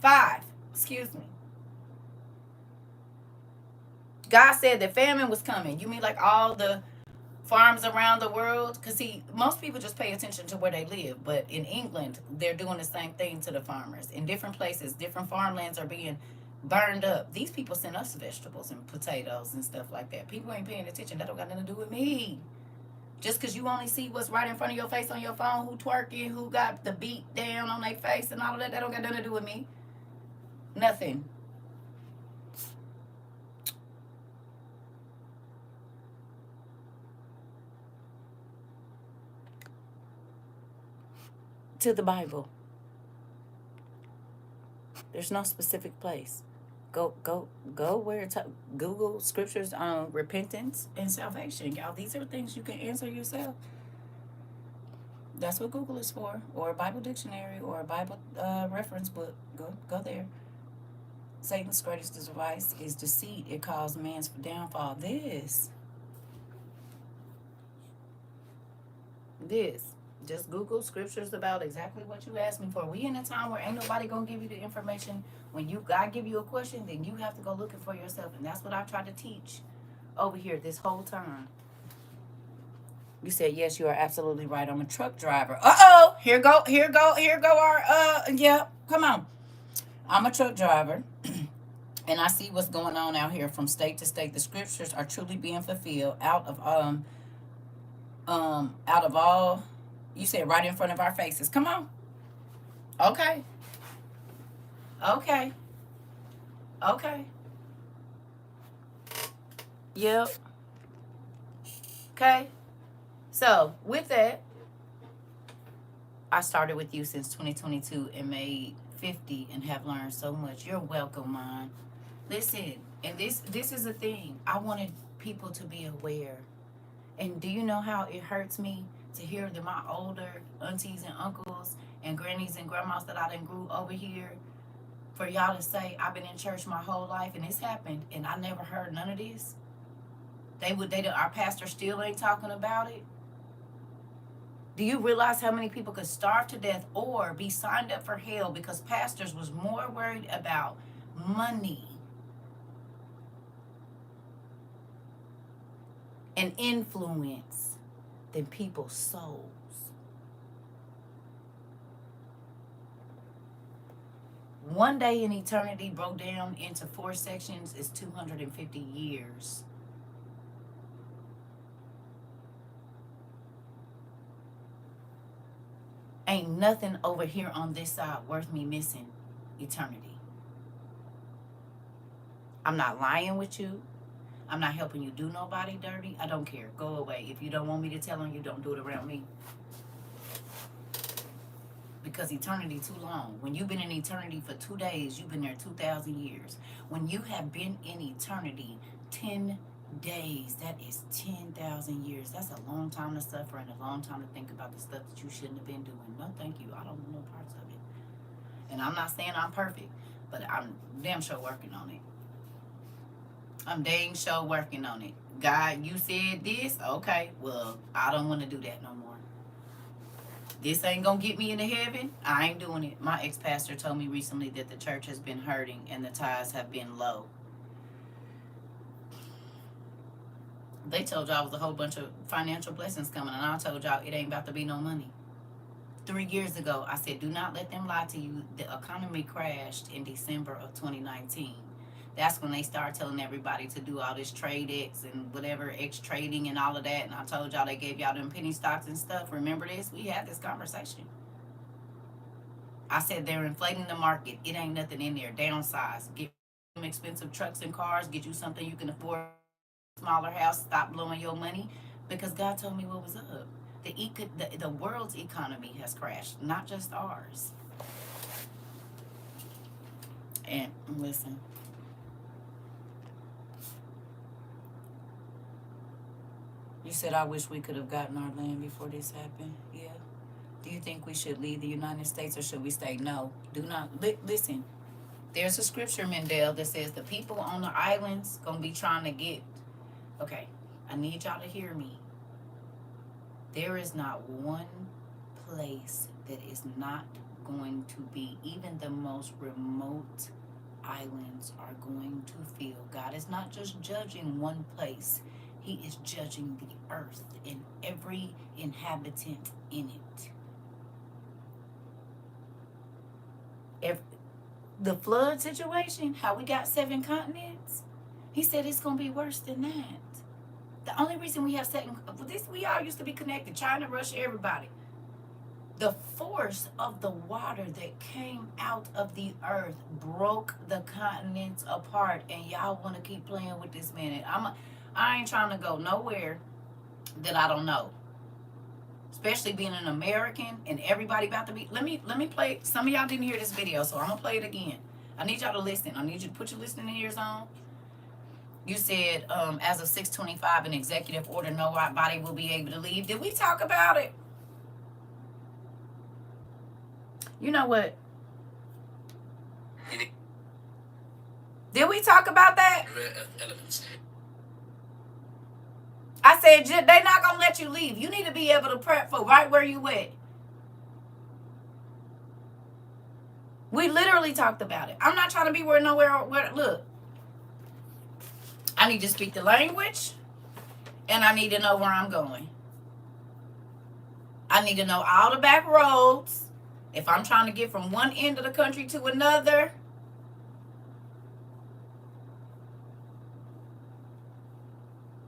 5, excuse me. God said that famine was coming. You mean like all the farms around the world? Because, see, most people just pay attention to where they live. But in England, they're doing the same thing to the farmers. In different places, different farmlands are being burned up. These people send us vegetables and potatoes and stuff like that. People ain't paying attention. That don't got nothing to do with me. Just because you only see what's right in front of your face on your phone, who twerking, who got the beat down on their face and all of that, that don't got nothing to do with me. Nothing. To the Bible. There's no specific place. Go where it's Google scriptures on repentance and salvation. Y'all, these are things you can answer yourself. That's what Google is for, or a Bible dictionary, or a Bible reference book. Go there. Satan's greatest device is deceit. It caused man's downfall. This. Just Google scriptures about exactly what you asked me for. We in a time where ain't nobody gonna give you the information. When God give you a question, then you have to go looking for yourself, and that's what I tried to teach over here this whole time. You said yes, you are absolutely right. I'm a truck driver. Here go our yeah. Come on. I'm a truck driver. And I see what's going on out here from state to state. The scriptures are truly being fulfilled out of all. You said right in front of our faces. Come on. Okay. Okay. Okay. Yep. Okay. So with that, I started with you since 2022 and made 50 and have learned so much. You're welcome, Mom. Listen, and this is the thing. I wanted people to be aware. And do you know how it hurts me to hear that my older aunties and uncles and grannies and grandmas that I done grew over here, for y'all to say I've been in church my whole life and it's happened and I never heard none of this? Our pastor still ain't talking about it. Do you realize how many people could starve to death or be signed up for hell because pastors was more worried about money and influence than people's souls? One day in eternity broke down into 4 sections is 250 years. Ain't nothing over here on this side worth me missing eternity. I'm not lying with you. I'm not helping you do nobody dirty. I don't care. Go away. If you don't want me to tell on you, don't do it around me. Because eternity too long. When you've been in eternity for 2 days, you've been there 2,000 years. When you have been in eternity 10 days, that is 10,000 years. That's a long time to suffer and a long time to think about the stuff that you shouldn't have been doing. No, thank you. I don't want no parts of it. And I'm not saying I'm perfect, but I'm damn sure working on it. I'm dang sure working on it. God, you said this? Okay, well, I don't want to do that no more. This ain't gonna get me into heaven. I ain't doing it. My ex-pastor told me recently that the church has been hurting and the tithes have been low. They told y'all it was a whole bunch of financial blessings coming, and I told y'all it ain't about to be no money. 3 years ago, I said, do not let them lie to you. The economy crashed in December of 2019. That's when they started telling everybody to do all this trade X and whatever X trading and all of that. And I told y'all they gave y'all them penny stocks and stuff. Remember this? We had this conversation. I said they're inflating the market. It ain't nothing in there. Downsize. Get some expensive trucks and cars. Get you something you can afford. Smaller house. Stop blowing your money. Because God told me what was up. The world's economy has crashed, not just ours. And listen, you said I wish we could have gotten our land before this happened. Yeah. Do you think we should leave the United States or should we stay? No. Do not listen. There's a scripture, Mendel, that says the people on the islands gonna be trying to get. Okay, I need y'all to hear me. There is not one place that is not going to be, even the most remote islands are going to feel. God is not just judging one place, He is judging the earth and every inhabitant in it. If the flood situation, how we got 7 continents, He said it's going to be worse than that. The only reason we have we all used to be connected, China, Russia, everybody. The force of the water that came out of the earth broke the continents apart, and y'all want to keep playing with this minute. I ain't trying to go nowhere that I don't know. Especially being an American and everybody about to be. Let me play. Some of y'all didn't hear this video, so I'm gonna play it again. I need y'all to listen. I need you to put your listening ears on. You said, as of 6/25, an executive order, nobody will be able to leave. Did we talk about it? You know what? Did we talk about that? I said, they're not going to let you leave. You need to be able to prep for right where you at. We literally talked about it. I'm not trying to be nowhere. Look, I need to speak the language, and I need to know where I'm going. I need to know all the back roads. If I'm trying to get from one end of the country to another.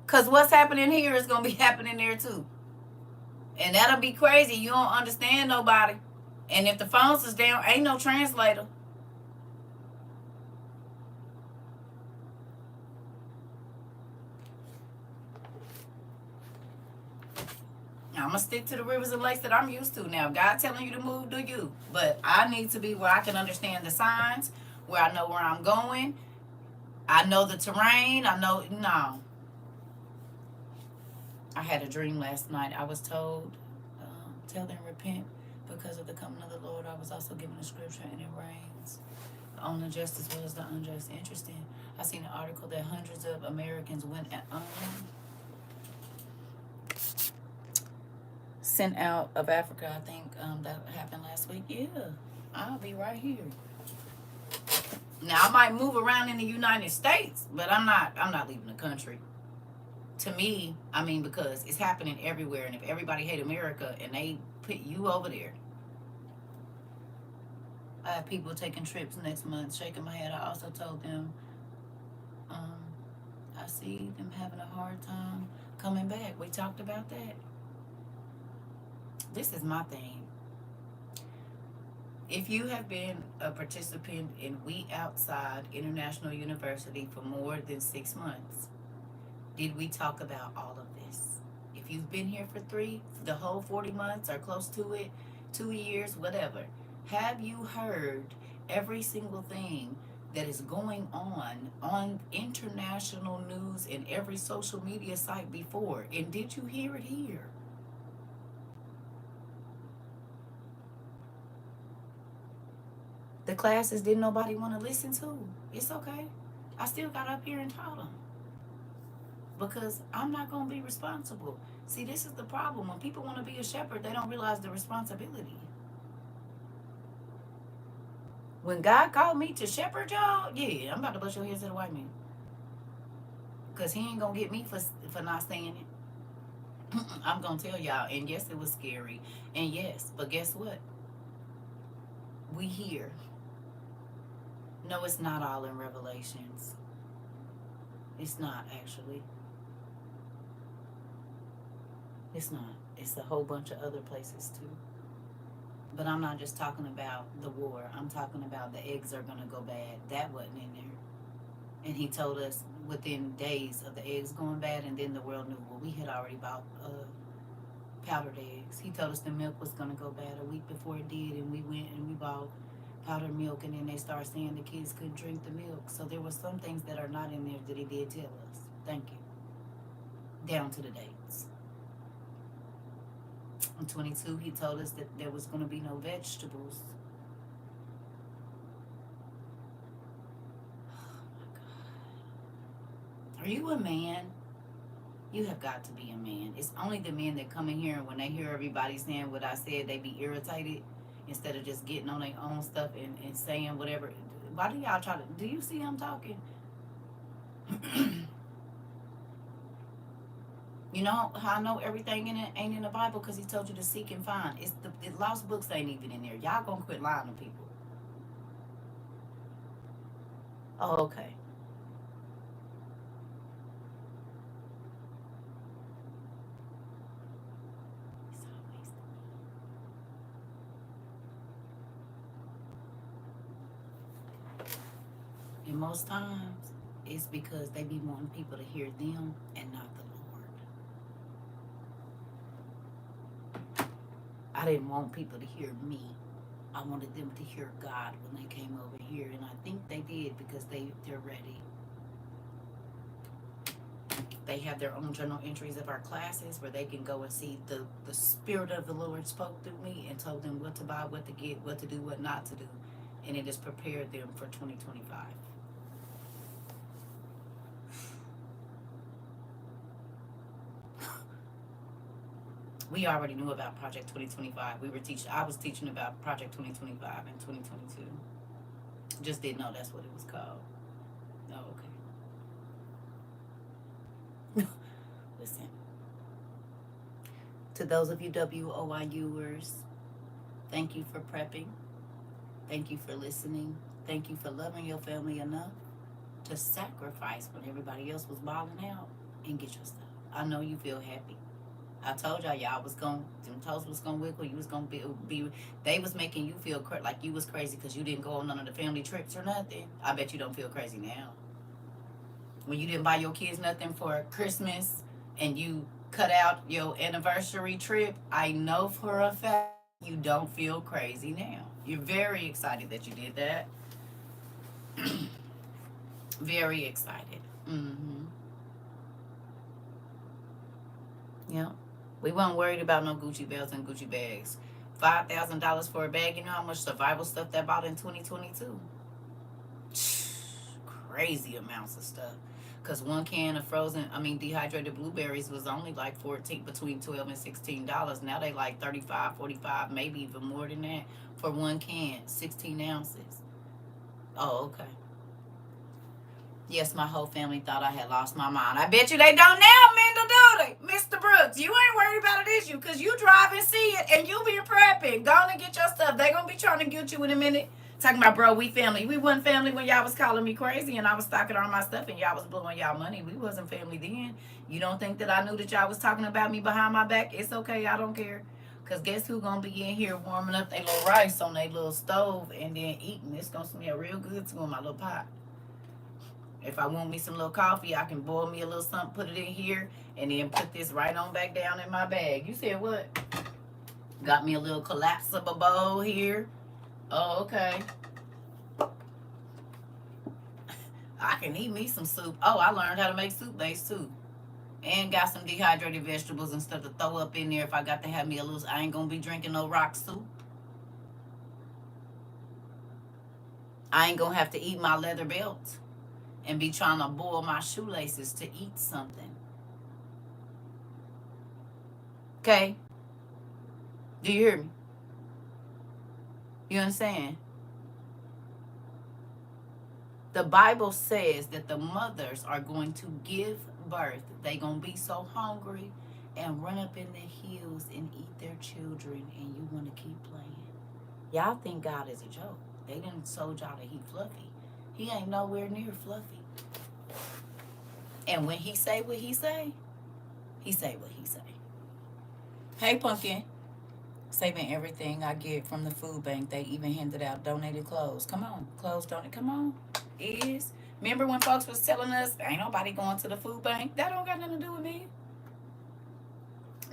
Because what's happening here is going to be happening there too. And that'll be crazy. You don't understand nobody. And if the phones is down, ain't no translator. I'm going to stick to the rivers and lakes that I'm used to now. God telling you to move, do you. But I need to be where I can understand the signs, where I know where I'm going. I know the terrain. No. I had a dream last night. I was told, tell them repent because of the coming of the Lord. I was also given a scripture, and it rains on the just as well as the unjust. Interesting. I seen an article that hundreds of Americans sent out of Africa. I think that happened last week. Yeah, I'll be right here. Now I might move around in the United States, but I'm not leaving the country. To me, because it's happening everywhere, and if everybody hate America and they put you over there. I have people taking trips next month, shaking my head. I also told them I see them having a hard time coming back. We talked about that. This is my thing. If you have been a participant in We Outside International University for more than 6 months, did we talk about all of this? If you've been here for the whole 40 months or close to it, 2 years, whatever, have you heard every single thing that is going on international news and every social media site before? And did you hear it here? The classes didn't nobody want to listen to. It's okay. I still got up here and taught them. because I'm not going to be responsible. See, this is the problem. When people want to be a shepherd, they don't realize the responsibility. When God called me to shepherd y'all, yeah, I'm about to bust your heads to the white man. Because he ain't going to get me for not saying it. I'm going to tell y'all. And yes, it was scary. And yes, but guess what? We here. No, it's not all in Revelations. It's not, actually. It's not. It's a whole bunch of other places, too. But I'm not just talking about the war. I'm talking about the eggs are going to go bad. That wasn't in there. And he told us within days of the eggs going bad, and then the world knew. Well, we had already bought powdered eggs. He told us the milk was going to go bad a week before it did, and we went and we bought powdered milk, and then they started saying the kids couldn't drink the milk. So there were some things that are not in there that he did tell us. Thank you. Down to the dates. In 22, he told us that there was going to be no vegetables. Oh my God. Are you a man? You have got to be a man. It's only the men that come in here and when they hear everybody saying what I said, they be irritated instead of just getting on their own stuff and saying whatever. Why do y'all try to? Do you see I'm talking? You know how I know everything in it ain't in the Bible? Because he told you to seek and find. It's the lost books ain't even in there. Y'all gonna quit lying to people. Oh, okay. It's always and most times it's because they be wanting people to hear them and not the Lord. I didn't want people to hear me. I wanted them to hear God when they came over here, and I think they did because they're ready. They have their own journal entries of our classes where they can go and see the Spirit of the Lord spoke through me and told them what to buy, what to get, what to do, what not to do. And it has prepared them for 2025. We already knew about Project 2025. I was teaching about Project 2025 in 2022. Just didn't know that's what it was called. Oh, okay. Listen. To those of you WOIUers, thank you for prepping. Thank you for listening. Thank you for loving your family enough to sacrifice when everybody else was balling out and get your stuff. I know you feel happy. I told y'all was gonna, them toes was gonna wiggle. You was gonna be they was making you feel like you was crazy because you didn't go on none of the family trips or nothing. I bet you don't feel crazy now. When you didn't buy your kids nothing for Christmas and you cut out your anniversary trip, I know for a fact you don't feel crazy now. You're very excited that you did that. Very excited. Mm-hmm. Yeah. We weren't worried about no Gucci belts and Gucci bags. $5,000 for a bag. You know how much survival stuff that bought in 2022? Crazy amounts of stuff. Because one can of dehydrated blueberries was only like between $12 and $16. Now they like 35, 45, maybe even more than that for one can, 16 ounces. Oh, okay. Yes, my whole family thought I had lost my mind. I bet you they don't now, Mendel, do they? Mr. Brooks, you ain't worried about it, is you? Because you drive and see it, and you be prepping. Go on and get your stuff. They going to be trying to guilt you in a minute. Talking about, bro, we family. We wasn't family when y'all was calling me crazy, and I was stocking all my stuff, and y'all was blowing y'all money. We wasn't family then. You don't think that I knew that y'all was talking about me behind my back? It's okay. I don't care. Because guess who going to be in here warming up their little rice on their little stove and then eating? It's going to smell real good too in my little pot. If I want me some little coffee, I can boil me a little something, put it in here, and then put this right on back down in my bag. You said what? Got me a little collapsible bowl here. Oh, okay. I can eat me some soup. Oh, I learned how to make soup base too. And got some dehydrated vegetables and stuff to throw up in there if I got to have me a little. I ain't gonna be drinking no rock soup. I ain't gonna have to eat my leather belt and be trying to boil my shoelaces to eat something. Okay? Do you hear me? You understand? The Bible says that the mothers are going to give birth. They going to be so hungry and run up in the hills and eat their children, and you want to keep playing. Y'all think God is a joke. They didn't told y'all that he fluffy. He ain't nowhere near fluffy. And when he say what he say what he say. Hey, Pumpkin. Saving everything I get from the food bank. They even handed out donated clothes. Come on. Clothes donate. Come on. Is. Remember when folks was telling us, ain't nobody going to the food bank? That don't got nothing to do with me.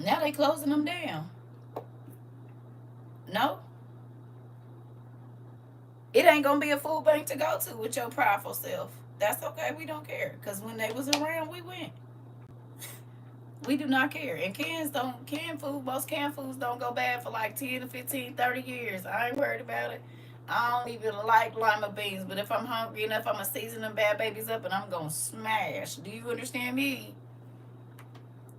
Now they closing them down. No. It ain't going to be a food bank to go to with your prideful self. That's okay. We don't care. Because when they was around, we went. We do not care. And most canned foods don't go bad for like 10 to 15, 30 years. I ain't worried about it. I don't even like lima beans, but if I'm hungry enough, I'm going to season them bad babies up and I'm going to smash. Do you understand me?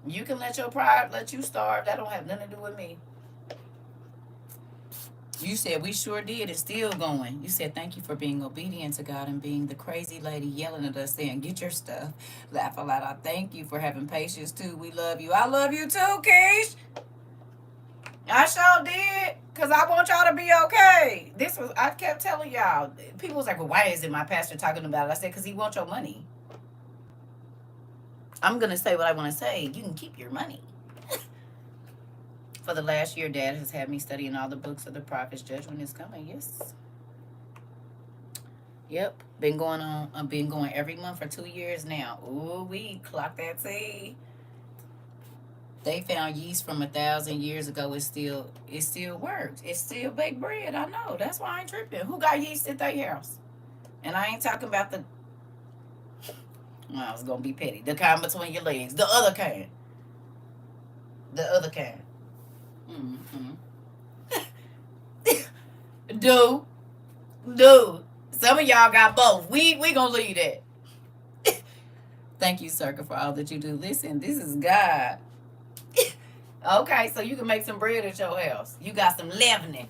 You can let your pride let you starve. That don't have nothing to do with me. You said we sure did. It's still going. You said thank you for being obedient to God and being the crazy lady yelling at us saying, get your stuff. Laugh a lot. I thank you for having patience too. We love you. I love you too, Keish. I sure did. Because I want y'all to be okay. I kept telling y'all. People was like, well, why isn't my pastor talking about it? I said, because he wants your money. I'm going to say what I want to say. You can keep your money. For the last year, Dad has had me studying all the books of the prophets. Judgment is coming. Yes. Yep. Been going every month for 2 years now. Ooh, we clock that T. They found yeast from 1,000 years ago. It still works. It still bake bread. I know. That's why I ain't tripping. Who got yeast at their house? And I ain't talking about the. Well, I was gonna be petty. The kind between your legs. The other kind. The other kind. Mm-hmm. Dude. Some of y'all got both. We gonna leave that. Thank you, CERCA, for all that you do. Listen, this is God. Okay, so you can make some bread at your house. You got some leavening.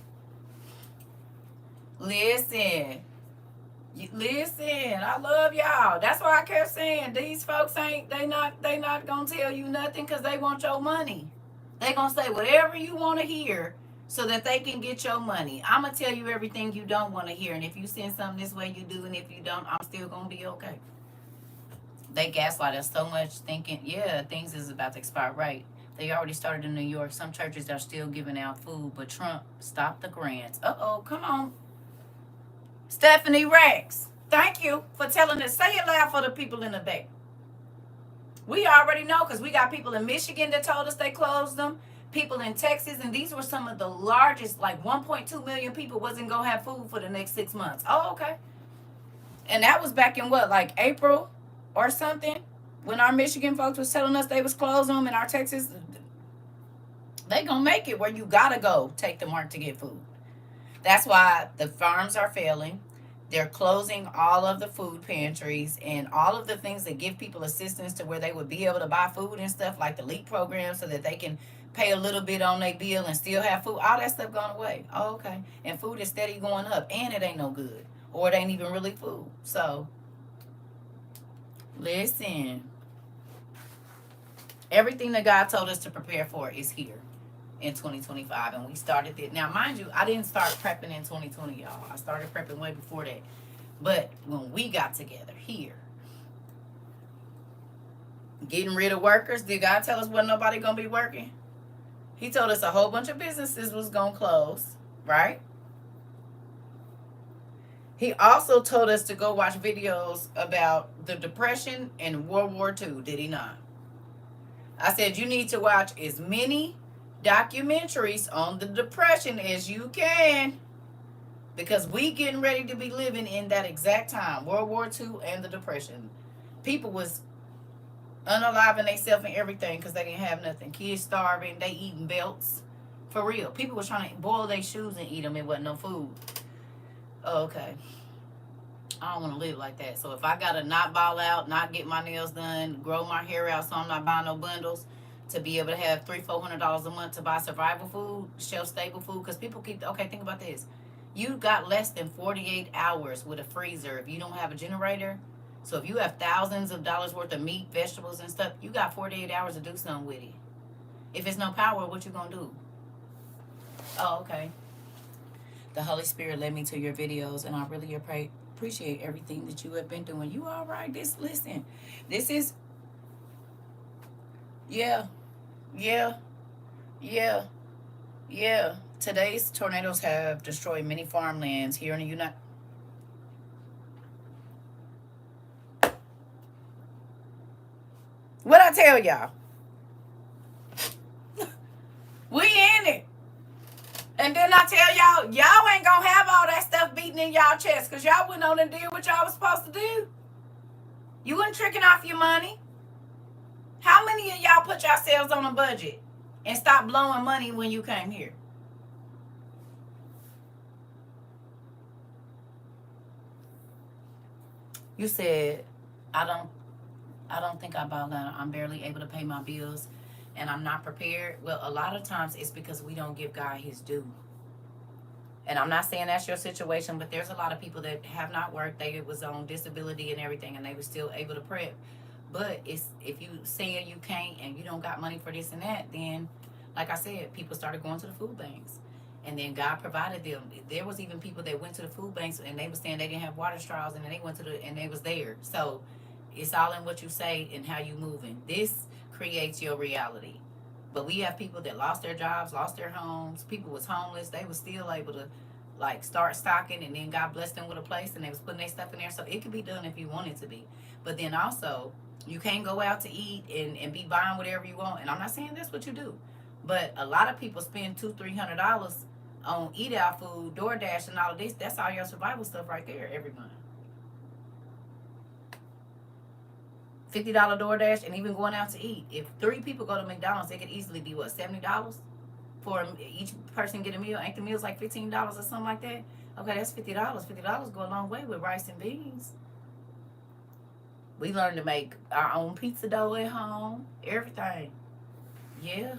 Listen, I love y'all. That's why I kept saying these folks they not gonna tell you nothing because they want your money. They gonna say whatever you want to hear so that they can get your money. I'm gonna tell you everything you don't want to hear, and if you send something this way, you do, and if you don't, I'm still gonna be okay. They gaslight us so much, thinking things is about to expire. Right? They already started in New York. Some churches are still giving out food, but Trump stopped the grants. Come on. Stephanie Rex, thank you for telling us. Say it loud for the people in the back. We already know because we got people in Michigan that told us they closed them. People in Texas, and these were some of the largest, like 1.2 million people wasn't going to have food for the next 6 months. Oh, okay. And that was back in what, like April or something? When our Michigan folks was telling us they was closing them, and our Texas, they going to make it where you got to go take the mark to get food. That's why the farms are failing. They're closing all of the food pantries and all of the things that give people assistance to where they would be able to buy food and stuff, like the LEAP program, so that they can pay a little bit on their bill and still have food. All that stuff gone away. Oh, okay. And food is steady going up, and it ain't no good, or it ain't even really food. So, listen. Everything that God told us to prepare for is here in 2025, and we started it. Now, mind you, I didn't start prepping in 2020, y'all. I started prepping way before that. But when we got together here, getting rid of workers, did God tell us wasn't nobody gonna be working? He told us a whole bunch of businesses was gonna close, right? He also told us to go watch videos about the Depression and World War II, did he not? I said you need to watch as many documentaries on the Depression as you can, because we getting ready to be living in that exact time, World War II and the Depression. People was unaliving themselves and everything because they didn't have nothing. Kids starving, they eating belts. For real. People was trying to boil their shoes and eat them. It wasn't no food. Okay. I don't want to live like that. So if I got to not ball out, not get my nails done, grow my hair out so I'm not buying no bundles, to be able to have $300-400 a month to buy survival food, shelf stable food. Because people keep, okay, think about this. You got less than 48 hours with a freezer if you don't have a generator. So if you have thousands of dollars worth of meat, vegetables, and stuff, you got 48 hours to do something with it. If it's no power, what you gonna do? Oh, okay. The Holy Spirit led me to your videos, and I really appreciate everything that you have been doing. You all right? Listen, this is, yeah, yeah, yeah, yeah. Today's tornadoes have destroyed many farmlands here in the United. What I tell y'all? We in it. And then I tell y'all ain't gonna have all that stuff beating in y'all chest because y'all went on and did what y'all was supposed to do. You wasn't tricking off your money. How many of y'all put yourselves on a budget and stopped blowing money when you came here? You said, I don't think I bought that. I'm barely able to pay my bills and I'm not prepared. Well, a lot of times it's because we don't give God his due. And I'm not saying that's your situation, but there's a lot of people that have not worked. They was on disability and everything, and they were still able to prep. But it's, if you saying you can't and you don't got money for this and that, then, like I said, people started going to the food banks. And then God provided them. There was even people that went to the food banks and they were saying they didn't have water straws, and then they went to and they was there. So it's all in what you say and how you moving. This creates your reality. But we have people that lost their jobs, lost their homes. People was homeless. They was still able to like start stocking, and then God blessed them with a place, and they was putting their stuff in there. So it could be done if you want it to be. But then also, you can't go out to eat and be buying whatever you want. And I'm not saying that's what you do. But a lot of people spend $200-300 on eat out food, DoorDash, and all of this. That's all your survival stuff right there every month. $50 DoorDash, and even going out to eat. If 3 people go to McDonald's, it could easily be what, $70 for each person get a meal. Ain't the meals like $15 or something like that? Okay, that's $50. $50 go a long way with rice and beans. We learned to make our own pizza dough at home. Everything. Yeah.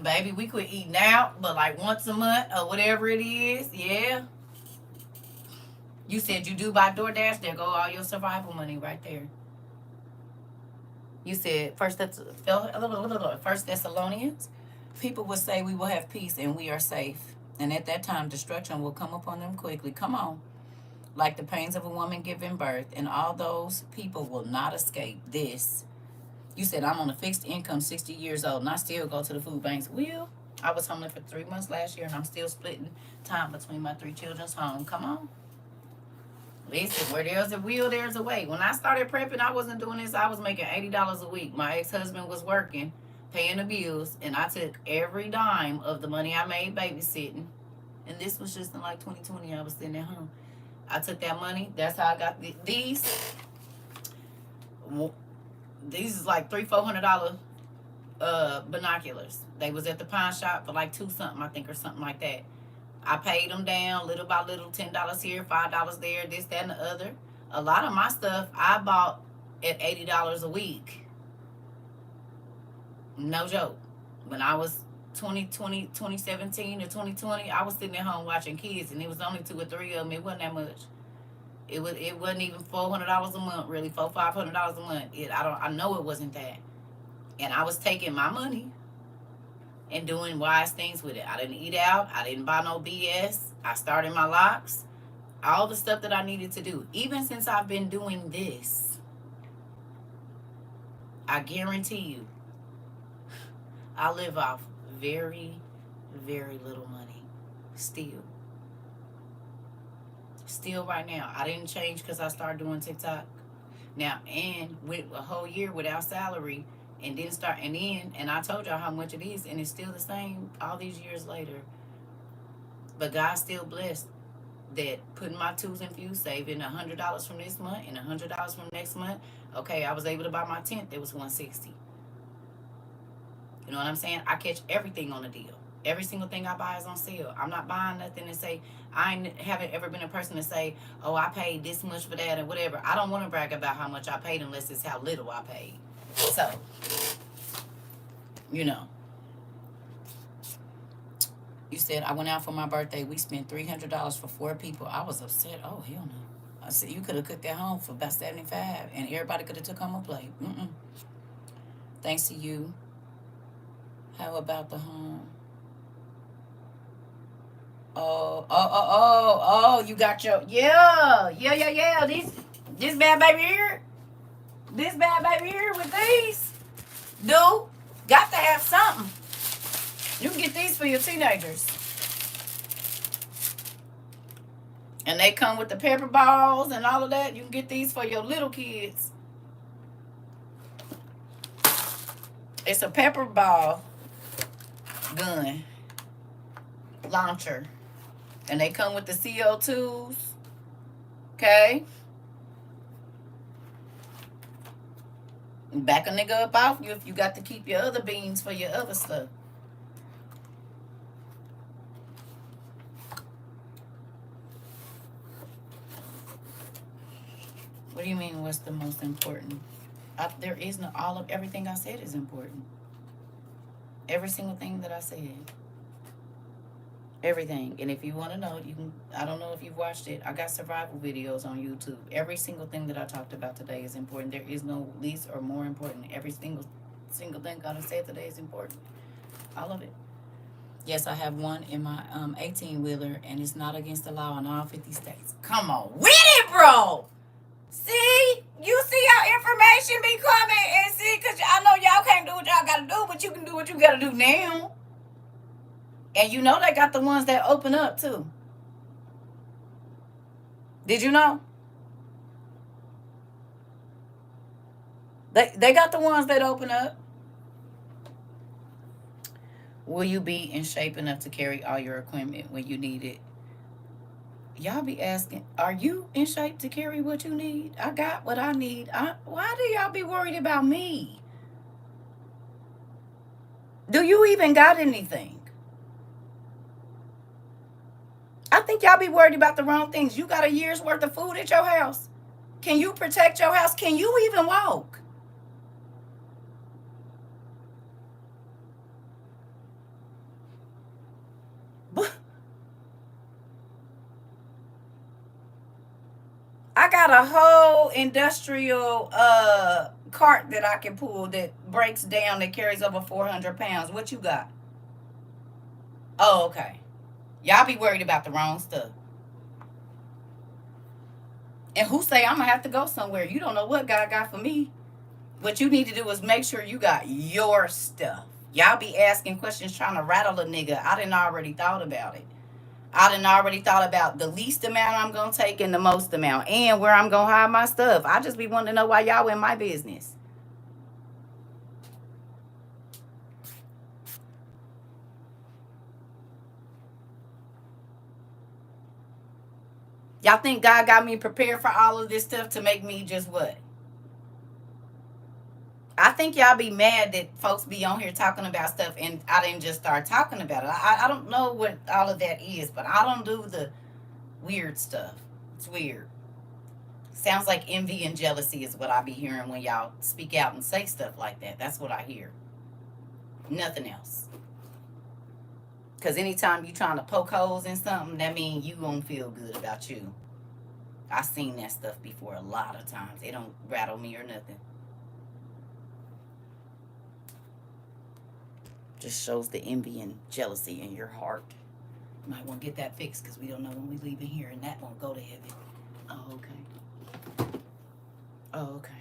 Baby, we quit eating out, but like once a month or whatever it is. Yeah. You said you do buy DoorDash. There go all your survival money right there. You said First Thessalonians. People will say we will have peace and we are safe, and at that time destruction will come upon them quickly. Come on, like the pains of a woman giving birth, and all those people will not escape this. You said I'm on a fixed income, 60 years old, and I still go to the food banks. Well, I was homeless for 3 months last year, and I'm still splitting time between my 3 children's home. Come on. Listen, where there's a will, there's a way. When I started prepping, I wasn't doing this. I was making $80 a week. My ex-husband was working, paying the bills, and I took every dime of the money I made babysitting. And this was just in like 2020. I was sitting at home. I took that money. That's how I got these. These is like $300-400 binoculars. They was at the pawn shop for like $2 something, I think, or something like that. I paid them down little by little, $10 here, $5 there, this, that, and the other. A lot of my stuff I bought at $80 a week. No joke. When I was 2017 or 2020, I was sitting at home watching kids, and it was only 2 or 3 of them. It wasn't that much. It wasn't even $400 a month, really, $400-500 a month. I know it wasn't that. And I was taking my money and doing wise things with it. I didn't eat out. I didn't buy no BS. I started my locks. All the stuff that I needed to do. Even since I've been doing this, I guarantee you, I live off very, very little money. Still right now. I didn't change because I started doing TikTok. Now, and with a whole year without salary, and didn't start, and I told y'all how much it is, and it's still the same all these years later. But God's still blessed that putting my twos and fews, saving $100 from this month and $100 from next month. Okay, I was able to buy my tent. It was $160. You know what I'm saying? I catch everything on a deal. Every single thing I buy is on sale. I'm not buying nothing to say, haven't ever been a person to say, oh, I paid this much for that or whatever. I don't want to brag about how much I paid unless it's how little I paid. So, you know, you said, I went out for my birthday. We spent $300 for 4 people. I was upset. Oh, hell no. I said, you could have cooked at home for about 75 and everybody could have took home a plate. Thanks to you. How about the home? Oh, you got your, yeah. This bad baby here. This bad baby here with these. Dude, got to have something. You can get these for your teenagers. And they come with the pepper balls and all of that. You can get these for your little kids. It's a pepper ball gun launcher. And they come with the CO2s. Okay? Back a nigga up off you if you got to keep your other beans for your other stuff. What do you mean, what's the most important? There is no, all of everything I said is important. Every single thing that I said. Everything. And if you want to know, you can, I don't know if you've watched it. I got survival videos on YouTube. Every single thing that I talked about today is important. There is no least or more important. Every single thing God has said today is important. All of it. Yes, I have one in my 18-wheeler, and it's not against the law in all 50 states. Come on, with it, bro! See? You see how information be coming, and see, because I know y'all can't do what y'all got to do, but you can do what you got to do now. And you know they got the ones that open up, too. Did you know? They got the ones that open up. Will you be in shape enough to carry all your equipment when you need it? Y'all be asking, are you in shape to carry what you need? I got what I need. Why do y'all be worried about me? Do you even got anything? I think y'all be worried about the wrong things. You got a year's worth of food at your house. Can you protect your house? Can you even walk? I got a whole industrial cart that I can pull that breaks down that carries over 400 pounds. What you got? Oh, okay. Y'all be worried about the wrong stuff. And who say I'm gonna have to go somewhere? You don't know what God got for me. What you need to do is make sure you got your stuff. Y'all be asking questions trying to rattle a nigga. I done already thought about it. I done already thought about the least amount I'm gonna take and the most amount, and where I'm gonna hide my stuff. I just be wanting to know why y'all in my business. Y'all think God got me prepared for all of this stuff to make me just what? I think y'all be mad that folks be on here talking about stuff and I didn't just start talking about it. I don't know what all of that is, but I don't do the weird stuff. It's weird. Sounds like envy and jealousy is what I be hearing when y'all speak out and say stuff like that. That's what I hear. Nothing else. Because anytime you trying to poke holes in something, that means you gonna feel good about you. I seen that stuff before a lot of times. It don't rattle me or nothing. Just shows the envy and jealousy in your heart. You might want to get that fixed because we don't know when we leave in here and that won't go to heaven. Oh, okay. Oh, okay.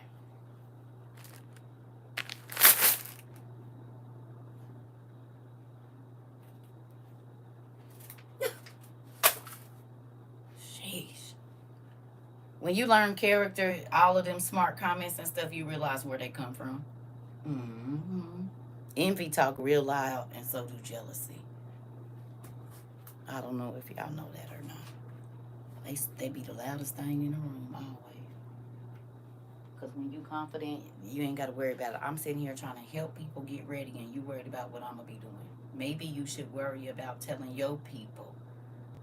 Sheesh. When you learn character, all of them smart comments and stuff, you realize where they come from. Envy talk real loud, and so do jealousy. I don't know if y'all know that or not. They be the loudest thing in the room always. Because when you confident, you ain't got to worry about it. I'm sitting here trying to help people get ready, and you worried about what I'm going to be doing. Maybe you should worry about telling your people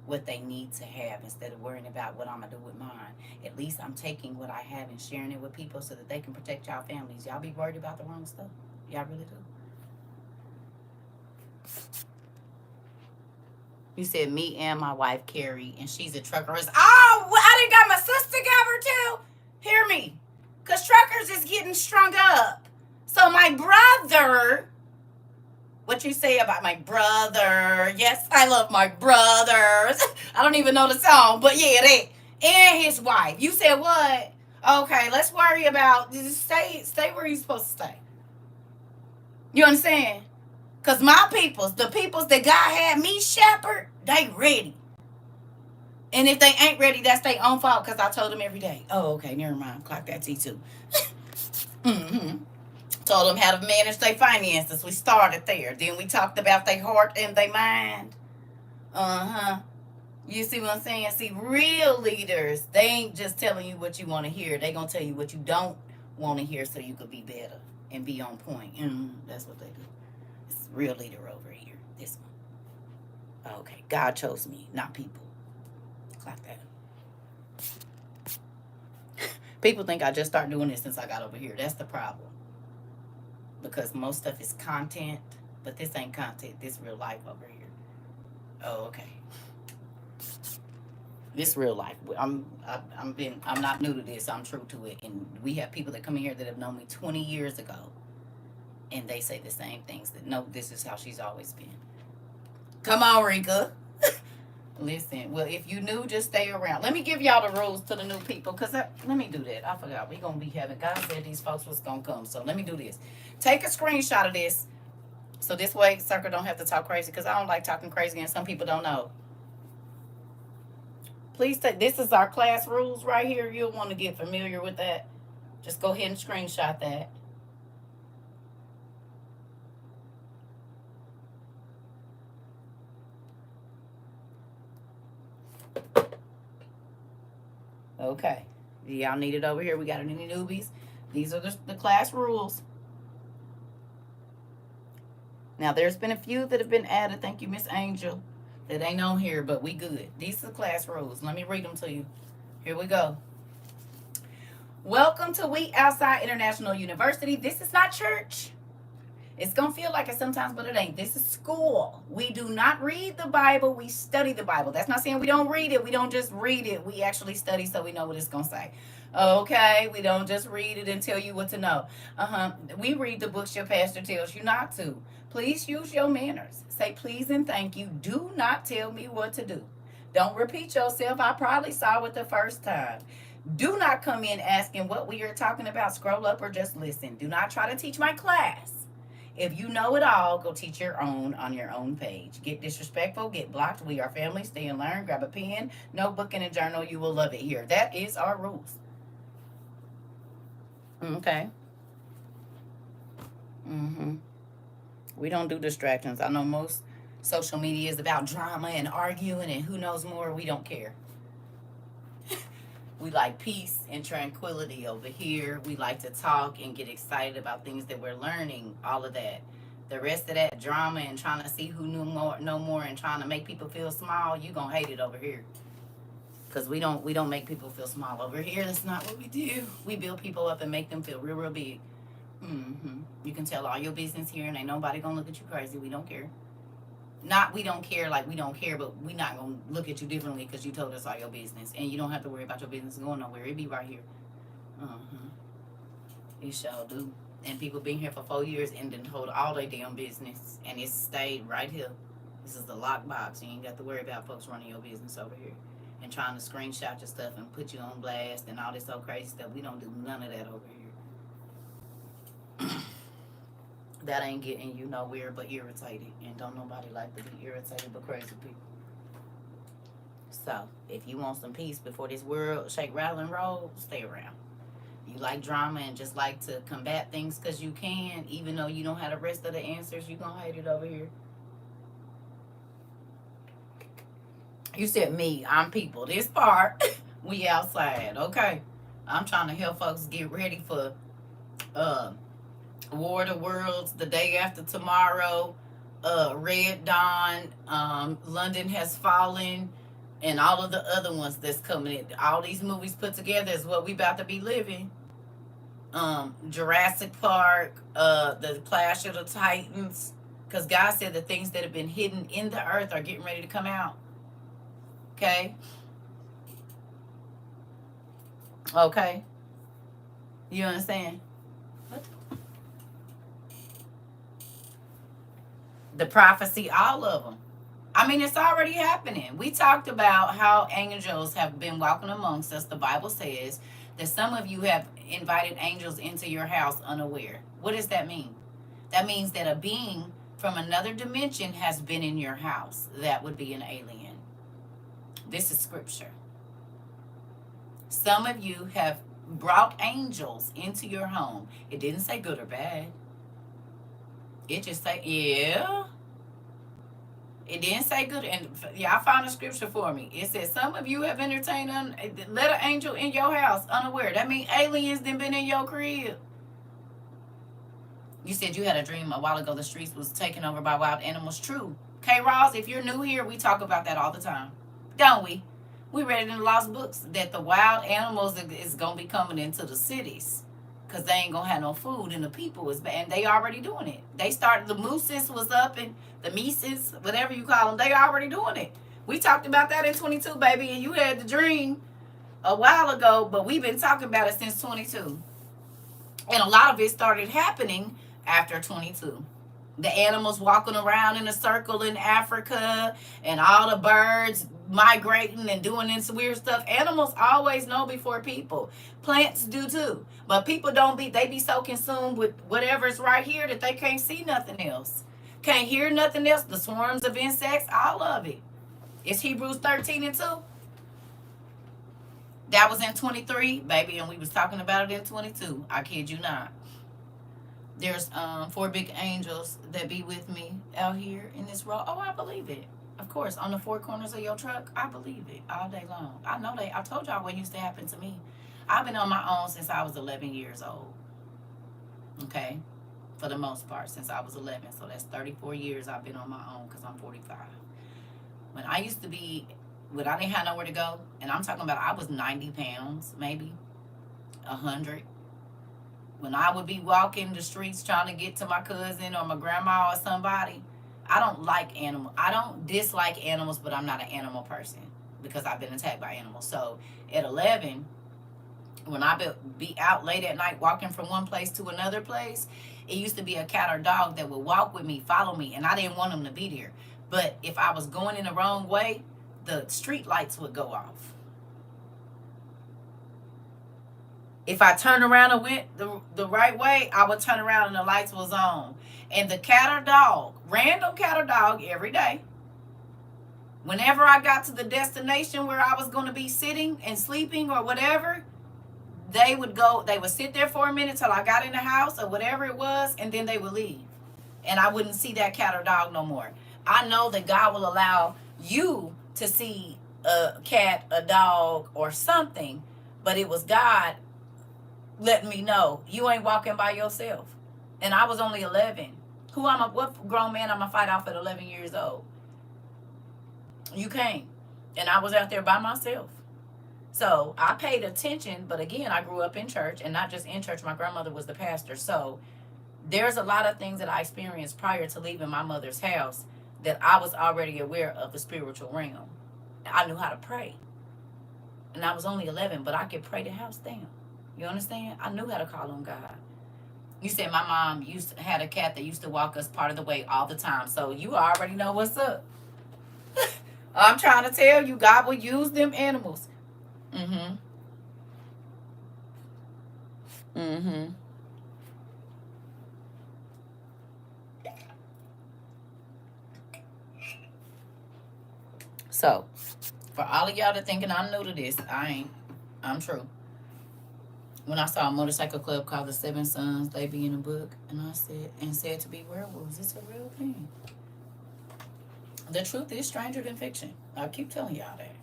what they need to have instead of worrying about what I'm going to do with mine. At least I'm taking what I have and sharing it with people so that they can protect y'all families. Y'all be worried about the wrong stuff. Y'all really do. You said me and my wife, Carrie, and she's a trucker. Oh, well, I done got my sister got her too. Hear me. Because truckers is getting strung up. So my brother, what you say about my brother? Yes, I love my brothers. I don't even know the song, but yeah, that. And his wife. You said what? Okay, let's worry about, just stay where you're supposed to stay. You understand? Because my peoples, the peoples that God had me shepherd, they ready. And if they ain't ready, that's their own fault because I told them every day. Oh, okay, never mind. Clock that T too. Mm-hmm. Told them how to manage their finances. We started there. Then we talked about their heart and their mind. Uh-huh. You see what I'm saying? See, real leaders, they ain't just telling you what you want to hear. They gonna tell you what you don't want to hear so you could be better and be on point. That's what they do. It's real leader over here. This one. Okay, God chose me, not people. Clock that. People think I just started doing this since I got over here. That's the problem. Because most stuff is content, but this ain't content. This real life over here. Oh, okay. This real life. I'm not new to this. I'm true to it. And we have people that come in here that have known me 20 years ago, and they say the same things. That no, this is how she's always been. Come on, Rika. Listen, well, if you new, just stay around. Let me give y'all the rules to the new people, because let me do that. I forgot. We're going to be having, God said these folks was going to come, so let me do this. Take a screenshot of this, so this way CERCA don't have to talk crazy, because I don't like talking crazy, and some people don't know. Please take, this is our class rules right here. You'll want to get familiar with that. Just go ahead and screenshot that. Okay. Y'all need it over here. We got any newbies? These are the class rules. Now, there's been a few that have been added. Thank you, Miss Angel. That ain't on here, but we good. These are the class rules. Let me read them to you. Here we go. Welcome to We Outside International University. This is not church. It's going to feel like it sometimes, but it ain't. This is school. We do not read the Bible. We study the Bible. That's not saying we don't read it. We don't just read it. We actually study so we know what it's going to say. Okay? We don't just read it and tell you what to know. We read the books your pastor tells you not to. Please use your manners. Say please and thank you. Do not tell me what to do. Don't repeat yourself. I probably saw it the first time. Do not come in asking what we are talking about. Scroll up or just listen. Do not try to teach my class. If you know it all, go teach your own on your own page. Get disrespectful, get blocked. We are family. Stay and learn. Grab a pen, notebook, and a journal. You will love it here. That is our rules. Okay. We don't do distractions. I know most social media is about drama and arguing and who knows more. We don't care. We like peace and tranquility over here. We like to talk and get excited about things that we're learning, all of that. The rest of that drama and trying to see who knew more, know more, and trying to make people feel small, you gonna hate it over here. Because we don't make people feel small over here. That's not what we do. We build people up and make them feel real, real big. You can tell all your business here, and ain't nobody gonna look at you crazy. We don't care. Not we don't care like we don't care, but we not gonna look at you differently because you told us all your business, and you don't have to worry about your business going nowhere. It be right here. It shall do. And people been here for 4 years and then told all their damn business, and it stayed right here. This is the lockbox. You ain't got to worry about folks running your business over here and trying to screenshot your stuff and put you on blast and all this old crazy stuff. We don't do none of that over here. That ain't getting you nowhere but irritated. And don't nobody like to be irritated but crazy people. So, if you want some peace before this world shake, rattle, and roll, stay around. You like drama and just like to combat things because you can, even though you don't have the rest of the answers, you're going to hate it over here. You said me, I'm people. This part, we outside, okay? I'm trying to help folks get ready for War of the Worlds, the day after tomorrow, Red Dawn, London has fallen, and all of the other ones that's coming in. All these movies put together is what we about to be living. Jurassic Park, the Clash of the Titans, because God said the things that have been hidden in the earth are getting ready to come out. Okay? Okay? You understand? What? The prophecy, all of them. I mean, it's already happening. We talked about how angels have been walking amongst us. The Bible says that some of you have invited angels into your house unaware. What does that mean? That means that a being from another dimension has been in your house. That would be an alien. This is scripture. Some of you have brought angels into your home. It didn't say good or bad. It just said, yeah. It didn't say good. And y'all found a scripture for me. It says, some of you have entertained, let an angel in your house unaware. That means aliens done been in your crib. You said you had a dream a while ago the streets was taken over by wild animals. True. K. Ross, if you're new here, we talk about that all the time. Don't we? We read it in the lost books that the wild animals is going to be coming into the cities because they ain't going to have no food and the people is bad. And they already doing it. They started, the mooses was up and the Mises, whatever you call them, they already doing it. We talked about that in 22, baby, and you had the dream a while ago, but we've been talking about it since 22. And a lot of it started happening after 22. The animals walking around in a circle in Africa and all the birds migrating and doing this weird stuff. Animals always know before people. Plants do too. But people don't be, they be so consumed with whatever's right here that they can't see nothing else. Can't hear nothing else. The swarms of insects, all of it. It's Hebrews 13 and 2. That was in 23, baby, and we was talking about it in 22. I kid you not. There's 4 big angels that be with me out here in this road. Oh, I believe it. Of course, on the 4 corners of your truck, I believe it all day long. I know that. I told y'all what used to happen to me. I've been on my own since I was 11 years old. Okay? For the most part, since I was 11. So that's 34 years I've been on my own because I'm 45. When I used to be, when I didn't have nowhere to go, and I'm talking about I was 90 pounds, maybe 100. When I would be walking the streets trying to get to my cousin or my grandma or somebody, I don't like animals. I don't dislike animals, but I'm not an animal person because I've been attacked by animals. So at 11, when I be out late at night walking from one place to another place, it used to be a cat or dog that would walk with me, follow me, and I didn't want them to be there. But if I was going in the wrong way, the street lights would go off. If I turned around and went the right way, I would turn around and the lights was on. And the cat or dog, random cat or dog every day, whenever I got to the destination where I was going to be sitting and sleeping or whatever, they would sit there for a minute till I got in the house or whatever it was, and then they would leave. And I wouldn't see that cat or dog no more. I know that God will allow you to see a cat, a dog, or something, but it was God letting me know you ain't walking by yourself. And I was only 11. What grown man I'm gonna fight off at 11 years old? You can't. And I was out there by myself. So I paid attention, but again, I grew up in church, and not just in church. My grandmother was the pastor. So there's a lot of things that I experienced prior to leaving my mother's house that I was already aware of the spiritual realm. I knew how to pray. And I was only 11, but I could pray the house down. You understand? I knew how to call on God. You said my mom had a cat that used to walk us part of the way all the time. So you already know what's up. I'm trying to tell you, God will use them animals. Mm-hmm. Mm-hmm. So, for all of y'all that thinking I'm new to this, I ain't. I'm true. When I saw a motorcycle club called the Seven Sons, they be in a book, and I said to be werewolves, it's a real thing. The truth is stranger than fiction. I keep telling y'all that.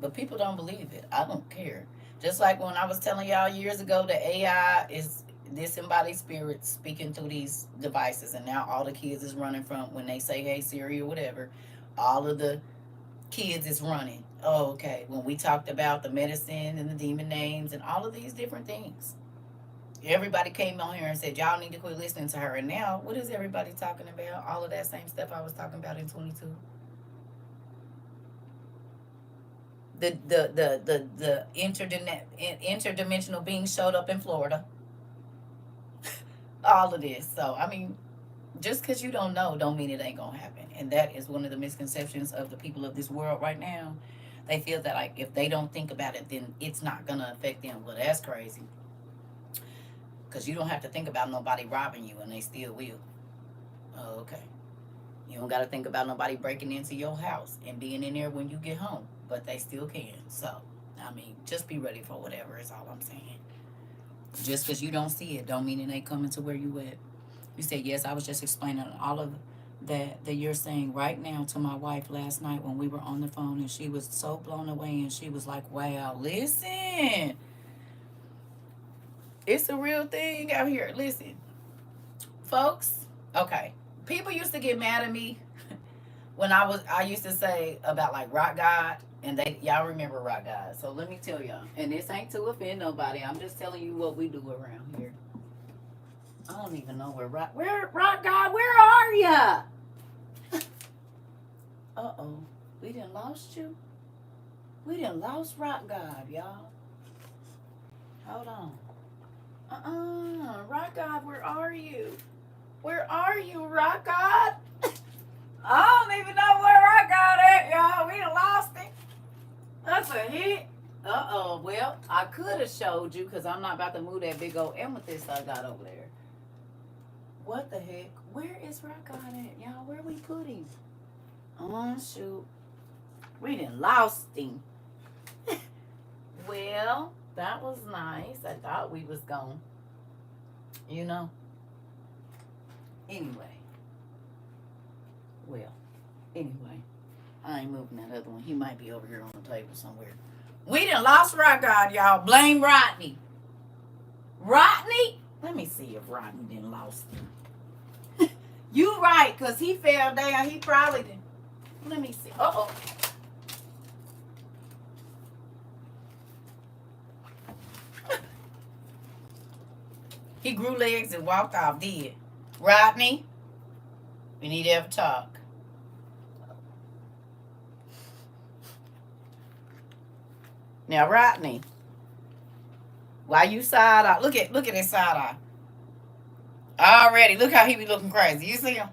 But people don't believe it. I don't care. Just like when I was telling y'all years ago that AI is disembodied spirits speaking through these devices, and now all the kids is running from when they say, hey Siri or whatever, all of the kids is running. Oh, okay. When we talked about the medicine and the demon names and all of these different things, everybody came on here and said, y'all need to quit listening to her. And now, what is everybody talking about? All of that same stuff I was talking about in 22. The interdimensional being showed up in Florida. All of this. So, I mean, just because you don't know don't mean it ain't gonna happen. And that is one of the misconceptions of the people of this world right now. They feel that like if they don't think about it, then it's not gonna affect them. Well, that's crazy. Because you don't have to think about nobody robbing you and they still will. Oh, okay. You don't got to think about nobody breaking into your house and being in there when you get home, but they still can. So, I mean, just be ready for whatever is all I'm saying. Just because you don't see it don't mean it ain't coming to where you at. You said, yes, I was just explaining all of that you're saying right now to my wife last night when we were on the phone, and she was so blown away, and she was like, wow, listen, it's a real thing out here. Listen, folks, okay, people used to get mad at me when I used to say about like rock God, and y'all remember rock God. So let me tell y'all, and this ain't to offend nobody, I'm just telling you what we do around here. I don't even know where rock God, where are ya? Uh-oh, we done lost you. We done lost rock God, y'all. Hold on. Rock God, where are you? Where are you, rock God? I don't even know where rock God at, y'all. We done lost it. That's a hit. Uh-oh, well, I could have showed you because I'm not about to move that big old amethyst I got over there. What the heck? Where is rock God at, y'all? Where we put him? Oh, shoot. We done lost him. Well, that was nice. I thought we was gone. You know? Anyway. Well, anyway. I ain't moving that other one. He might be over here on the table somewhere. We done lost rock God, y'all. Blame Rodney. Rodney? Let me see if Rodney done lost him. You right, because he fell down. He probably didn't. Let me see. Uh-oh. He grew legs and walked off, did. Rodney, we need to have a talk. Now, Rodney, why you side eye? Look at his side eye. Already, look how he be looking crazy. You see him?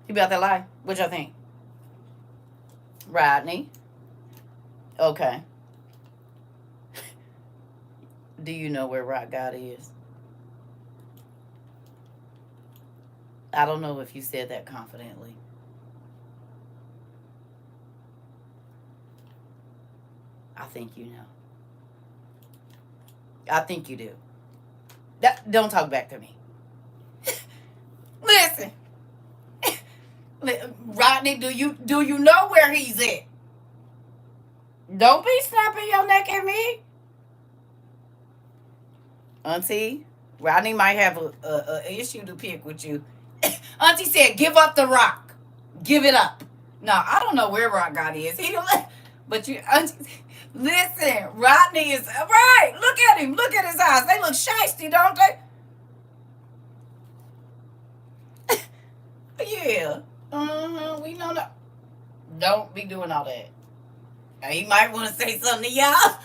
He about that lie. What y'all think? Rodney. Okay. Do you know where Rock God is? I don't know if you said that confidently. I think you know. I think you do. Don't talk back to me. Listen. Rodney, do you know where he's at? Don't be snapping your neck at me. Auntie, Rodney might have a issue to pick with you. Auntie said, give up the rock. Give it up. No, I don't know where Rock God is. He don't. But you, Auntie, listen. Rodney is right. Look at him. Look at his eyes. They look shiesty, don't they? Yeah. We know that. Don't be doing all that. He might want to say something to y'all.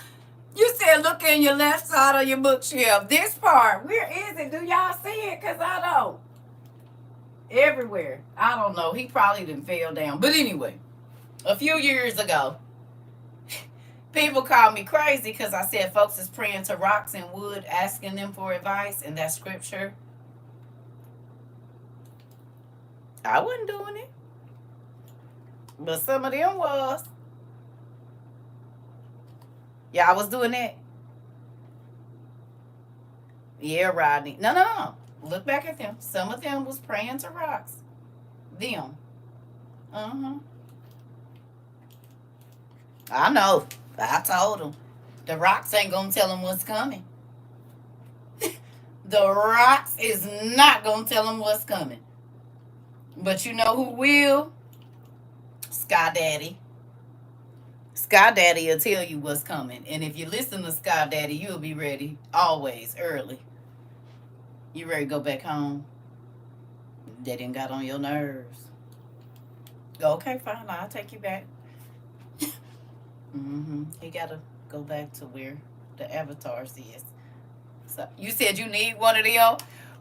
You said look in your left side of your bookshelf. This part. Where is it? Do y'all see it? Because I don't. Everywhere. I don't know. He probably didn't fell down. But anyway, a few years ago, people called me crazy because I said folks is praying to rocks and wood, asking them for advice, and that scripture. I wasn't doing it. But some of them was. Yeah, I was doing that. Yeah, Rodney. No. Look back at them. Some of them was praying to rocks. Them. I know. I told them. The rocks ain't going to tell them what's coming. The rocks is not gonna tell them what's coming. But you know who will? Sky Daddy. Sky Daddy will tell you what's coming. And if you listen to Sky Daddy, you'll be ready always early. You ready to go back home? They didn't got on your nerves. Okay, fine. I'll take you back. You gotta go back to where the avatars is. So you said you need one of them.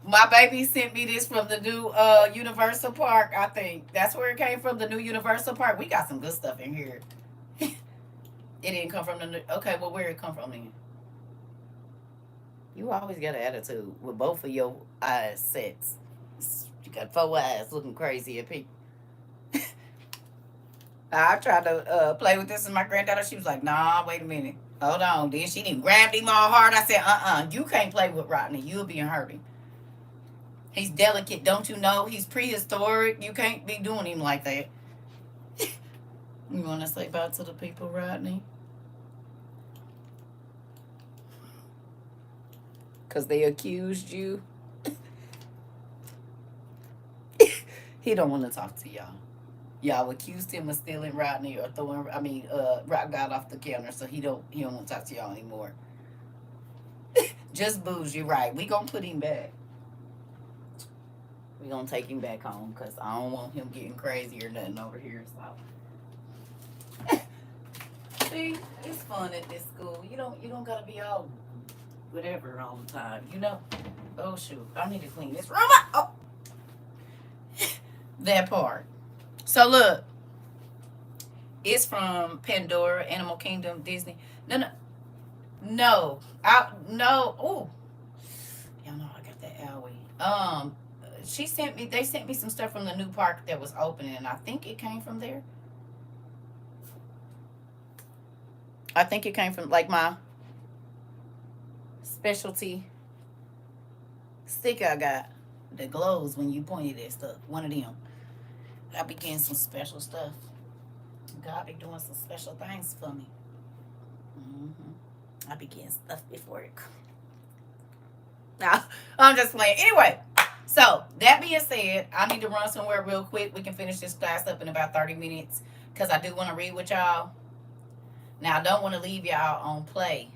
My baby sent me this from the new Universal Park. I think that's where it came from. The new Universal Park. We got some good stuff in here. It didn't come from the new. Okay, well, where it come from then? You always got an attitude with both of your eyes sets. You got 4 eyes looking crazy at people. I tried to play with this with my granddaughter. She was like, nah, wait a minute. Hold on. Then she didn't grab him all hard. I said, you can't play with Rodney. You'll be hurting. He's delicate. Don't you know? He's prehistoric. You can't be doing him like that. You want to say bye to the people, Rodney? Because they accused you. He don't want to talk to y'all. Y'all accused him of stealing Rodney or throwing, Rock got off the counter, so he don't want to talk to y'all anymore. Just booze, you're right. We gonna put him back. We gonna take him back home because I don't want him getting crazy or nothing over here. So see, it's fun at this school. You don't gotta be all whatever all the time, you know. Oh shoot, I need to clean this room up. Oh, that part. So look, it's from Pandora, Animal Kingdom, Disney. No. Oh, y'all know I got that owie. They sent me some stuff from the new park that was opening, and I think it came from there. I think it came from like my specialty stick I got that glows when you point it at stuff. One of them. I be getting some special stuff. God be doing some special things for me. I be getting stuff before it comes. Now, I'm just playing. Anyway, so that being said, I need to run somewhere real quick. We can finish this class up in about 30 minutes because I do want to read with y'all. Now, I don't want to leave y'all on play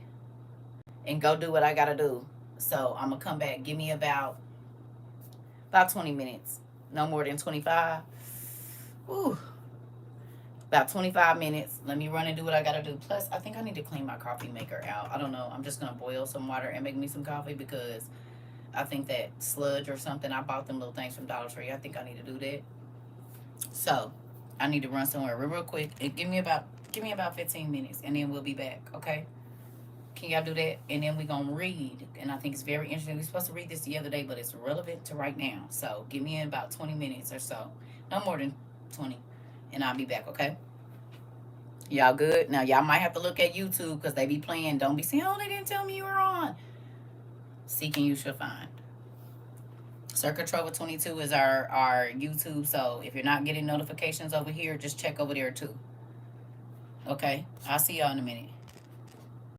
and go do what I got to do. So I'm going to come back. Give me about 20 minutes. No more than 25. Ooh. About 25 minutes. Let me run and do what I got to do. Plus, I think I need to clean my coffee maker out. I don't know. I'm just going to boil some water and make me some coffee because I think that sludge or something, I bought them little things from Dollar Tree. I think I need to do that. So, I need to run somewhere real quick. And give me about 15 minutes and then we'll be back, okay? Can y'all do that? And then we're going to read. And I think it's very interesting. We were supposed to read this the other day, but it's relevant to right now. So, give me in about 20 minutes or so. No more than 20. And I'll be back, okay? Y'all good? Now, y'all might have to look at YouTube because they be playing. Don't be saying, oh, they didn't tell me you were on. Seeking you shall find. CERCA TROVA 22 is our YouTube. So, if you're not getting notifications over here, just check over there too. Okay? I'll see y'all in a minute.